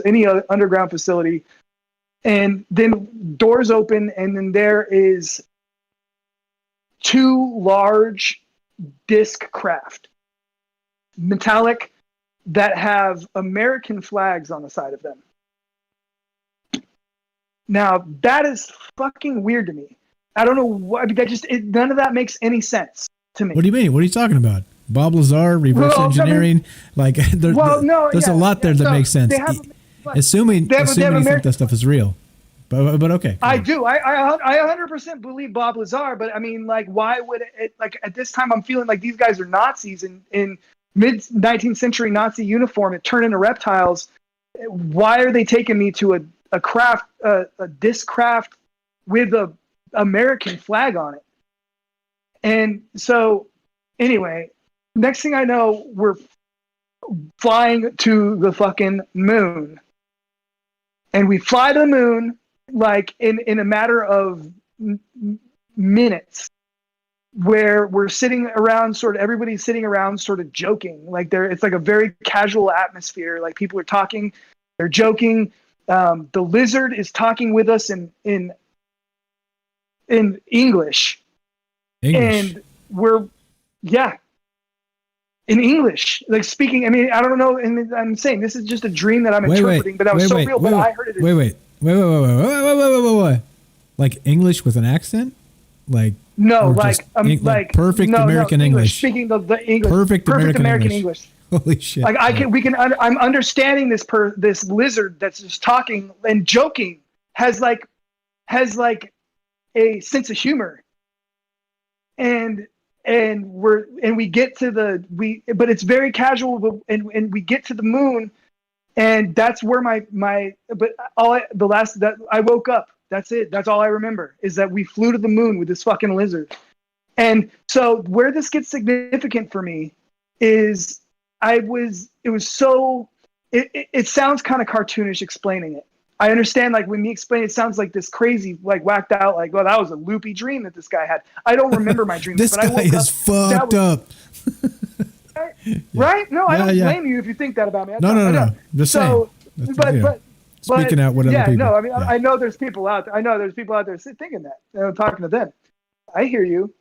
any other underground facility, and then doors open, and then there is 2 large disc craft, metallic, that have American flags on the side of them. Now that is fucking weird to me. I don't know why. None of that makes any sense to me. What do you mean? What are you talking about? Bob Lazar, reverse engineering? There's a lot there that makes sense. Assuming you think that stuff is real. But okay. I do. I 100% believe Bob Lazar, but I mean, like, why would it, like, at this time I'm feeling like these guys are Nazis in mid-19th century Nazi uniform and turn into reptiles. Why are they taking me to a disc craft with a American flag on it? And so anyway, next thing I know, we're flying to the fucking moon. And we fly to the moon like in a matter of minutes, where we're sitting around, everybody's sitting around sort of joking. Like it's like a very casual atmosphere. Like people are talking, they're joking. The lizard is talking with us in English. And we're, in English, like speaking. I mean, I don't know. And I'm saying this is just a dream that I'm interpreting, but that was so real. But I heard it. Wait. Like English with an accent? Like no, like perfect American English. Speaking of the English, perfect American English. Holy shit! Like I'm understanding this lizard that's just talking and joking has like a sense of humor, and we get to but it's very casual, and we get to the moon, and that's where I woke up. That's it. That's all I remember, is that we flew to the moon with this fucking lizard. And so where this gets significant for me is it sounds kind of cartoonish explaining it. I understand, like, when you explain it sounds like this crazy, like, whacked out, like, well, that was a loopy dream that this guy had. I don't remember my dream. This guy is fucked up. Right? No, I don't blame you if you think that about me. No. Just saying. Speaking out what other people. No, I mean, I know there's people out there. I know there's people out there thinking that. And I'm talking to them. I hear you.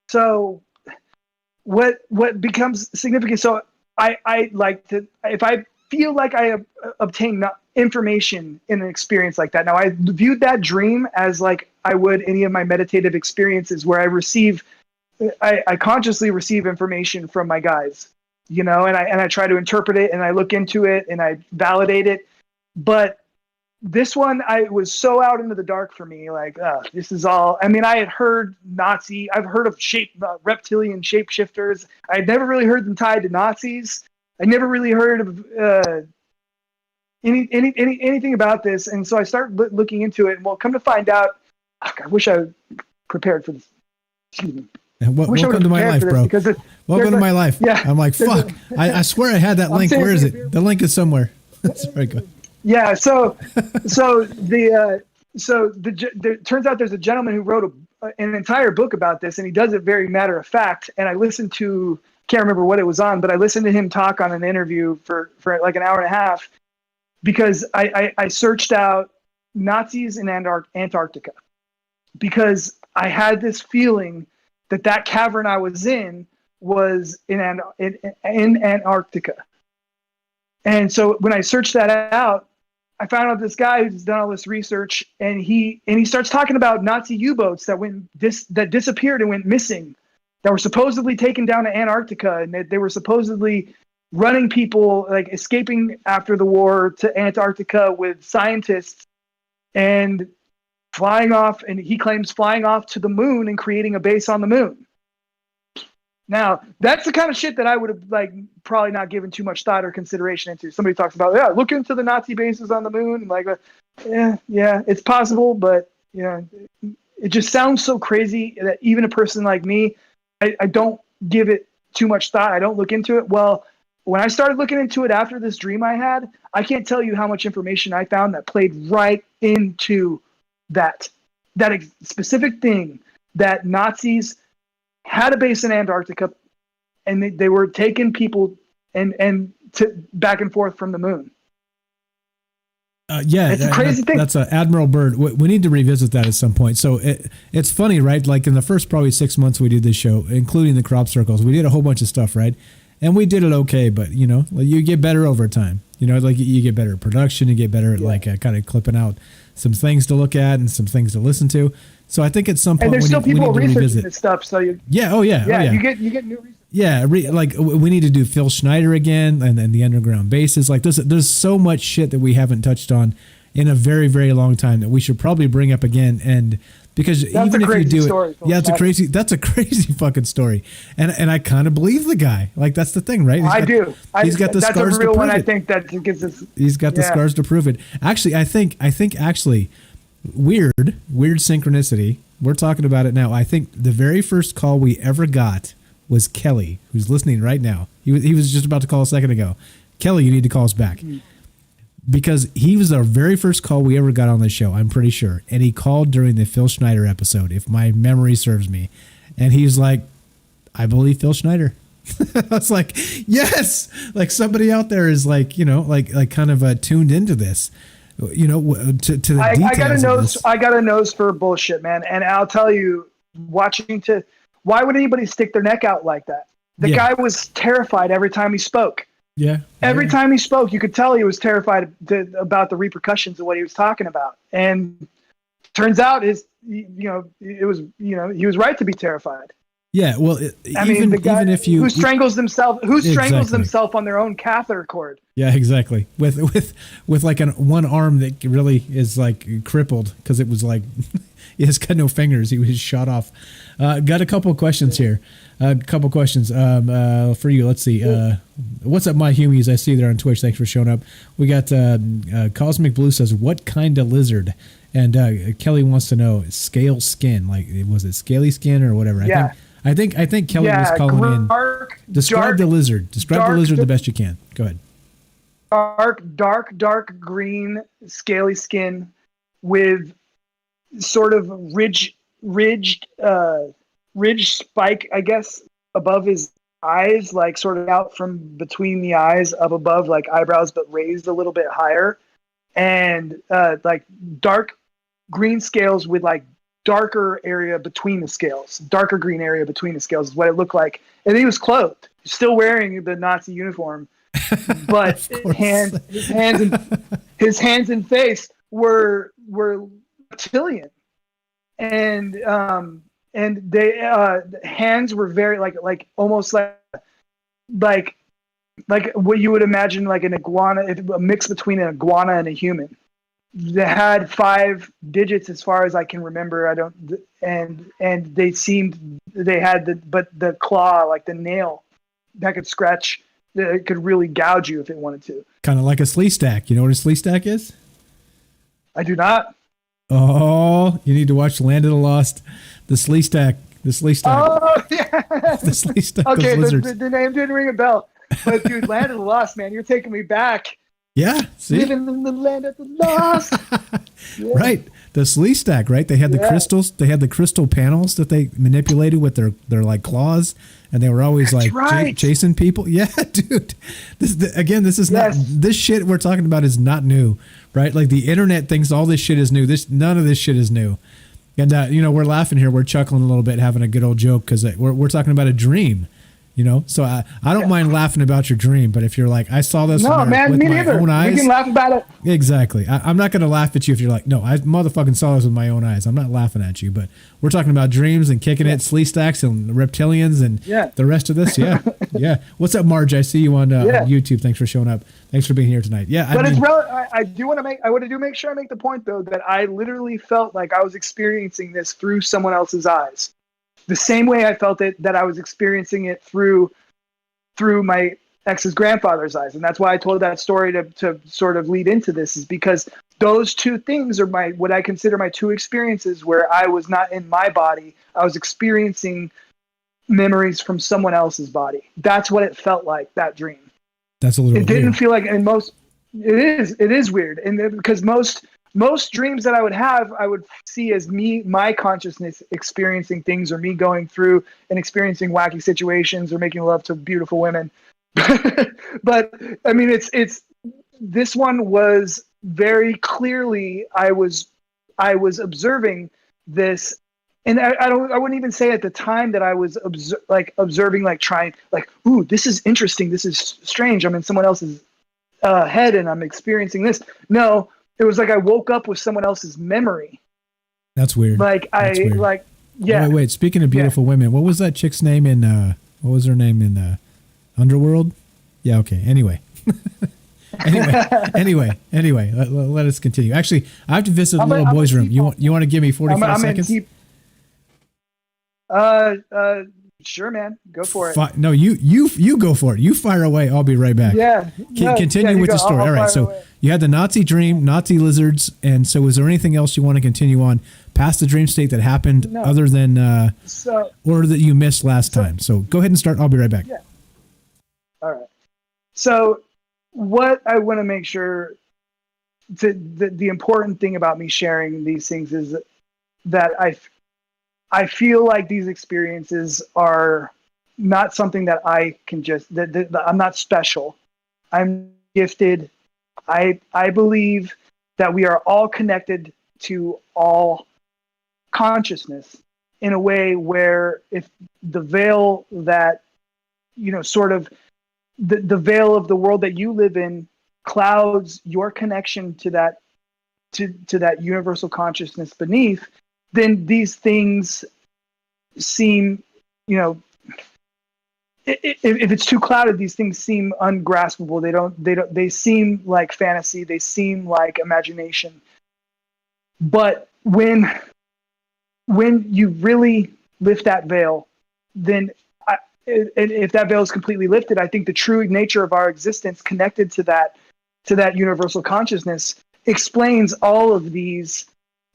So what becomes significant? So I like to, if I feel like I have obtained information in an experience like that. Now, I viewed that dream as like I would any of my meditative experiences, where I consciously receive information from my guides, and I try to interpret it, and I look into it, and I validate it. But this one, I was so out into the dark for me. Like, this is all. I mean, I had heard I've heard of reptilian shapeshifters. I'd never really heard them tied to Nazis. I never really heard of anything about this, and so I started looking into it. And well, come to find out, I wish I prepared for this. Excuse me. Welcome to my life, bro. Welcome to my life. Yeah. I'm like, fuck. I swear I had that link. Where is it? The link is somewhere. Sorry, go. Yeah. So it turns out there's a gentleman who wrote an entire book about this, and he does it very matter of fact. And I listened to, can't remember what it was on, but I listened to him talk on an interview for like an hour and a half, because I searched out Nazis in Antarctica, because I had this feeling that cavern I was in was in Antarctica. And so when I searched that out, I found out this guy who's done all this research, and he starts talking about Nazi U-boats that disappeared and went missing, that were supposedly taken down to Antarctica, and they were supposedly running people, like, escaping after the war to Antarctica with scientists, and flying off, and he claims flying off to the moon and creating a base on the moon. Now, that's the kind of shit that I would have like probably not given too much thought or consideration into. Somebody talks about, yeah, look into the Nazi bases on the moon. Like, yeah, it's possible, but you know, it just sounds so crazy that even a person like me, I don't give it too much thought. I don't look into it. Well, when I started looking into it after this dream I had, I can't tell you how much information I found that played right into that specific thing, that Nazis had a base in Antarctica, and they were taking people and to back and forth from the moon. Yeah, it's a crazy thing. That's Admiral Byrd. We need to revisit that at some point. So it's funny, right? Like in the first probably 6 months we did this show, including the crop circles, we did a whole bunch of stuff, right? And we did it okay, but you know, like you get better over time. You know, like you get better at production, you get better at like kind of clipping out some things to look at and some things to listen to. So I think at some point, and there's still people researching revisit this stuff. So you, yeah, you get new research. Yeah, like we need to do Phil Schneider again, and then the underground bases. Like there's so much shit that we haven't touched on in a very, very long time that we should probably bring up again. And because that's even if you do story, it, that's a crazy fucking story. And I kind of believe the guy. Like that's the thing, right? He's got the scars to prove it. That's a real one. I think that gives us. He's got the scars to prove it. Actually, I think weird synchronicity. We're talking about it now. I think the very first call we ever got was Kelly, who's listening right now. He was just about to call a second ago. Kelly, you need to call us back. Because he was our very first call we ever got on the show, I'm pretty sure. And he called during the Phil Schneider episode, if my memory serves me. And he's like, I believe Phil Schneider. I was like, yes! Like somebody out there is like, you know, like kind of tuned into this. You know, to the details. I got a nose for bullshit, man. And I'll tell you, why would anybody stick their neck out like that? The guy was terrified every time he spoke. Yeah. Every time he spoke, you could tell he was terrified about the repercussions of what he was talking about. And turns out he was right to be one Yeah, well, even if you who strangles themselves on their own catheter cord. Yeah, exactly. With like one arm that really is like crippled because it was like he has got no fingers. He was shot off. Got a couple of questions here. For you. Let's see. What's up, my humies? I see you there on Twitch. Thanks for showing up. We got Cosmic Blue says, "What kind of lizard?" And Kelly wants to know scale skin. Like, was it scaly skin or whatever? Yeah. I think Kelly was calling in. Describe the lizard. Describe the lizard the best you can. Go ahead. Dark green, scaly skin with sort of ridged spike, I guess, above his eyes, like sort of out from between the eyes up above, like eyebrows, but raised a little bit higher, and like dark green scales with like darker area between the scales, darker green area between the scales is what it looked like. And he was clothed, still wearing the Nazi uniform, but his hands and face were reptilian, and they hands were very like almost like what you would imagine like an iguana, a mix between an iguana and a human. They had 5 digits as far as I can remember. And they had the claw, like the nail that could scratch, that could really gouge you if it wanted to. Kind of like a slee stack. You know what a slee stack is? I do not. Oh, you need to watch Land of the Lost. The slee stack. Oh, yeah. The slee stack. Okay, the name didn't ring a bell. But dude, Land of the Lost, man, you're taking me back. Yeah, see? Living in the land of the lost. Yeah. Right, the slee stack. Right, they had the crystals. They had the crystal panels that they manipulated with their like claws, and they were always chasing people. Yeah, dude. This is not this shit we're talking about is not new, right? Like the internet thinks all this shit is new. None of this shit is new. And we're laughing here. We're chuckling a little bit, having a good old joke because we're talking about a dream. So I don't mind laughing about your dream, but if you're like, I saw this with my own eyes. You can laugh about it. Exactly. I'm not going to laugh at you if you're like, no, I motherfucking saw this with my own eyes. I'm not laughing at you, but we're talking about dreams and kicking it, slee stacks and reptilians and the rest of this. Yeah. Yeah. What's up, Marge? I see you on YouTube. Thanks for showing up. Thanks for being here tonight. Yeah. But I want to make sure I make the point though, that I literally felt like I was experiencing this through someone else's eyes. the same way I felt it, that I was experiencing it through my ex's grandfather's eyes. And that's why I told that story to sort of lead into this, is because those two things are what I consider my two experiences where I was not in my body. I was experiencing memories from someone else's body. That's what it felt like, that dream. That's a little It didn't weird. feel like, and it is weird. And because most dreams that I would have, I would see as my consciousness experiencing things, or me going through and experiencing wacky situations or making love to beautiful women. But I mean, it's this one was very clearly, I was observing this, and I wouldn't even say at the time that I was observing, like trying, like, ooh, this is interesting, this is strange, I'm in someone else's head and I'm experiencing this. No, it was like I woke up with someone else's memory. That's weird. That's weird. Yeah. Wait. Speaking of beautiful women, what was that chick's name in? What was her name in Underworld? Yeah. Okay. Anyway. anyway. Let us continue. Actually, I have to visit the little boy's room. You want to give me 45 seconds? Sure, man. Go for it. No, you go for it. You fire away. I'll be right back. Yeah. Continue with the story. All right. So you had the Nazi dream, Nazi lizards, and so was there anything else you want to continue on past the dream state that happened other than or that you missed last time? So go ahead and start. I'll be right back. Yeah. All right. So what I want to make sure the important thing about me sharing these things is that I feel like these experiences are not something that I can just, that I'm not special. I'm gifted. I believe that we are all connected to all consciousness in a way where if the veil that, sort of the veil of the world that you live in clouds your connection to that, to that universal consciousness beneath, then these things seem, if it's too clouded, these things seem ungraspable. They seem like fantasy. They seem like imagination. But when you really lift that veil, then if that veil is completely lifted, I think the true nature of our existence connected to that universal consciousness explains all of these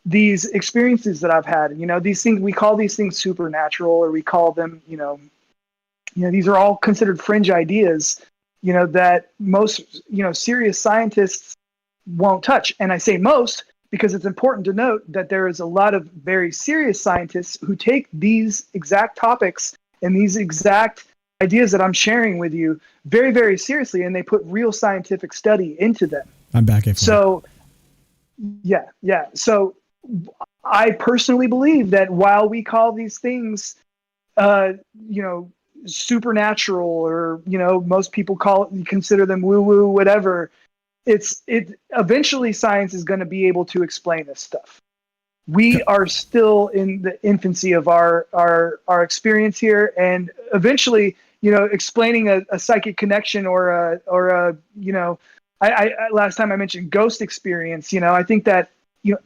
experiences that I've had. These things, we call these things supernatural, or we call them, these are all considered fringe ideas, that most, serious scientists won't touch. And I say most because it's important to note that there is a lot of very serious scientists who take these exact topics and these exact ideas that I'm sharing with you very, very seriously, and they put real scientific study into them. I'm back. So, yeah. So I personally believe that while we call these things, supernatural, or, most people consider them woo-woo, whatever, eventually science is going to be able to explain this stuff. We are still in the infancy of our experience here, and eventually, explaining a psychic connection or a I last time I mentioned ghost experience. I think that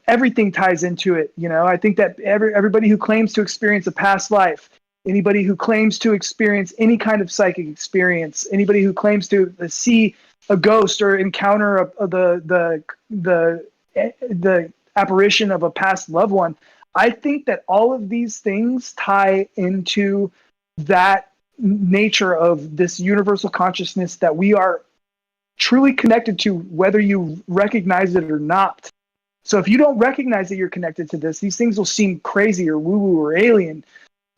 everything ties into it. I think that everybody who claims to experience a past life, anybody who claims to experience any kind of psychic experience, anybody who claims to see a ghost or encounter the apparition of a past loved one, I think that all of these things tie into that nature of this universal consciousness that we are truly connected to, whether you recognize it or not. So if you don't recognize that you're connected to this, these things will seem crazy or woo-woo or alien.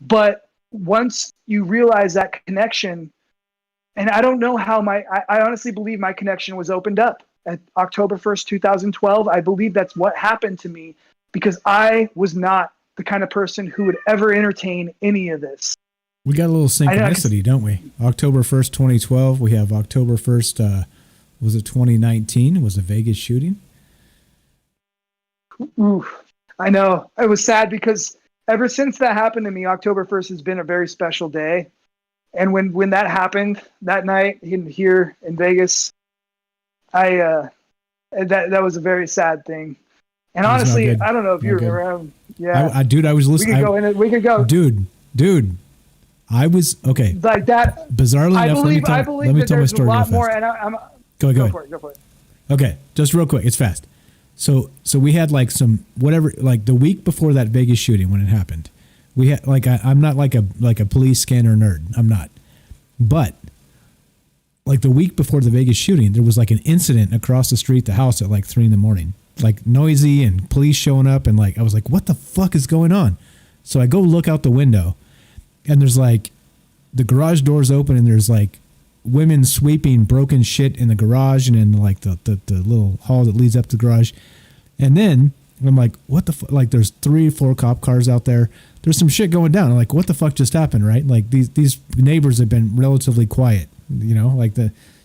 But once you realize that connection, and I don't know how I honestly believe my connection was opened up at October 1st, 2012. I believe that's what happened to me, because I was not the kind of person who would ever entertain any of this. We got a little synchronicity, don't we? October 1st, 2012. We have October 1st, was it 2019? It was a Vegas shooting. Ooh, I know. It was sad because ever since that happened to me, October 1st has been a very special day. And when that happened that night here in Vegas, that was a very sad thing. And honestly, I don't know if you were around. Yeah, dude, I was listening. We could go. Dude, Dude, I was okay. Like that. Bizarrely I enough, believe let me that tell my there's story a real lot fast. more. And I'm Go ahead. Go for it. Okay, just real quick. It's fast. So we had like some whatever, like the week before that Vegas shooting when it happened. We had like I'm not like a police scanner nerd. I'm not, but like the week before the Vegas shooting, there was like an incident across the street, the house at like 3 a.m, like noisy and police showing up, and like I was like, what the fuck is going on? So I go look out the window, and there's like the garage doors open, and there's like women sweeping broken shit in the garage and in like the little hall that leads up to the garage. And then I'm like, what the fuck? Like there's 3 or 4 cop cars out there. There's some shit going down. I'm like, what the fuck just happened, right? Like these neighbors have been relatively quiet, you know, like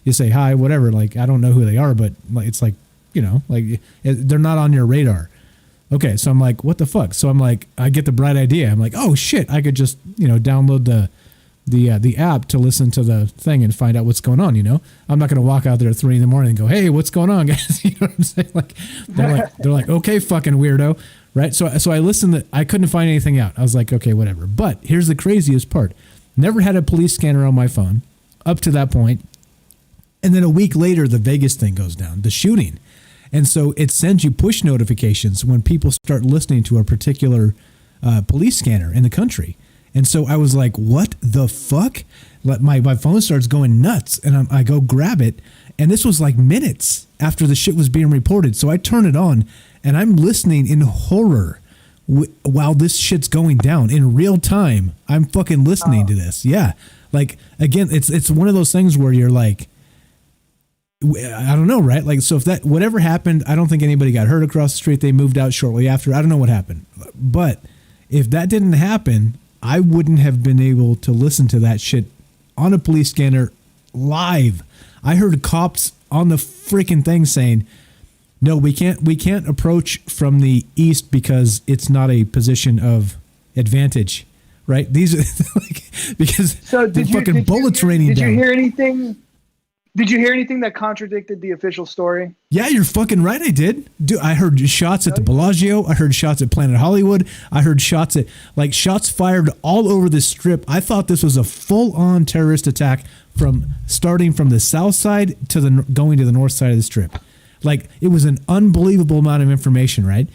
you say hi, whatever. Like, I don't know who they are, but like, it's like, you know, like they're not on your radar. Okay. So I'm like, what the fuck? So I'm like, I get the bright idea. I'm like, oh shit, I could just, you know, download the app to listen to the thing and find out what's going on. You know, I'm not going to walk out there at 3 a.m. and go, hey, what's going on, guys? You know what I'm saying? Like, they're like, okay, fucking weirdo. Right. So I listened, I couldn't find anything out. I was like, okay, whatever. But here's the craziest part. Never had a police scanner on my phone up to that point. And then a week later, the Vegas thing goes down, the shooting. And so it sends you push notifications when people start listening to a particular police scanner in the country. And so I was like, what the fuck? My phone starts going nuts, and I go grab it. And this was like minutes after the shit was being reported. So I turn it on, and I'm listening in horror while this shit's going down in real time. I'm fucking listening to this. Yeah. Like, again, it's one of those things where you're like, I don't know, right? Like, so if that, whatever happened, I don't think anybody got hurt across the street. They moved out shortly after. I don't know what happened. But if that didn't happen, I wouldn't have been able to listen to that shit on a police scanner live. I heard cops on the freaking thing saying, no, we can't approach from the east because it's not a position of advantage, right? These are like, because the fucking bullets raining down. Did you hear anything? Did you hear anything that contradicted the official story? Yeah, you're fucking right. I did. Dude, I heard shots at the Bellagio. I heard shots at Planet Hollywood. I heard shots fired all over the strip. I thought this was a full-on terrorist attack starting from the south side to going to the north side of the strip. Like, it was an unbelievable amount of information, right?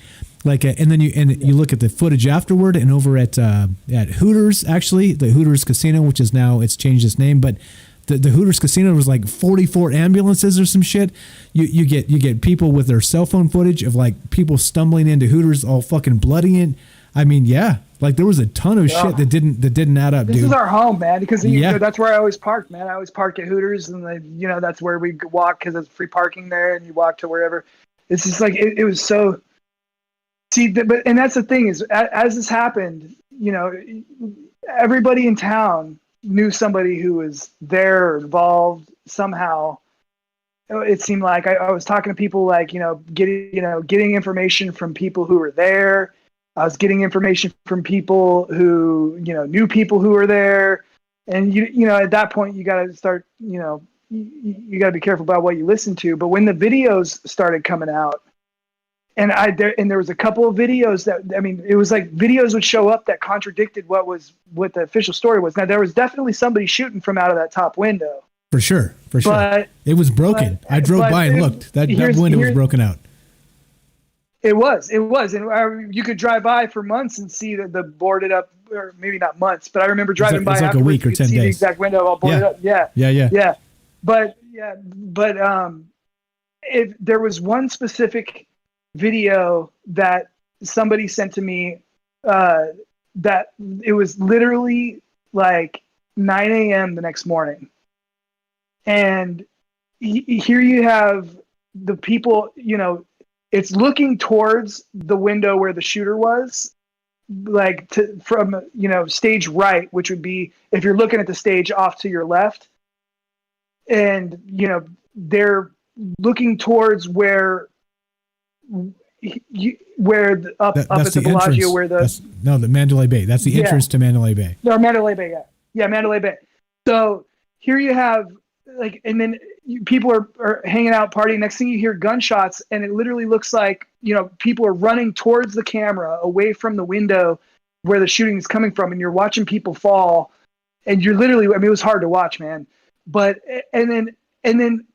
Like, and then you look at the footage afterward, and over at Hooters, actually, the Hooters Casino, which is now, it's changed its name, but the Hooters Casino was like 44 ambulances or some shit. You get people with their cell phone footage of like people stumbling into Hooters all fucking bloody. And I mean, yeah, like there was a ton of shit that didn't add up. This dude. is our home, man, because you know, that's where I always park, man. I always park at Hooters, and that's where we walk because it's free parking there, and you walk to wherever. It's just like it was so. And that's the thing is, as this happened, you know, everybody in town knew somebody who was there or involved somehow. It seemed like I was talking to people like, getting information from people who were there. I was getting information from people who, knew people who were there. And, at that point you got to start, you got to be careful about what you listen to. But when the videos started coming out, and there was a couple of videos it was like videos would show up that contradicted what the official story was. Now there was definitely somebody shooting from out of that top window. For sure. But it was broken. I drove by and looked. That window was broken out. It was. And you could drive by for months and see the boarded up, or maybe not months, but I remember driving by like a week or 10 days. The exact window all boarded up. Yeah. But if there was one specific video that somebody sent to me that it was literally like 9 a.m. the next morning, and here you have the people, it's looking towards the window where the shooter was, like from stage right, which would be if you're looking at the stage off to your left, and they're looking towards where up at the Bellagio, where the Mandalay Bay. That's the entrance to Mandalay Bay. No, Mandalay Bay. Yeah, Mandalay Bay. So here you have and then people are hanging out, partying. Next thing you hear gunshots, and it literally looks like people are running towards the camera, away from the window, where the shooting is coming from, and you're watching people fall, and you're literally, I mean, it was hard to watch, man. But and then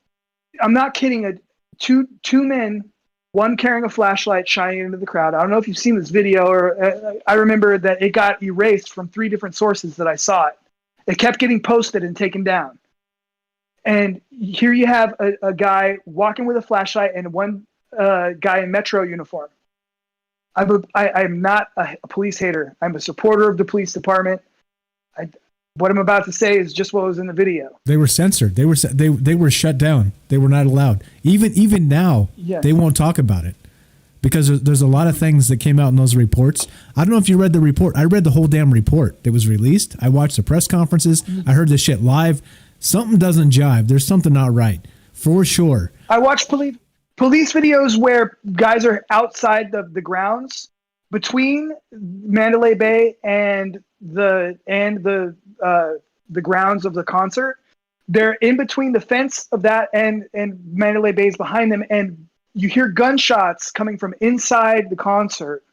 I'm not kidding. Two men, one carrying a flashlight, shining into the crowd. I don't know if you've seen this video, or I remember that it got erased from 3 different sources that I saw it. It kept getting posted and taken down. And here you have a guy walking with a flashlight and one guy in Metro uniform. I'm not a police hater. I'm a supporter of the police department. What I'm about to say is just what was in the video. They were censored. They were shut down. They were not allowed. Even now, they won't talk about it because there's a lot of things that came out in those reports. I don't know if you read the report. I read the whole damn report that was released. I watched the press conferences. I heard this shit live. Something doesn't jive. There's something not right for sure. I watched police videos where guys are outside the grounds between Mandalay Bay and the grounds of the concert. They're in between the fence of that and Mandalay Bay is behind them, and you hear gunshots coming from inside the concert,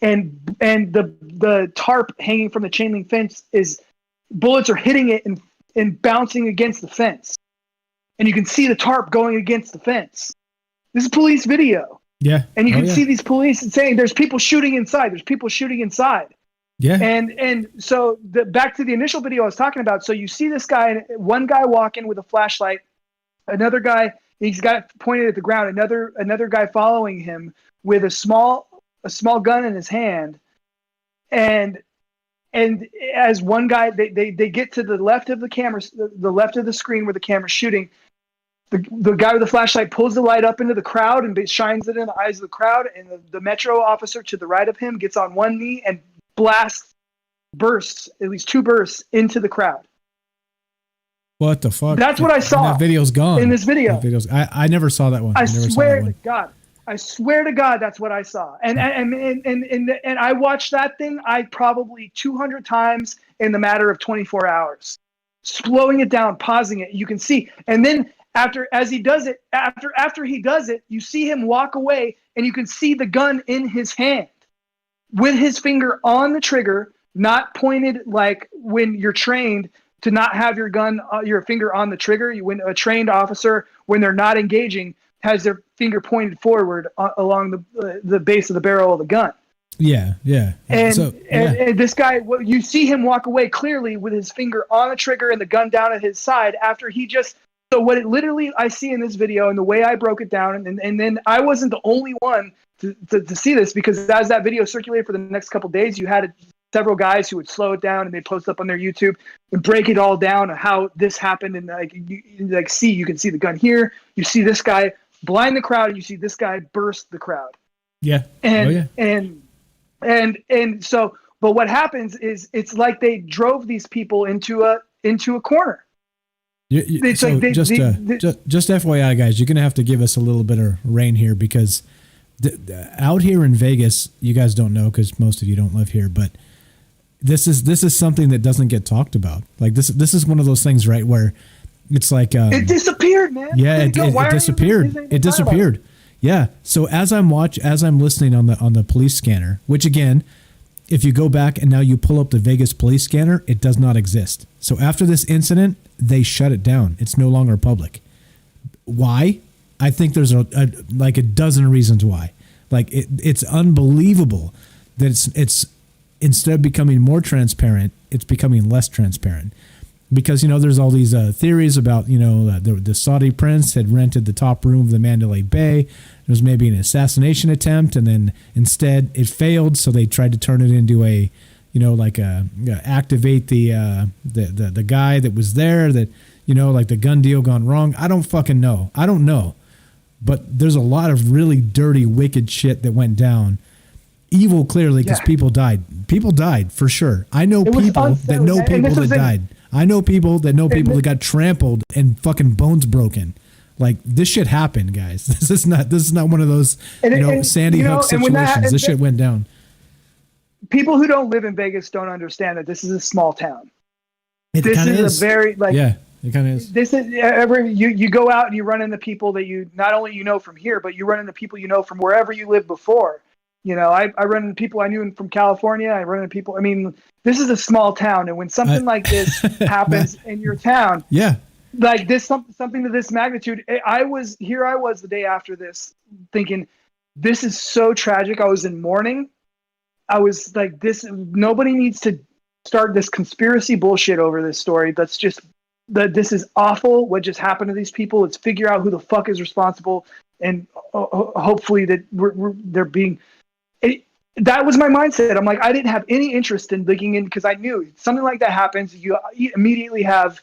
and the tarp hanging from the chain link fence is bullets are hitting it and bouncing against the fence, and you can see the tarp going against the fence. This is police video. Yeah. And you can see these police saying there's people shooting inside. There's people shooting inside. Yeah. And so back to the initial video I was talking about. So you see this guy, one guy walking with a flashlight, another guy, he's got it pointed at the ground, another guy following him with a small gun in his hand. And as one guy, they get to the left of the camera, the left of the screen where the camera's shooting. The guy with the flashlight pulls the light up into the crowd and shines it in the eyes of the crowd. And the Metro officer to the right of him gets on one knee and bursts, at least 2 bursts into the crowd. What the fuck? That's what I saw. That video's gone. In this video. I never saw that one. I swear to God, that's what I saw. And I watched that thing, probably 200 times in the matter of 24 hours. Slowing it down, pausing it, you can see. And then after he does it, you see him walk away and you can see the gun in his hand with his finger on the trigger, not pointed like when you're trained to not have your finger on the trigger. When a trained officer, when they're not engaging, has their finger pointed forward along the base of the barrel of the gun. Yeah. And this guy, you see him walk away clearly with his finger on the trigger and the gun down at his side after he just. So what it literally I see in this video and the way I broke it down, and then I wasn't the only one to see this, because as that video circulated for the next couple of days, you had several guys who would slow it down and they post up on their YouTube and break it all down on how this happened. And you can see the gun here, you see this guy blind the crowd, and you see this guy burst the crowd. Yeah. And so, but what happens is it's like they drove these people into a corner. Just FYI, guys, you're going to have to give us a little bit of rain here because out here in Vegas, you guys don't know because most of you don't live here, but this is something that doesn't get talked about. Like this is one of those things, right, where it's like it disappeared, man. Yeah, it disappeared. It disappeared. Yeah. So as I'm listening on the police scanner, which again, if you go back and now you pull up the Vegas police scanner, it does not exist. So after this incident, they shut it down. It's no longer public. Why? I think there's a dozen reasons why. Like it's unbelievable that it's instead of becoming more transparent, it's becoming less transparent. Because, there's all these theories about, the Saudi prince had rented the top room of the Mandalay Bay. There was maybe an assassination attempt, and then instead it failed, so they tried to turn it into activate the guy that was there, that, like the gun deal gone wrong. I don't fucking know. I don't know. But there's a lot of really dirty, wicked shit that went down. Evil, clearly, because people died. People died, for sure. I know people that know people that died. I know people that know people that got trampled and fucking bones broken. Like, this shit happened, guys. This is not one of those Sandy Hook situations. This shit went down. People who don't live in Vegas don't understand that this is a small town. It this is a very it kind of is. This is you go out and you run into people that you not only from here, but you run into people from wherever you lived before. You know, I run into people I knew from California. I run into people. I mean, this is a small town, and when something like this happens in your town, yeah, like this, something to this magnitude, I was the day after this, thinking, this is so tragic. I was in mourning. I was like, this. Nobody needs to start this conspiracy bullshit over this story. That's just that. This is awful. What just happened to these people? Let's figure out who the fuck is responsible, and hopefully that they're being. That was my mindset. I'm like, I didn't have any interest in digging in because I knew something like that happens. You immediately have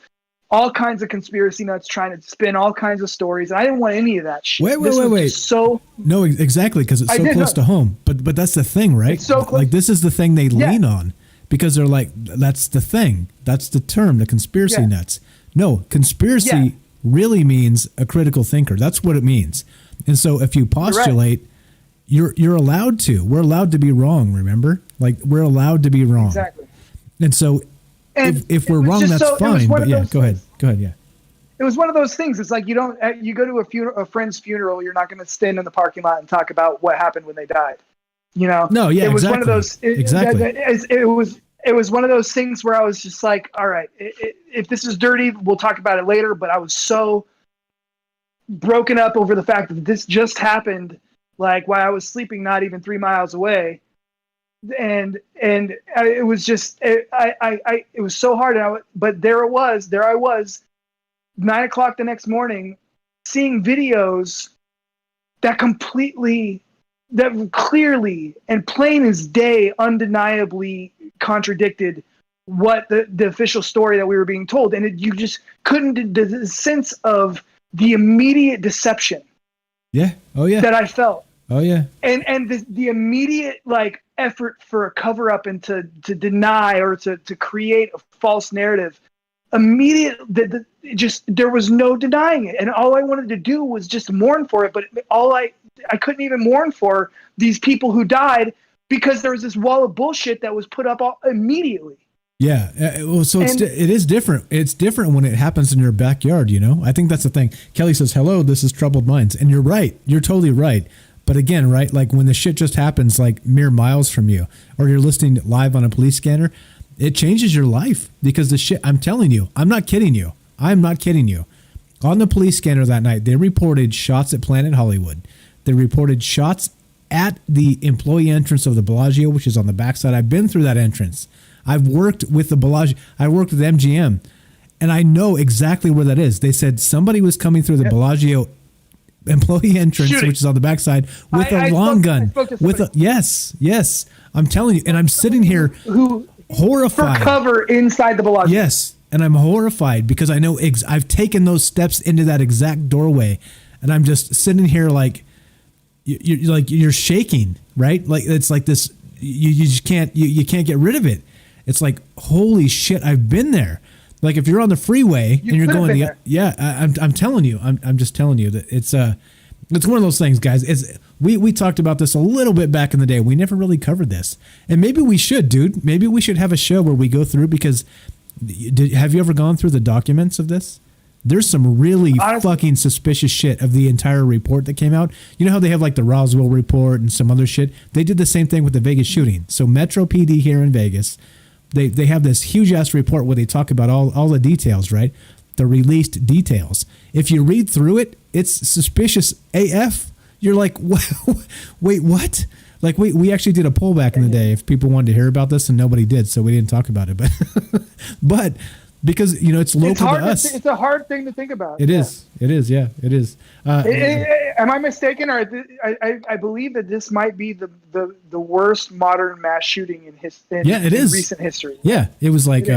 all kinds of conspiracy nuts trying to spin all kinds of stories. And I didn't want any of that shit. Wait. So no, exactly. Cause it's so close to home, but that's the thing, right? It's so close. Like this is the thing they lean on because they're like, that's the thing. That's the term, the conspiracy nuts. No, conspiracy really means a critical thinker. That's what it means. And so if you postulate, You're allowed to. We're allowed to be wrong, remember? Like, we're allowed to be wrong. Exactly. And so if we're wrong, that's fine. But yeah, go ahead. Go ahead, yeah. It was one of those things. It's like you go to a friend's funeral, you're not going to stand in the parking lot and talk about what happened when they died. You know? No, yeah, it was exactly. one of those. It was one of those things where I was just like, all right, if this is dirty, we'll talk about it later. But I was so broken up over the fact that this just happened. Like while I was sleeping, not even 3 miles away, and it was just it was so hard. But there I was, 9 o'clock the next morning, seeing videos that clearly and plain as day, undeniably contradicted what the official story that we were being told, and you just couldn't. The sense of the immediate deception. Yeah. Oh yeah. That I felt. Oh yeah. And the immediate like effort for a cover up and to deny or to create a false narrative. There was no denying it. And all I wanted to do was just mourn for it. But I couldn't even mourn for these people who died because there was this wall of bullshit that was put up immediately. Yeah. Well, so it is different. It's different when it happens in your backyard, you know? I think that's the thing. Kelly says, hello, this is Troubled Minds. And you're right. You're totally right. But again, right, like when the shit just happens like mere miles from you or you're listening live on a police scanner, it changes your life because the shit, I'm telling you, I'm not kidding you. I'm not kidding you. On the police scanner that night, they reported shots at Planet Hollywood. They reported shots at the employee entrance of the Bellagio, which is on the backside. I've been through that entrance. I've worked with the Bellagio. I worked with MGM, and I know exactly where that is. They said somebody was coming through the Bellagio employee entrance, which is on the backside, with a long gun. Yes. I'm telling you, and I'm sitting here horrified. For cover inside the Bellagio. Yes, and I'm horrified because I know I've taken those steps into that exact doorway, and I'm just sitting here like you're shaking, right? Like it's like this. You just can't you can't get rid of it. It's like holy shit, I've been there. Like if you're on the freeway and you're going, I'm telling you, I'm just telling you that it's one of those things, guys. We talked about this a little bit back in the day. We never really covered this, and maybe we should, dude. Maybe we should have a show where we go through because have you ever gone through the documents of this? There's some really fucking suspicious shit of the entire report that came out. You know how they have like the Roswell report and some other shit? They did the same thing with the Vegas shooting. So Metro PD here in Vegas. They have this huge ass report where they talk about all the details, right? The released details. If you read through it, it's suspicious AF. You're like, wait, what? Like we actually did a poll back in the day if people wanted to hear about this, and nobody did, so we didn't talk about it. But because it's local to us, it's a hard thing to think about. It is. Yeah, it is. Am I mistaken? Or I believe that this might be the worst modern mass shooting in recent history. Yeah, it was like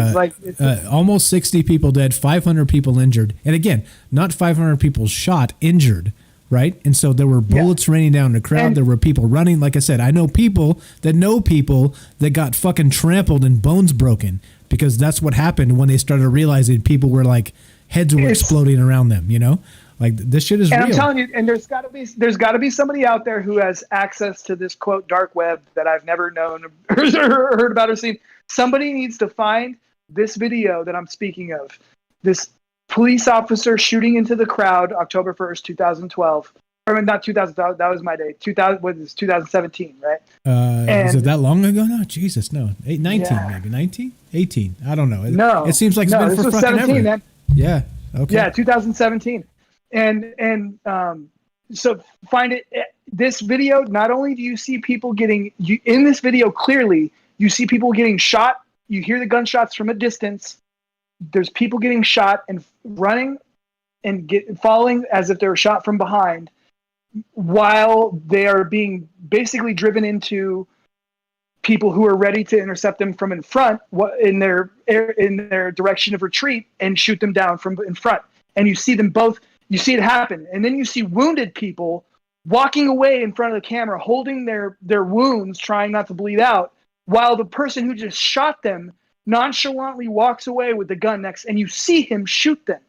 almost 60 people dead, 500 people injured, and again, not 500 people shot, injured. Right. And so there were bullets raining down the crowd. There were people running. Like I said, I know people that got fucking trampled and bones broken because that's what happened when they started realizing people were like heads were exploding around them, like this shit is real. I'm telling you, and there's got to be somebody out there who has access to this quote dark web that I've never known or heard about or seen. Somebody needs to find this video that I'm speaking of. This police officer shooting into the crowd, October 1st, 2012. I mean, not 2000. That was my day. 2000 was 2017, right? Is it that long ago? No, Jesus, no. 19 maybe 19, 18. I don't know. No, it seems like it's been this for was fucking 17, ever. man. Yeah. Okay. Yeah, 2017, and so find it. This video. Not only do you see people getting in this video clearly, you see people getting shot. You hear the gunshots from a distance. There's people getting shot and running and falling as if they were shot from behind, while they are being basically driven into people who are ready to intercept them from in front in their direction of retreat and shoot them down from in front. And you see them both, you see it happen. And then you see wounded people walking away in front of the camera, holding their wounds, trying not to bleed out, while the person who just shot them nonchalantly walks away with the gun next, and you see him shoot them.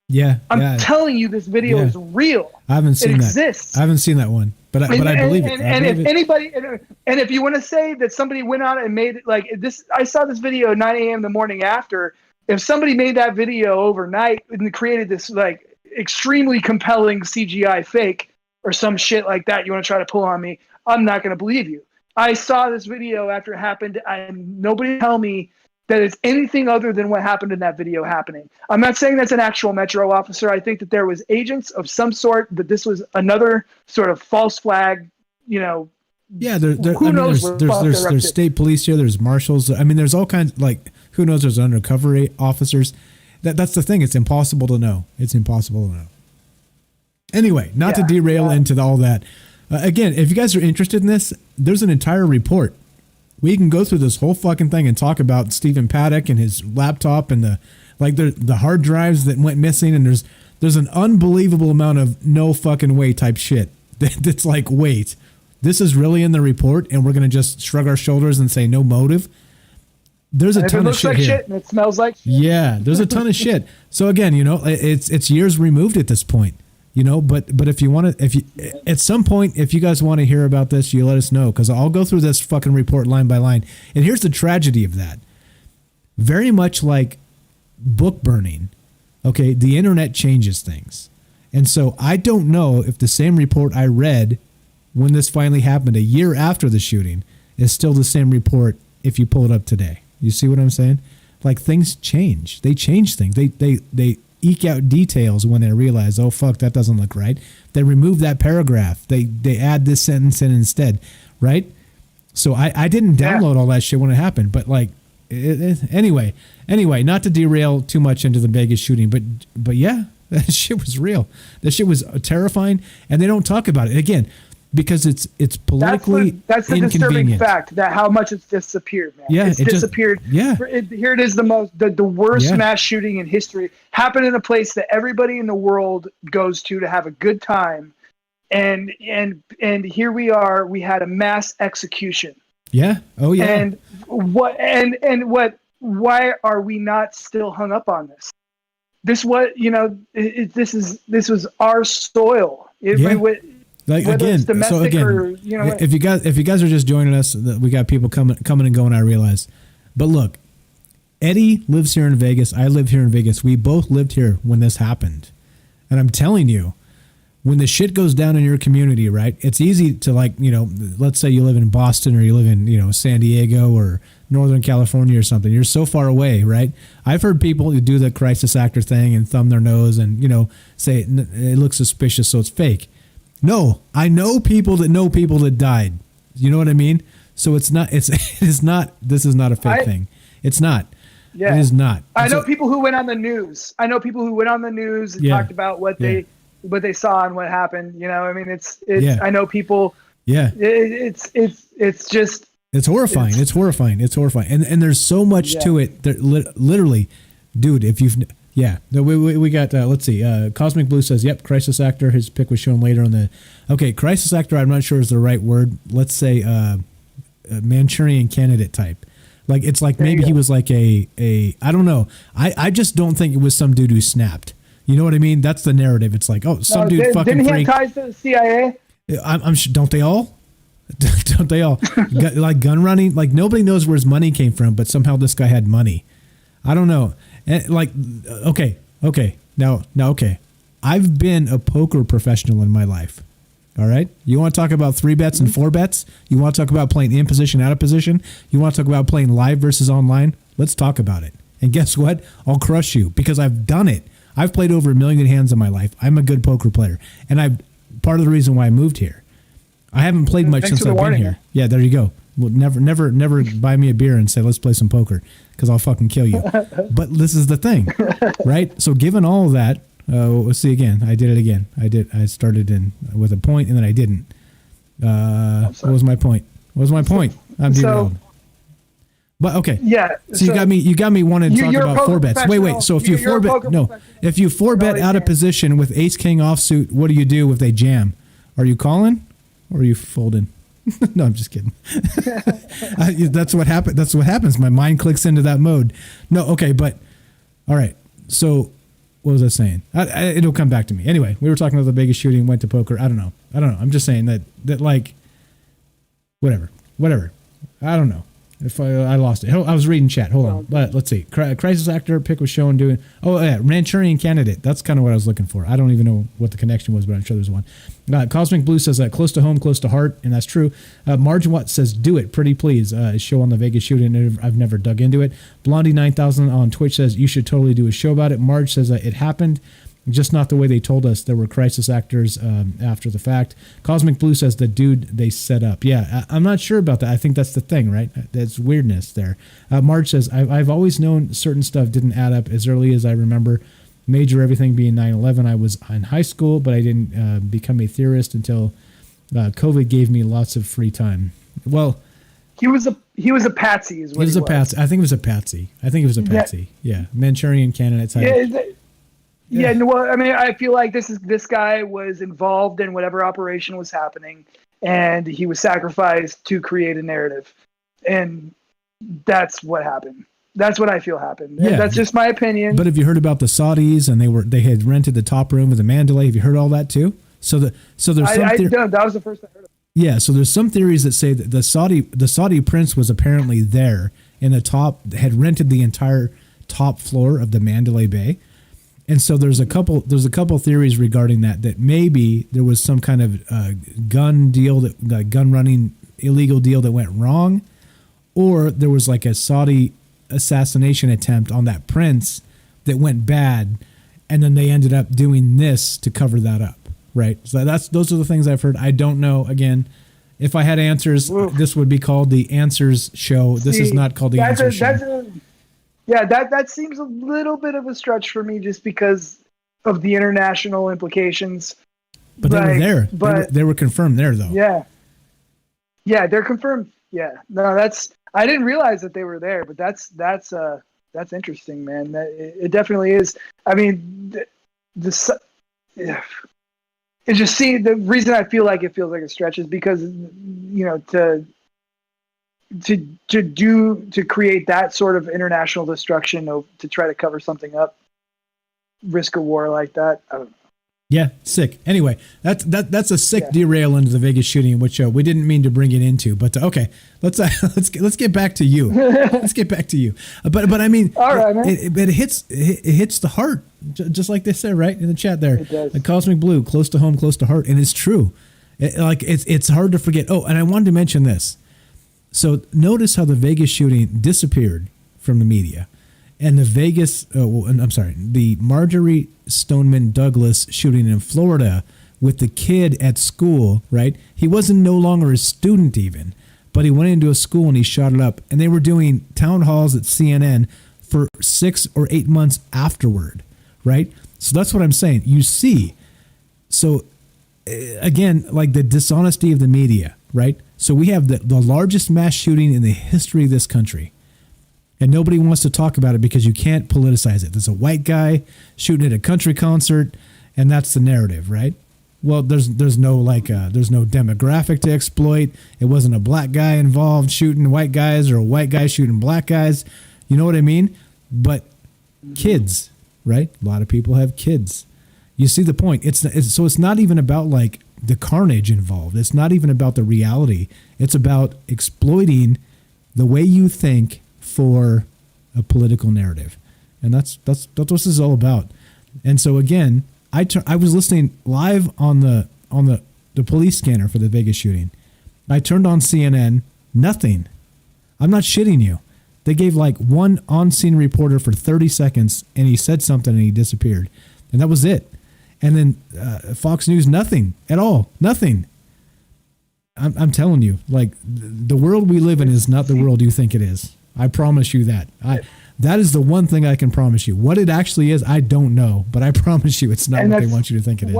Yeah, I'm telling you, this video is real. I haven't seen it that. exists. I haven't seen that one, but I believe it. And if anybody, and if you want to say that somebody went out and made it like this, I saw this video at 9 a.m. the morning after. If somebody made that video overnight and created this like extremely compelling CGI fake or some shit like that, you want to try to pull on me, I'm not going to believe you. I saw this video after it happened, and nobody tell me that it's anything other than what happened in that video happening. I'm not saying that's an actual Metro officer. I think that there was agents of some sort, that this was another sort of false flag, Yeah, there's state police here. There's marshals. I mean, there's all kinds. Like, who knows? There's undercover officers. That's the thing. It's impossible to know. It's impossible to know. Anyway, not to derail into all that. Again, if you guys are interested in this, there's an entire report. We can go through this whole fucking thing and talk about Stephen Paddock and his laptop and the hard drives that went missing. And there's an unbelievable amount of no fucking way type shit. That's like, wait, this is really in the report, and we're gonna just shrug our shoulders and say no motive. There's a ton of shit here. Shit and it smells like shit. Yeah, there's a ton of shit. So again, it's years removed at this point. But if you want to, at some point, if you guys want to hear about this, you let us know, because I'll go through this fucking report line by line. And here's the tragedy of that. Very much like book burning, okay, the internet changes things. And so I don't know if the same report I read when this finally happened a year after the shooting is still the same report if you pull it up today. You see what I'm saying? Like, things change. They change things. They eke out details when they realize, oh fuck, that doesn't look right. They remove that paragraph. They add this sentence in instead, right? So I didn't download all that shit when it happened, but like anyway, not to derail too much into the Vegas shooting, but yeah, that shit was real. That shit was terrifying, and they don't talk about it again because it's politically that's the disturbing fact, that how much it's disappeared, man. Yeah, it's disappeared. Here it is, the worst mass shooting in history happened in a place that everybody in the world goes to have a good time, and here we are. We had a mass execution. Yeah. Oh yeah. And what? Why are we not still hung up on this? This was our soil. Like, again, so again, or, if you guys are just joining us, we got people coming and going, I realize. But look, Eddie lives here in Vegas. I live here in Vegas. We both lived here when this happened. And I'm telling you, when the shit goes down in your community, right, it's easy to, like, let's say you live in Boston or you live in, San Diego or Northern California or something. You're so far away, right? I've heard people who do the crisis actor thing and thumb their nose and, say it looks suspicious, so it's fake. No, I know people that died. You know what I mean? So this is not a fake thing. It's not. Yeah. It is not. I know people who went on the news. And talked about what they saw and what happened. I mean, I know people. Yeah. It's just. It's horrifying. It's horrifying. And there's so much to it. Literally, dude, if you've. Yeah, we got, let's see, Cosmic Blue says, yep, crisis actor, his pick was shown later on the, okay, crisis actor, I'm not sure is the right word, let's say a Manchurian candidate type. Like, it's like maybe he was like a I don't know, I just don't think it was some dude who snapped. You know what I mean? That's the narrative. It's like, dude fucking didn't freak. Didn't he have ties to the CIA? I'm sure, don't they all? Don't they all? Like gun running, like nobody knows where his money came from, but somehow this guy had money. I don't know. And like, okay. Now, okay. I've been a poker professional in my life. All right. You want to talk about 3 bets and 4 bets? You want to talk about playing in position, out of position? You want to talk about playing live versus online? Let's talk about it. And guess what? I'll crush you because I've done it. I've played over 1 million hands in my life. I'm a good poker player. And part of the reason why I moved here. I haven't played much since I've been here. Yeah, there you go. Well, never buy me a beer and say, let's play some poker because I'll fucking kill you. But this is the thing, right? So given all of that, let's see again. I did it again. I started with a point and then I didn't. What was my point? I'm derailed. But okay. Yeah. So you got me wanting to talk about 4 bets. Wait. So if you 4 bet out of position with ace king offsuit, what do you do if they jam? Are you calling or are you folding? No, I'm just kidding. That's what happened. That's what happens. My mind clicks into that mode. No, okay, but all right. So what was I saying? It'll come back to me. Anyway, we were talking about the Vegas shooting, went to poker. I don't know. I'm just saying that like, whatever. I don't know. If I lost it. I was reading chat. Hold on. But let's see. Crisis actor pick was shown doing. Oh, yeah. Manchurian candidate. That's kind of what I was looking for. I don't even know what the connection was, but I'm sure there's one. Cosmic Blue says that close to home, close to heart, and that's true. Marge Watt says, do it, pretty please. Show on the Vegas shooting. I've never dug into it. Blondie 9000 on Twitch says, you should totally do a show about it. Marge says that it happened. Just not the way they told us. There were crisis actors after the fact. Cosmic Blue says the dude they set up. Yeah, I'm not sure about that. I think that's the thing, right? That's weirdness there. Marge says, I've always known certain stuff didn't add up as early as I remember. Major everything being 9/11. I was in high school, but I didn't become a theorist until COVID gave me lots of free time. Well, he was a patsy. Is what he was. Patsy. I think it was a patsy. Yeah, Manchurian candidate. Yeah. No, well, I mean, I feel like this guy was involved in whatever operation was happening, and he was sacrificed to create a narrative, and that's what happened. That's what I feel happened. Yeah, that's just my opinion. But have you heard about the Saudis and they had rented the top room of the Mandalay? Have you heard all that too? So there's that was the first I heard of. Yeah, so there's some theories that say that the Saudi prince was apparently there in the top, had rented the entire top floor of the Mandalay Bay. And so there's a couple theories regarding that maybe there was some kind of gun running illegal deal that went wrong, or there was like a Saudi assassination attempt on that prince that went bad, and then they ended up doing this to cover that up, right? So those are the things I've heard. I don't know. Again, if I had answers, this would be called the Answers Show. This is not called the Answers Show. Yeah, that seems a little bit of a stretch for me just because of the international implications. But they were there. They were confirmed there, though. Yeah. Yeah, they're confirmed. Yeah. No, I didn't realize that they were there, but that's interesting, man. It definitely is. I mean, it just the reason I feel like it feels like a stretch is because, to create that sort of international destruction to try to cover something up, risk a war like that. I don't know. Yeah, sick. Anyway, that's a sick derail into the Vegas shooting, which we didn't mean to bring it into. But okay, let's get back to you. Let's get back to you. But I mean, all right, man. It hits the heart, just like they said right in the chat there. It does. The Cosmic Blue, close to home, close to heart, and it's true. It's hard to forget. Oh, and I wanted to mention this. So notice how the Vegas shooting disappeared from the media, and the Marjorie Stoneman Douglas shooting in Florida with the kid at school, right? He wasn't no longer a student even, but he went into a school and he shot it up, and they were doing town halls at CNN for 6 or 8 months afterward, right? So that's what I'm saying. You see, so again, like the dishonesty of the media, right? So we have the largest mass shooting in the history of this country. And nobody wants to talk about it because you can't politicize it. There's a white guy shooting at a country concert, and that's the narrative, right? Well, there's no demographic to exploit. It wasn't a black guy involved shooting white guys or a white guy shooting black guys. You know what I mean? But kids, right? A lot of people have kids. You see the point. So it's not even about like the carnage involved. It's not even about the reality. It's about exploiting the way you think for a political narrative. And that's what this is all about. And so again, I was listening live on the police scanner for the Vegas shooting. I turned on CNN, nothing. I'm not shitting you. They gave like one on-scene reporter for 30 seconds, and he said something and he disappeared. And that was it. And then Fox News, nothing at all. Nothing. I'm telling you, like, the world we live in is not the world you think it is. I promise you that. That is the one thing I can promise you. What it actually is, I don't know, but I promise you it's not what they want you to think it is.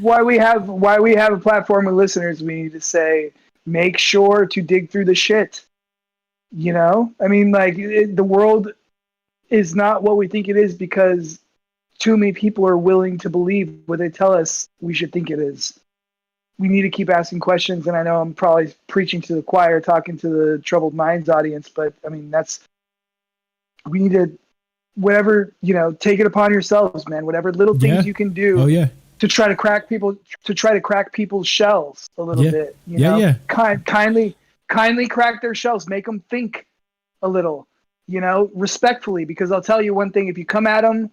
Why we have a platform with listeners, we need to say, make sure to dig through the shit. You know? I mean, like, the world is not what we think it is because too many people are willing to believe what they tell us we should think it is. We need to keep asking questions, and I know I'm probably preaching to the choir, talking to the Troubled Minds audience, but I mean, we need to, whatever, you know, take it upon yourselves, man. Whatever little things you can do to try to crack people's shells a little bit. You know? Kindly crack their shells, make them think a little, you know, respectfully, because I'll tell you one thing, if you come at them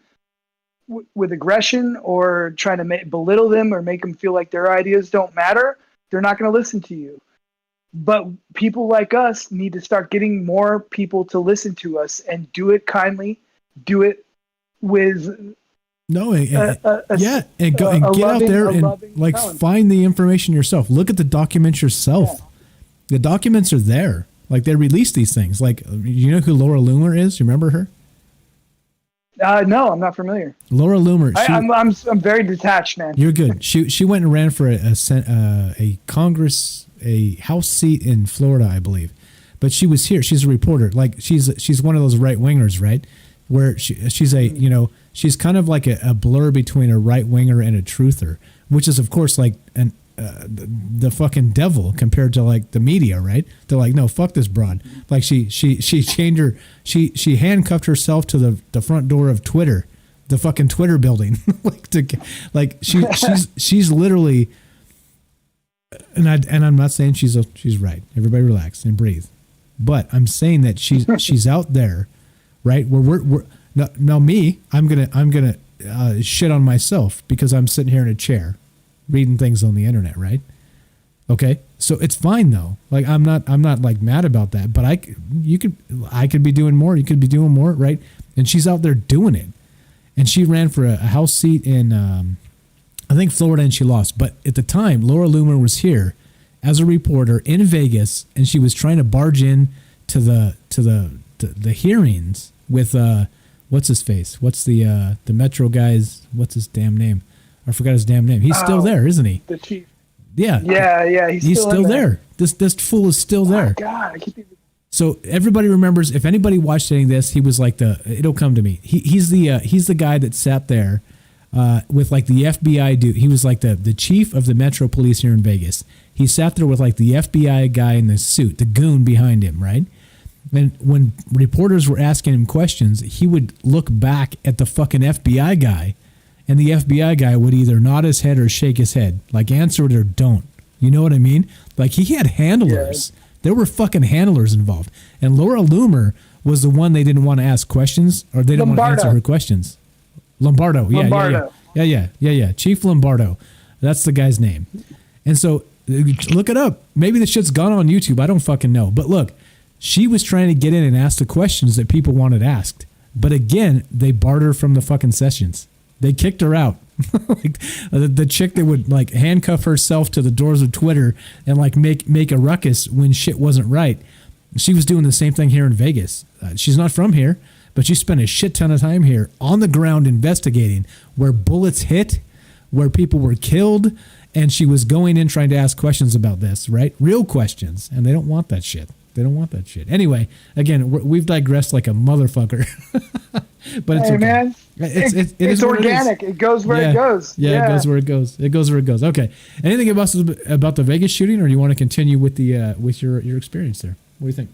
with aggression or trying to belittle them or make them feel like their ideas don't matter, they're not going to listen to you. But people like us need to start getting more people to listen to us and do it kindly, do it with and get out there and like find the information yourself. Look at the documents yourself. Yeah. The documents are there. Like, they release these things. Like, you know who Laura Loomer is? You remember her? No, I'm not familiar. Laura Loomer. I'm very detached, man. You're good. She went and ran for a House seat in Florida, I believe. But she was here. She's a reporter. Like, she's one of those right wingers, right? Where she's kind of like a blur between a right winger and a truther, which is of course like the fucking devil compared to like the media, right? They're like, no, fuck this broad. Like she handcuffed herself to the front door of Twitter, the fucking Twitter building, she's literally. And I'm not saying she's right. Everybody relax and breathe. But I'm saying that she's out there, right? We're now me. I'm gonna shit on myself because I'm sitting here in a chair, reading things on the internet, right? Okay, so it's fine though. Like I'm not like mad about that. But I could be doing more. You could be doing more, right? And she's out there doing it. And she ran for a House seat in I think Florida, and she lost. But at the time, Laura Loomer was here as a reporter in Vegas, and she was trying to barge in to the hearings with what's his face? What's the Metro guy's? What's his damn name? I forgot his damn name. He's still there, isn't he? The chief. Yeah. He's still there. This fool is still there. Oh, God, I keep thinking. So everybody remembers. If anybody watched any of this, he was like it'll come to me. He's the guy that sat there. With like the FBI dude. He was like the chief of the Metro Police here in Vegas. He sat there with like the FBI guy in the suit, the goon behind him, right? And when reporters were asking him questions, he would look back at the fucking FBI guy, and the FBI guy would either nod his head or shake his head, like answer it or don't. You know what I mean? Like he had handlers. Yeah. There were fucking handlers involved. And Laura Loomer was the one they didn't want to ask questions, or they didn't want to answer her questions. Lombardo. Yeah. Chief Lombardo. That's the guy's name. And so look it up. Maybe the shit's gone on YouTube. I don't fucking know. But look, she was trying to get in and ask the questions that people wanted asked. But again, they barred her from the fucking sessions. They kicked her out. Like the chick that would like handcuff herself to the doors of Twitter and like make a ruckus when shit wasn't right. She was doing the same thing here in Vegas. She's not from here. But she spent a shit ton of time here on the ground investigating where bullets hit, where people were killed, and she was going in trying to ask questions about this, right? Real questions. And they don't want that shit. Anyway, again, we've digressed like a motherfucker. But it's hey, okay. Man. It's organic. It goes where it goes. Yeah, it goes where it goes. It goes where it goes. Okay. Anything about the Vegas shooting, or do you want to continue with the with your experience there? What do you think?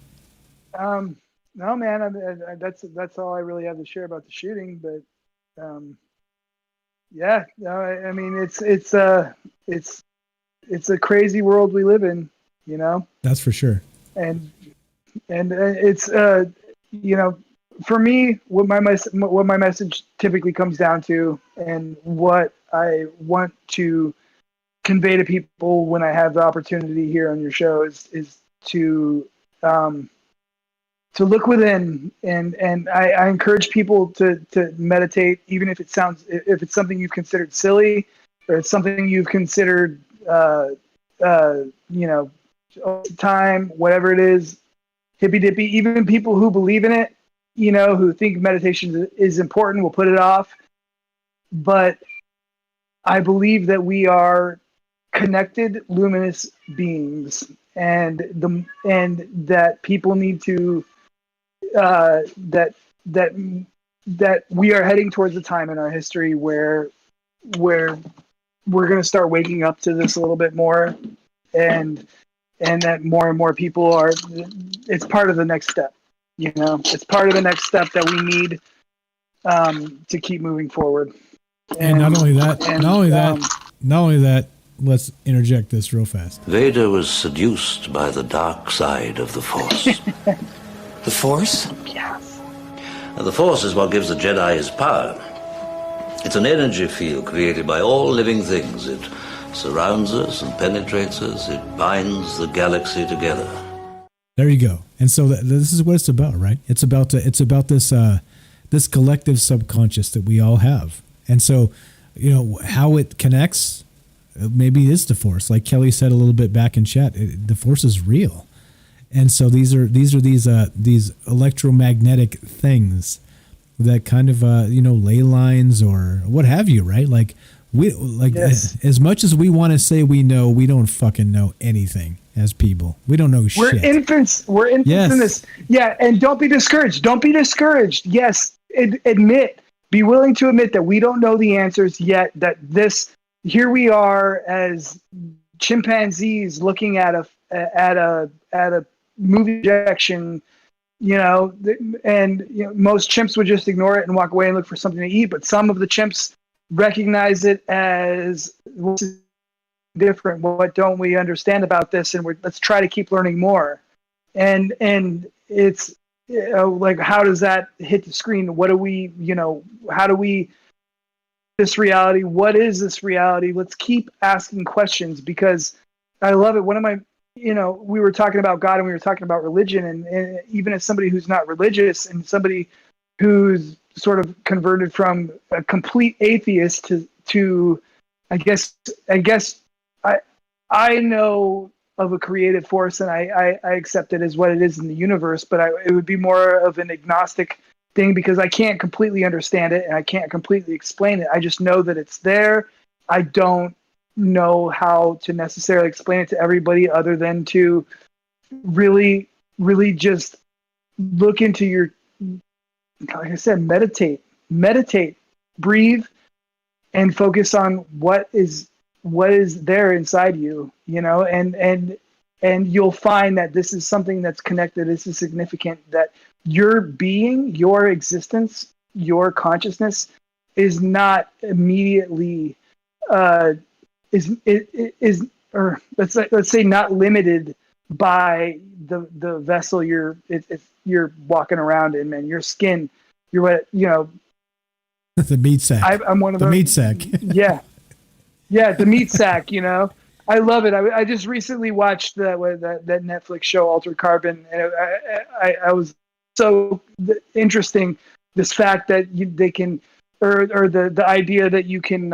No, man. That's all I really have to share about the shooting. But, yeah. No, I mean, it's a crazy world we live in. You know. That's for sure. And it's you know, for me, what my message typically comes down to, and what I want to convey to people when I have the opportunity here on your show is to look within, and I encourage people to meditate, even if it's something you've considered silly, or it's something you've considered time, whatever it is, hippy dippy. Even people who believe in it, who think meditation is important, will put it off. But I believe that we are connected, luminous beings, and that people need to that we are heading towards a time in our history where we're going to start waking up to this a little bit more, and that more and more people are. It's part of the next step. It's part of the next step that we need to keep moving forward. And not only that, let's interject this real fast. Vader was seduced by the dark side of the Force. The Force? Yes. And the Force is what gives the Jedi his power. It's an energy field created by all living things. It surrounds us and penetrates us. It binds the galaxy together. There you go. And so this is what it's about, right? It's about this this collective subconscious that we all have. And so, how it connects, maybe is the Force. Like Kelly said a little bit back in chat, the Force is real. And so these electromagnetic things that kind of ley lines or what have you, right? Like yes. As much as we want to say we know, we don't fucking know anything as people. We don't know shit. We're infants yes. in this. Yeah, and don't be discouraged. Yes, be willing to admit that we don't know the answers yet, that here we are as chimpanzees looking at a movie projection, and most chimps would just ignore it and walk away and look for something to eat, but some of the chimps recognize it as what's different, what don't we understand about this, and let's try to keep learning more. And it's like, how does that hit the screen? What do we, how do we, this reality, what is this reality? Let's keep asking questions, because I love it. One of my, we were talking about God and we were talking about religion, and even as somebody who's not religious and somebody who's sort of converted from a complete atheist to I guess I know of a creative force, and I accept it as what it is in the universe, but it would be more of an agnostic thing, because I can't completely understand it and I can't completely explain it. I just know that it's there. I don't know how to necessarily explain it to everybody, other than to really, really just look into your, like I said, meditate, breathe, and focus on what is there inside you, and you'll find that this is something that's connected. This is significant, that your being, your existence, your consciousness is not immediately or let's say not limited by the vessel you're walking around in, man. Your skin, the meat sack. I'm one of the those. Meat sack. yeah, the meat sack. I love it. I just recently watched that Netflix show Altered Carbon, and I was so interesting. This fact that they can, or the idea that you can,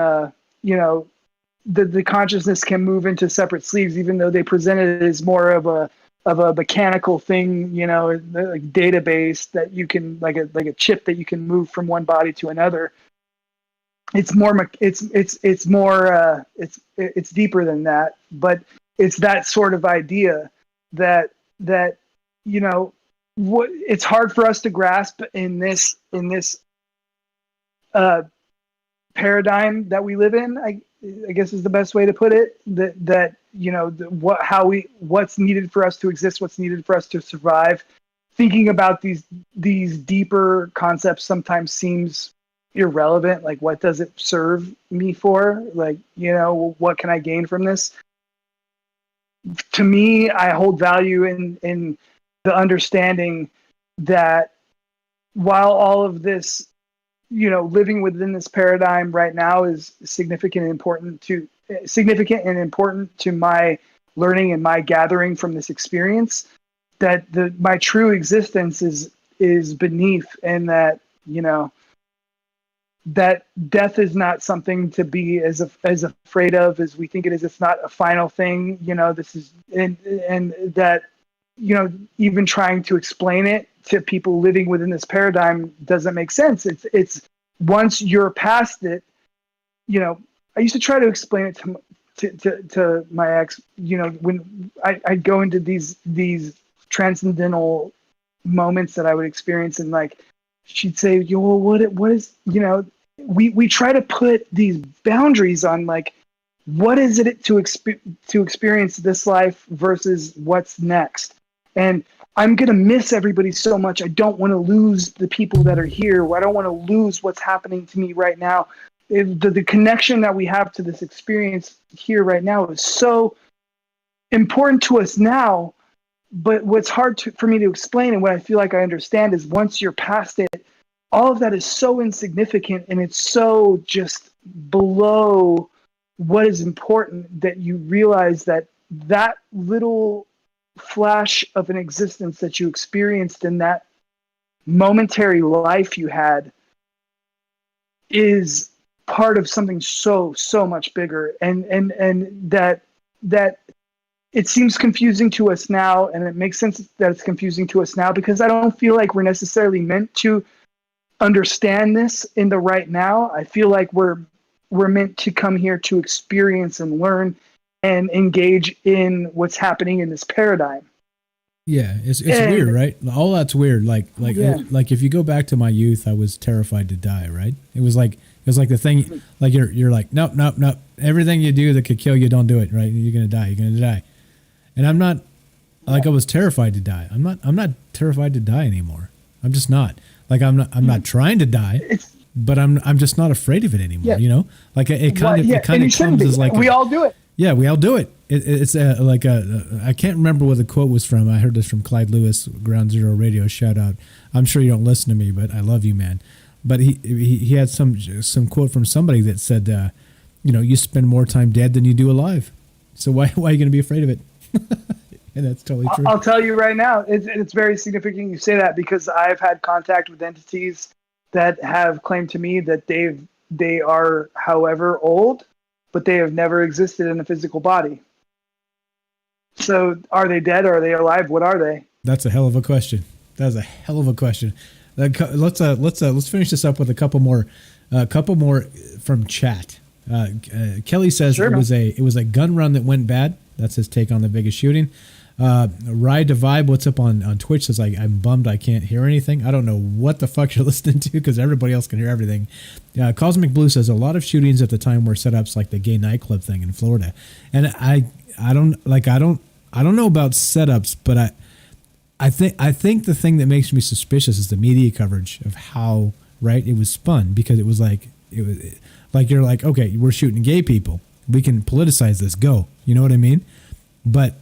the consciousness can move into separate sleeves, even though they present it as more of a mechanical thing, like database that you can, like a chip that you can move from one body to another. It's more, it's more, it's deeper than that, but it's that sort of idea that what it's hard for us to grasp in this paradigm that we live in. I guess is the best way to put it. What's needed for us to exist, what's needed for us to survive. Thinking about these deeper concepts sometimes seems irrelevant. Like, what does it serve me for? Like, what can I gain from this? To me, I hold value in the understanding that while all of this, living within this paradigm right now is significant and important to my learning and my gathering from this experience, that my true existence is beneath, and that, that death is not something to be as afraid of as we think it is. It's not a final thing, this is, and that, even trying to explain it to people living within this paradigm doesn't make sense. It's once you're past it, I used to try to explain it to my ex, when I go into these transcendental moments that I would experience, and like, she'd say, well, what is, we try to put these boundaries on, like, what is it to experience this life versus what's next. And I'm going to miss everybody so much. I don't want to lose the people that are here. I don't want to lose what's happening to me right now. The connection that we have to this experience here right now is so important to us now. But what's hard for me to explain, and what I feel like I understand, is once you're past it, all of that is so insignificant, and it's so just below what is important, that you realize that little flash of an existence that you experienced in that momentary life you had is part of something so much bigger, and that it seems confusing to us now, and it makes sense that it's confusing to us now, because I don't feel like we're necessarily meant to understand this in the right now. I feel like we're meant to come here to experience and learn and engage in what's happening in this paradigm. Yeah, it's weird, right? All that's weird. Like if you go back to my youth, I was terrified to die, right? It was like the thing, like you're like, nope. Everything you do that could kill you, don't do it, right? You're gonna die. And I'm not, like, I was terrified to die. I'm not terrified to die anymore. I'm just not. Like, I'm not trying to die, but I'm just not afraid of it anymore. Yeah. Like it kind of comes as like we all do it. Yeah, we all do it. It's I can't remember what the quote was from. I heard this from Clyde Lewis, Ground Zero Radio. Shout out. I'm sure you don't listen to me, but I love you, man. But he had some quote from somebody that said, you spend more time dead than you do alive. So why are you going to be afraid of it? And that's totally true. I'll tell you right now, it's very significant you say that, because I've had contact with entities that have claimed to me that they are, however old, but they have never existed in a physical body. So are they dead or are they alive? What are they? That's a hell of a question. That's a hell of a question. Let's finish this up with a couple more from chat. Kelly says Sure, it was a gun run that went bad. That's his take on the Vegas shooting. Ride to Vibe, what's up on Twitch, says, I'm bummed I can't hear anything. I don't know what the fuck you're listening to, because everybody else can hear everything. Cosmic Blue says a lot of shootings at the time were setups like the gay nightclub thing in Florida. And I don't know about setups, but I think the thing that makes me suspicious is the media coverage of how it was spun, because it was like you're like, okay, we're shooting gay people, we can politicize this, go, you know what I mean? But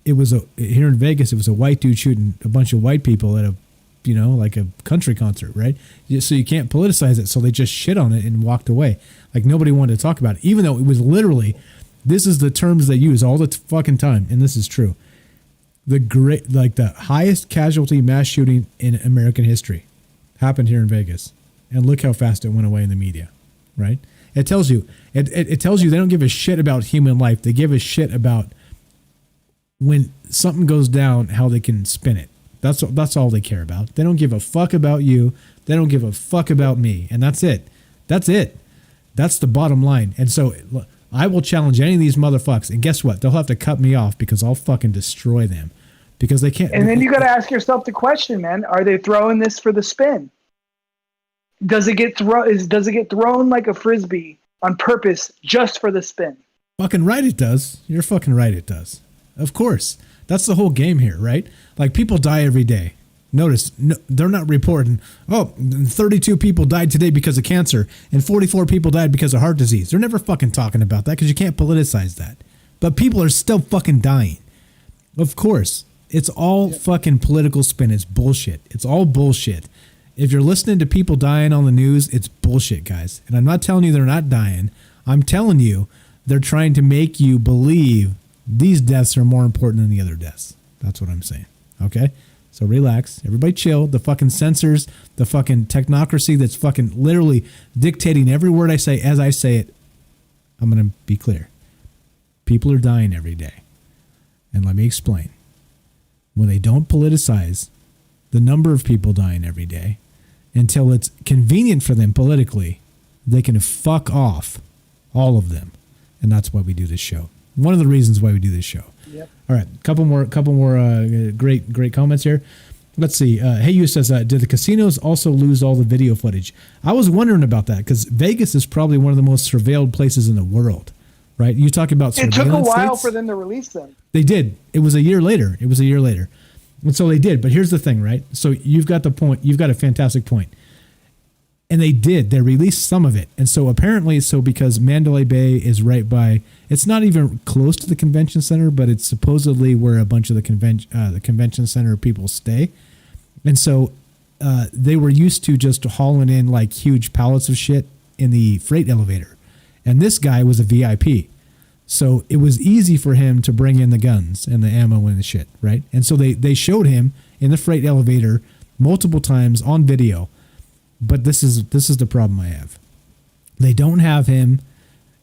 it was here in Vegas, it was a white dude shooting a bunch of white people at a country concert, right? So you can't politicize it, so they just shit on it and walked away. Like, nobody wanted to talk about it, even though it was literally, this is the terms they use all the fucking time, and this is true. The highest casualty mass shooting in American history happened here in Vegas, and look how fast it went away in the media, right? It tells you, it tells you they don't give a shit about human life. They give a shit about when something goes down, how they can spin it. That's all they care about. They don't give a fuck about you. They don't give a fuck about me, and that's it. That's it. That's the bottom line. And so I will challenge any of these motherfuckers, and guess what? They'll have to cut me off, because I'll fucking destroy them, because they can't. And then you got to ask yourself the question, man: are they throwing this for the spin? Does it get thrown like a frisbee on purpose just for the spin? Fucking right, it does. You're fucking right, it does. Of course, that's the whole game here, right? Like, people die every day. Notice, they're not reporting, 32 people died today because of cancer and 44 people died because of heart disease. They're never fucking talking about that, because you can't politicize that. But people are still fucking dying. Of course, it's all fucking political spin. It's bullshit. It's all bullshit. If you're listening to people dying on the news, it's bullshit, guys. And I'm not telling you they're not dying. I'm telling you they're trying to make you believe these deaths are more important than the other deaths. That's what I'm saying. Okay? So relax. Everybody chill. The fucking censors, the fucking technocracy that's fucking literally dictating every word I say as I say it. I'm going to be clear. People are dying every day. And let me explain. When they don't politicize the number of people dying every day until it's convenient for them politically, they can fuck off all of them. And that's why we do this show. One of the reasons why we do this show. Yep. All right, couple more great comments here. Let's see. Hey, you says, did the casinos also lose all the video footage? I was wondering about that because Vegas is probably one of the most surveilled places in the world, right? You talk about It surveillance took a while states? for them to release them. They did. It was a year later. And so they did. But here's the thing, right? So you've got the point. You've got a fantastic point. And they did. They released some of it. And so apparently, because Mandalay Bay is right by, it's not even close to the convention center, but it's supposedly where a bunch of the convention center people stay. And so they were used to just hauling in like huge pallets of shit in the freight elevator. And this guy was a VIP. So it was easy for him to bring in the guns and the ammo and the shit, right? And so they showed him in the freight elevator multiple times on video. But this is the problem I have. They don't have him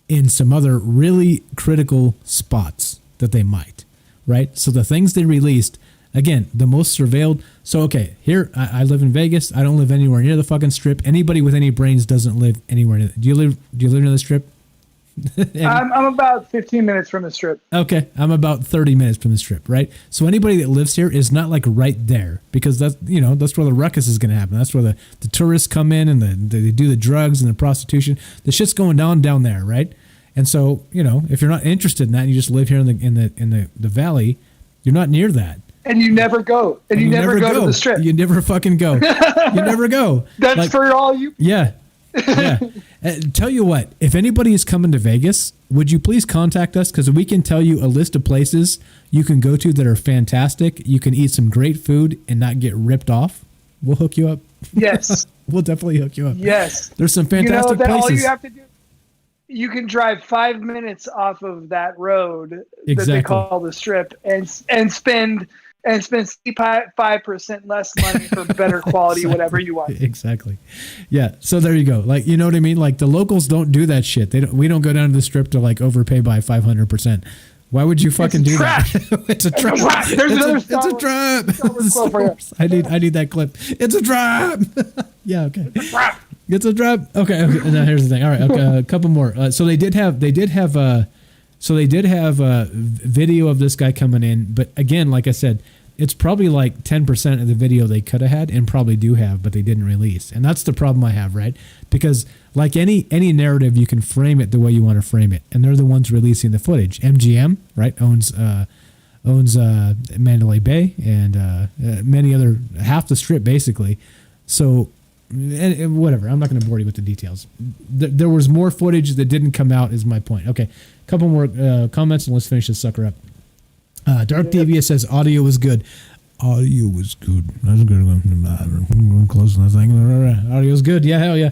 in some other really critical spots that they might, right? So the things they released, again, the most surveilled. So, okay, here, I live in Vegas. I don't live anywhere near the fucking Strip. Anybody with any brains doesn't live anywhere near. Do you live near the Strip? I'm about 15 minutes from the Strip. Okay, I'm about 30 minutes from the Strip, right? So anybody that lives here is not like right there because that's where the ruckus is going to happen. That's where the tourists come in and they do the drugs and the prostitution. The shit's going down there, right? And so if you're not interested in that, and you just live here in the valley, you're not near that. And you never go. And you never go to the Strip. You never fucking go. You never go. That's for all you. Yeah. Yeah. Tell you what, if anybody is coming to Vegas, would you please contact us? Because we can tell you a list of places you can go to that are fantastic. You can eat some great food and not get ripped off. We'll hook you up. Yes. We'll definitely hook you up. Yes. There's some fantastic places. All you have to do, you can drive 5 minutes off of that road that they call the Strip and spend 5% less money for better quality, whatever you want. Exactly. Yeah. So there you go. Like, you know what I mean? Like the locals don't do that shit. We don't go down to the Strip to like overpay by 500%. Why would you fucking do that? It's a trap. There's another it's a trap. I need that clip. It's a trap. Yeah. Okay. It's a trap. It's a trap. Okay. Now here's the thing. All right. Okay. A couple more. So they did have video of this guy coming in, but again, like I said, it's probably like 10% of the video they could have had and probably do have, but they didn't release. And that's the problem I have, right? Because like any narrative, you can frame it the way you want to frame it. And they're the ones releasing the footage. MGM, right, owns Mandalay Bay and many other, half the Strip basically. So and whatever, I'm not going to bore you with the details. There was more footage that didn't come out is my point. Okay, a couple more comments and let's finish this sucker up. Dark Devious says audio was good. Audio was good. That's a good one. Close that thing. Audio was good. Yeah, hell yeah.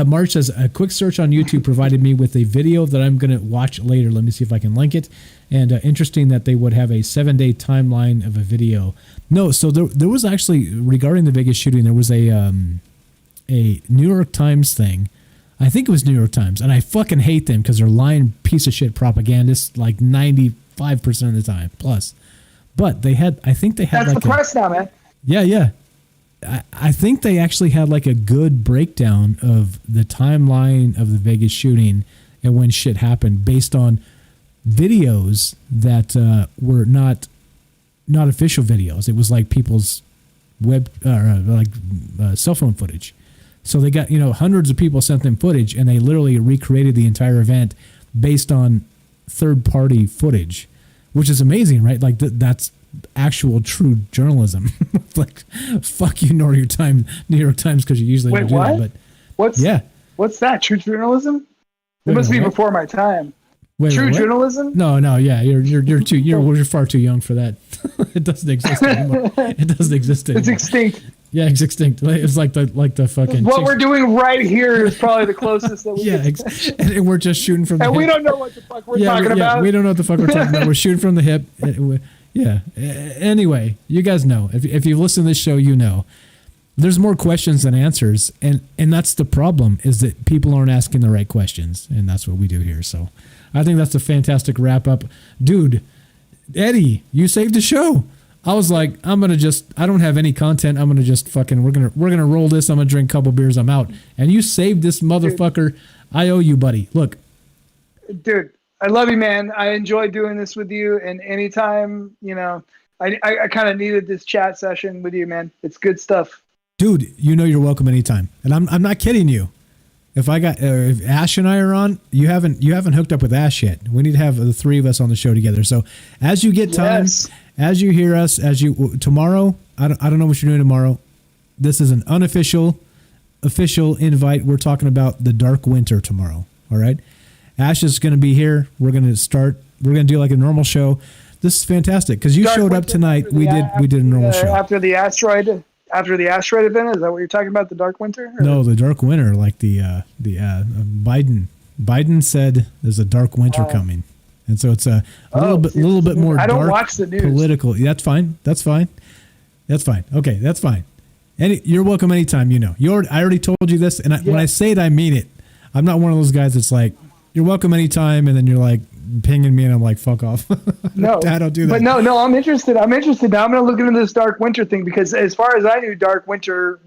March says a quick search on YouTube provided me with a video that I'm going to watch later. Let me see if I can link it. And interesting that they would have a 7-day timeline of a video. No, so there was actually, regarding the Vegas shooting, there was a New York Times thing. I think it was New York Times, and I fucking hate them because they're lying piece of shit propagandists like 95% of the time plus. But they had, I think they had that's like the press now, man. Yeah. I think they actually had like a good breakdown of the timeline of the Vegas shooting and when shit happened based on videos that were not official videos. It was like people's cell phone footage. So they got, hundreds of people sent them footage and they literally recreated the entire event based on third-party footage, which is amazing, right? Like that's actual true journalism. Like, fuck you, New York Times, because you usually don't do that. But what's that? True journalism? It must be before my time. True journalism? No, yeah, you're far too young for that. It doesn't exist anymore. It doesn't exist anymore. It's extinct. Yeah, it's extinct. It's like the fucking. What we're doing right here is probably the closest that we and we're just shooting from the and hip. we don't know what the fuck we're talking about. We don't know what the fuck we're talking about. We're shooting from the hip. Yeah. Anyway, you guys know. If you listen to this show, you know. There's more questions than answers, and that's the problem, is that people aren't asking the right questions, and that's what we do here. So I think that's a fantastic wrap-up. Dude, Eddie, you saved the show. I was like, I don't have any content. I'm gonna just fucking, we're gonna roll this. I'm gonna drink a couple beers. I'm out. And you saved this motherfucker. Dude. I owe you, buddy. Look, dude, I love you, man. I enjoy doing this with you. And anytime, I kind of needed this chat session with you, man. It's good stuff. Dude, you're welcome anytime. And I'm not kidding you. If Ash and I are on, you haven't hooked up with Ash yet. We need to have the three of us on the show together. So as you get time, as you hear us, tomorrow, I don't know what you're doing tomorrow. This is an official invite. We're talking about the Dark Winter tomorrow. All right. Ash is going to be here. We're going to do like a normal show. This is fantastic because you Dark showed up tonight. We did a normal show. After the asteroid event, is that what you're talking about? The Dark Winter? No, the Dark Winter, like the Biden said there's a dark winter coming. And so it's a little bit more I don't dark, watch the news. Political. That's fine. Okay, that's fine. You're welcome anytime, I already told you this, and when I say it, I mean it. I'm not one of those guys that's like, you're welcome anytime, and then you're like pinging me, and I'm like, fuck off. No, I don't do that. But no, I'm interested. Now I'm going to look into this Dark Winter thing, because as far as I knew, Dark Winter,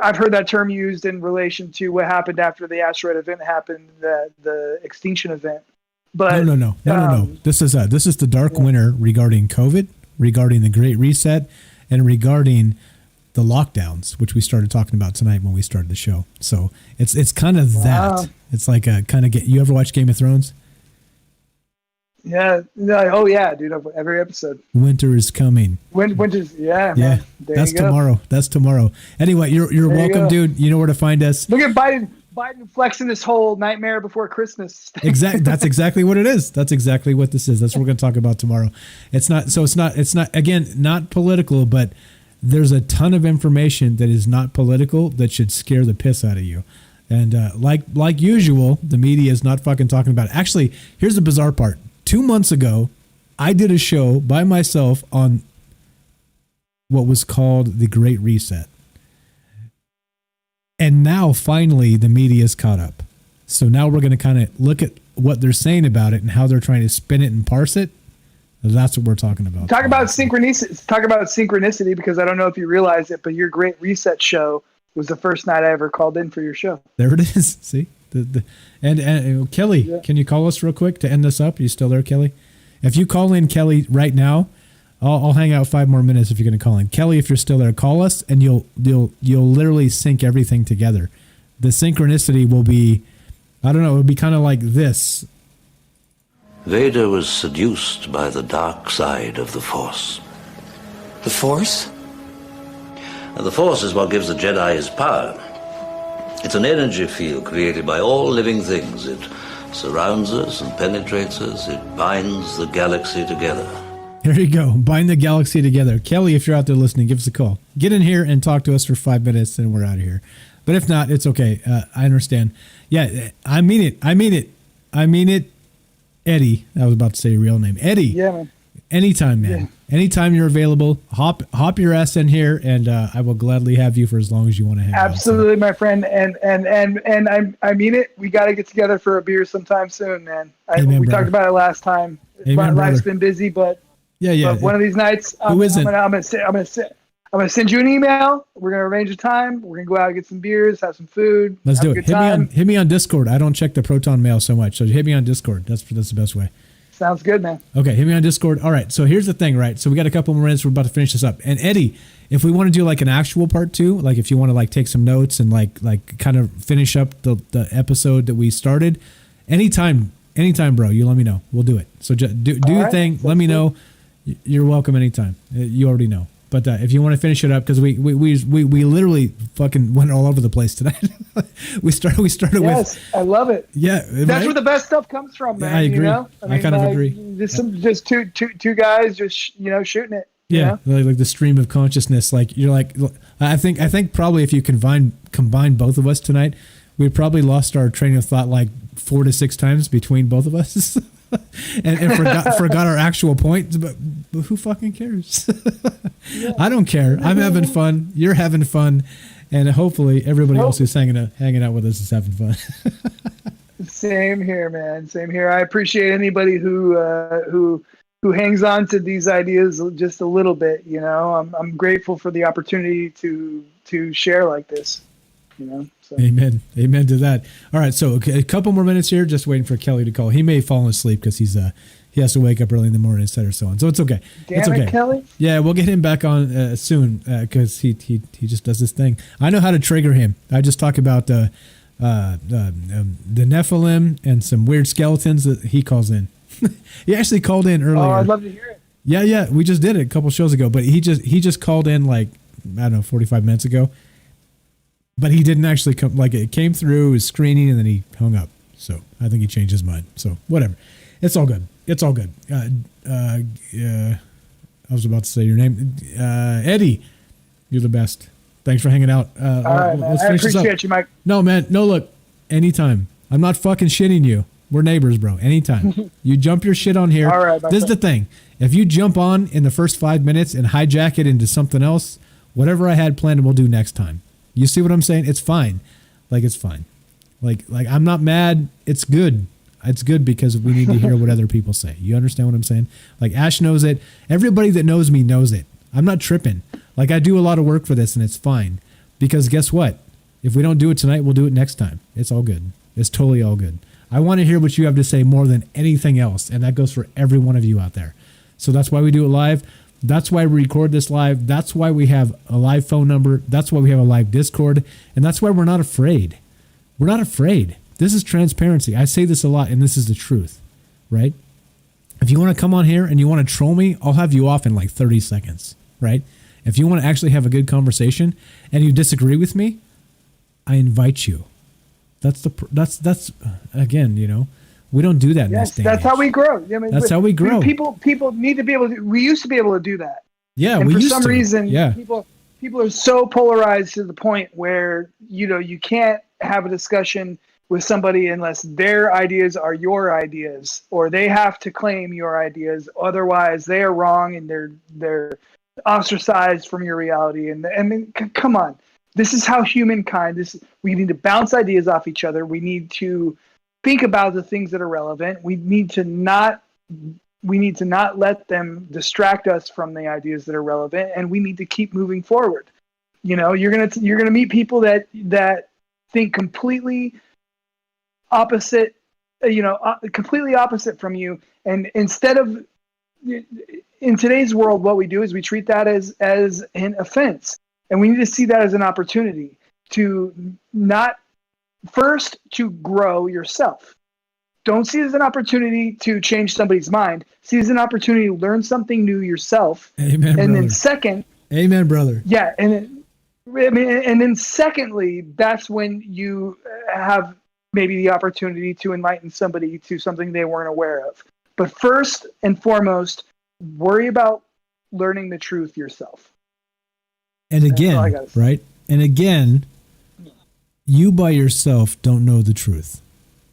I've heard that term used in relation to what happened after the asteroid event happened, the extinction event. But no. This is the Dark Winter regarding COVID, regarding the Great Reset, and regarding the lockdowns, which we started talking about tonight when we started the show. So it's kind of that. It's like a kind of you ever watch Game of Thrones? Yeah. Oh yeah, dude. Every episode. Winter is coming. Winter's yeah. Man. That's tomorrow. That's tomorrow. Anyway, you're welcome, dude. You know where to find us. Look at Biden flexing this whole Nightmare Before Christmas. That's exactly what it is. That's exactly what this is. That's what we're going to talk about tomorrow. It's not again, not political, but there's a ton of information that is not political that should scare the piss out of you. And like usual, the media is not fucking talking about it. Actually, here's the bizarre part. 2 months ago, I did a show by myself on what was called the Great Reset. And now, finally, the media is caught up. So now we're going to kind of look at what they're saying about it and how they're trying to spin it and parse it. That's what we're talking about. Talk about synchronicity, because I don't know if you realize it, but your Great Reset show was the first night I ever called in for your show. There it is. See? And Kelly, Can you call us real quick to end this up? Are you still there, Kelly? If you call in, Kelly, right now, I'll hang out 5 more minutes if you're going to call in. Kelly, if you're still there, call us, and you'll literally sync everything together. The synchronicity will be, I don't know, it'll be kind of like this. Vader was seduced by the dark side of the Force. The Force? And the Force is what gives the Jedi his power. It's an energy field created by all living things. It surrounds us and penetrates us. It binds the galaxy together. There you go. Bind the galaxy together. Kelly, if you're out there listening, give us a call. Get in here and talk to us for 5 minutes, and we're out of here. But if not, it's okay. I understand. Yeah, I mean it. Eddie. I was about to say your real name. Eddie. Yeah, man. Anytime, man. Yeah. Anytime you're available, hop your ass in here, and I will gladly have you for as long as you want to have. Absolutely, my friend, and I mean it. We got to get together for a beer sometime soon, man. We talked about it last time. Amen, life's been busy, but yeah. But one of these nights, I'm gonna send you an email. We're gonna arrange a time. We're gonna go out and get some beers, have some food. Let's do it. Hit me on Discord. I don't check the Proton Mail so much, so hit me on Discord. That's the best way. Sounds good, man. Okay, hit me on Discord. All right, so here's the thing, right? So we got a couple more minutes. We're about to finish this up. And Eddie, if we want to do like an actual part 2, like if you want to like take some notes and like kind of finish up the episode that we started, anytime, bro, you let me know. We'll do it. So just do your thing. Let me know. You're welcome anytime. You already know. But if you want to finish it up, because we literally fucking went all over the place tonight. we started with. Yes, I love it. Yeah, that's where the best stuff comes from, man. Yeah, I agree. I kind of agree. Just two guys just shooting it. Yeah, like the stream of consciousness. Like you're like, I think probably if you combine both of us tonight, we probably lost our train of thought like 4 to 6 times between both of us, and forgot our actual point. But who fucking cares? I don't care. I'm having fun. You're having fun, and hopefully everybody else who's hanging out with us is having fun. Same here, man. Same here. I appreciate anybody who hangs on to these ideas just a little bit. You know, I'm grateful for the opportunity to share like this. You know. So. Amen to that. All right, so a couple more minutes here. Just waiting for Kelly to call. He may have fallen asleep because he has to wake up early in the morning, etc. So on. So it's okay. It's okay. Kelly. Yeah, we'll get him back on soon because he just does this thing. I know how to trigger him. I just talk about the Nephilim and some weird skeletons that he calls in. He actually called in earlier. Oh, I'd love to hear it. Yeah, we just did it a couple shows ago, but he just called in like, I don't know, 45 minutes ago. But he didn't actually come, like it came through his screening and then he hung up. So I think he changed his mind. So whatever. It's all good. It's all good. I was about to say your name. Eddie, you're the best. Thanks for hanging out. All right, man. I appreciate you, Mike. No, man. No, look, anytime. I'm not fucking shitting you. We're neighbors, bro. Anytime. You jump your shit on here. All right, this is the thing. If you jump on in the first 5 minutes and hijack it into something else, whatever I had planned, we'll do next time. You see what I'm saying? It's fine. Like, it's fine. Like I'm not mad. It's good. It's good because we need to hear what other people say. You understand what I'm saying? Like Ash knows it. Everybody that knows me knows it. I'm not tripping. Like I do a lot of work for this and it's fine. Because guess what? If we don't do it tonight, we'll do it next time. It's all good. It's totally all good. I want to hear what you have to say more than anything else. And that goes for every one of you out there. So that's why we do it live. That's why we record this live. That's why we have a live phone number. That's why we have a live Discord. And that's why we're not afraid. We're not afraid. This is transparency. I say this a lot, and this is the truth, right? If you want to come on here and you want to troll me, I'll have you off in like 30 seconds, right? If you want to actually have a good conversation and you disagree with me, I invite you. That's again, you know, we don't do that in this day. That's how we grow. I mean, that's how we grow. People need to be able to. We used to be able to do that. Yeah, and we for used some to. reason, yeah. people are so polarized to the point where you can't have a discussion with somebody unless their ideas are your ideas, or they have to claim your ideas. Otherwise, they are wrong and they're ostracized from your reality. And I mean, come on. This is how humankind. We need to bounce ideas off each other. We need to think about the things that are relevant. We need to not let them distract us from the ideas that are relevant, and we need to keep moving forward. You know, you're gonna meet people that think completely opposite. Completely opposite from you. And instead of in today's world, what we do is we treat that as an offense. And we need to see that as an opportunity to to grow yourself. Don't see it as an opportunity to change somebody's mind. See it as an opportunity to learn something new yourself. Amen, and brother. Then second, amen, brother. Yeah, and then secondly, that's when you have maybe the opportunity to enlighten somebody to something they weren't aware of. But first and foremost, worry about learning the truth yourself. And again, right? And again, you by yourself don't know the truth,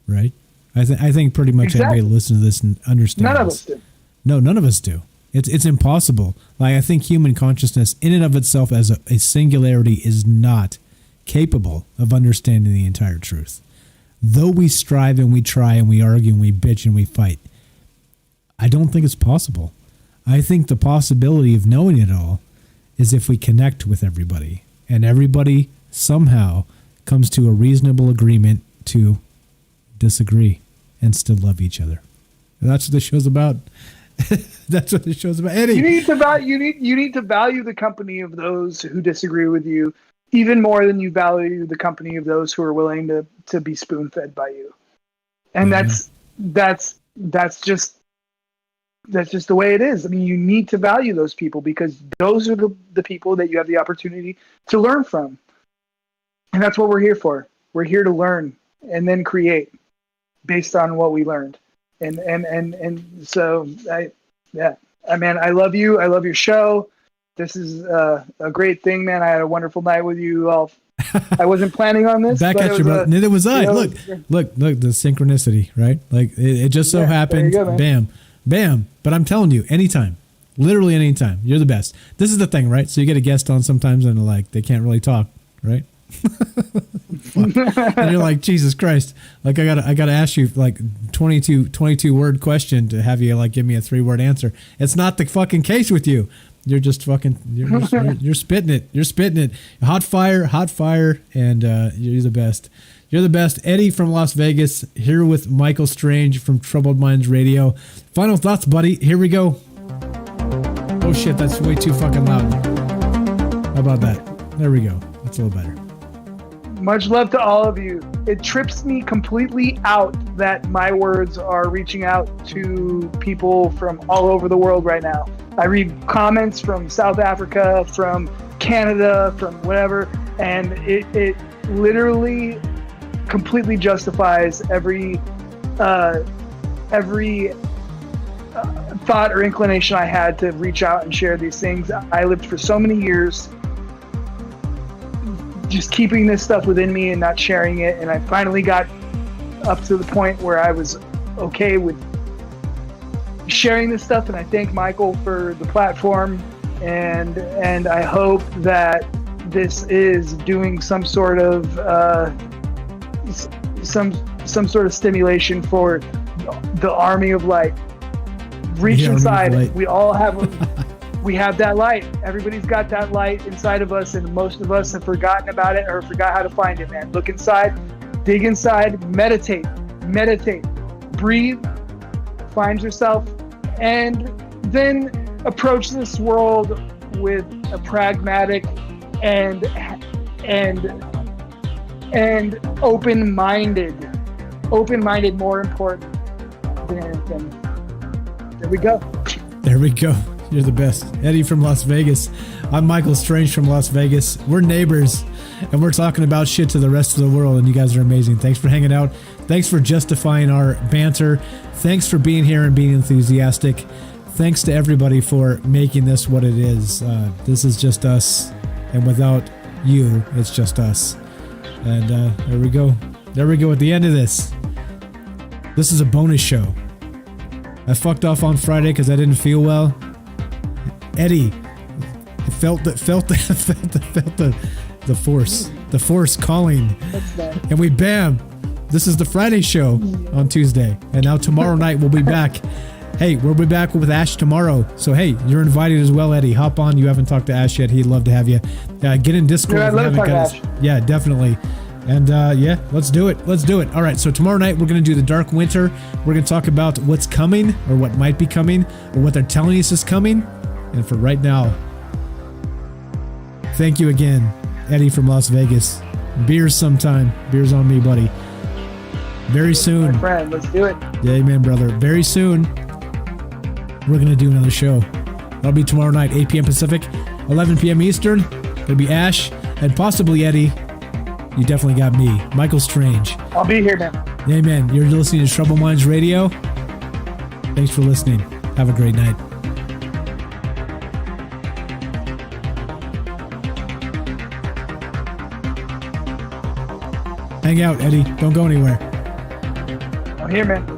right? I think pretty much everybody listen to this and understands. None of us do. No, none of us do. It's impossible. Like I think human consciousness in and of itself as a singularity is not capable of understanding the entire truth. Though we strive and we try and we argue and we bitch and we fight, I don't think it's possible. I think the possibility of knowing it all is if we connect with everybody and everybody somehow comes to a reasonable agreement to disagree and still love each other. That's what the show's about. That's what the show's about. Eddie, you need to value the company of those who disagree with you even more than you value the company of those who are willing to be spoon-fed by you. And that's just the way it is. I mean, you need to value those people because those are the people that you have the opportunity to learn from. And that's what we're here for. We're here to learn and then create based on what we learned. And so I Man, I love you. I love your show. This is a great thing, man. I had a wonderful night with you all. I wasn't planning on this. Back at you, bro. Neither was I. Look, the synchronicity, right? Like it just so happened. Go, bam, bam. But I'm telling you, anytime, literally anytime, you're the best. This is the thing, right? So you get a guest on sometimes, and like they can't really talk, right? And you're like, Jesus Christ! Like I gotta ask you like 22 word question to have you like give me a 3-word answer. It's not the fucking case with you. You're just fucking. You're spitting it. You're spitting it. Hot fire, and you're the best. You're the best. Eddie from Las Vegas here with Michael Strange from Troubled Minds Radio. Final thoughts, buddy. Here we go. Oh shit, that's way too fucking loud. How about that? There we go. That's a little better. Much love to all of you. It trips me completely out that my words are reaching out to people from all over the world right now. I read comments from South Africa, from Canada, from whatever, and it literally completely justifies every thought or inclination I had to reach out and share these things. I lived for so many years just keeping this stuff within me and not sharing it, and I finally got up to the point where I was okay with sharing this stuff, and I thank Michael for the platform, and I hope that this is doing some sort of some sort of stimulation for the army of light. Reach inside. We all we have that light. Everybody's got that light inside of us, and most of us have forgotten about it or forgot how to find it, man. Look inside, dig inside, meditate, breathe, find yourself, and then approach this world with a pragmatic and open-minded, more important than anything. There we go. There we go. You're the best. Eddie from Las Vegas. I'm Michael Strange from Las Vegas. We're neighbors, and we're talking about shit to the rest of the world, and you guys are amazing. Thanks for hanging out. Thanks for justifying our banter. Thanks for being here and being enthusiastic. Thanks to everybody for making this what it is. This is just us, and without you, it's just us. And there we go. There we go at the end of this. This is a bonus show. I fucked off on Friday because I didn't feel well. Eddie felt the force calling, and we bam. This is the Friday show on Tuesday, and now tomorrow night we'll be back. Hey, we'll be back with Ash tomorrow. So hey, you're invited as well, Eddie. Hop on. You haven't talked to Ash yet. He'd love to have you. Get in Discord. Yeah, I'd love to talk to Ash. Yeah, definitely. And yeah, let's do it. Let's do it. All right, so tomorrow night we're going to do the Dark Winter. We're going to talk about what's coming, or what might be coming, or what they're telling us is coming. And for right now, thank you again, Eddie from Las Vegas. Beers sometime. Beers on me, buddy. Very soon. My friend, let's do it. Yeah, amen, brother. Very soon, we're going to do another show. That'll be tomorrow night, 8 p.m. Pacific, 11 p.m. Eastern. It'll be Ash and possibly Eddie. You definitely got me, Michael Strange. I'll be here, man. Amen. You're listening to Troubled Minds Radio. Thanks for listening. Have a great night. Hang out, Eddie. Don't go anywhere. I'm here, man.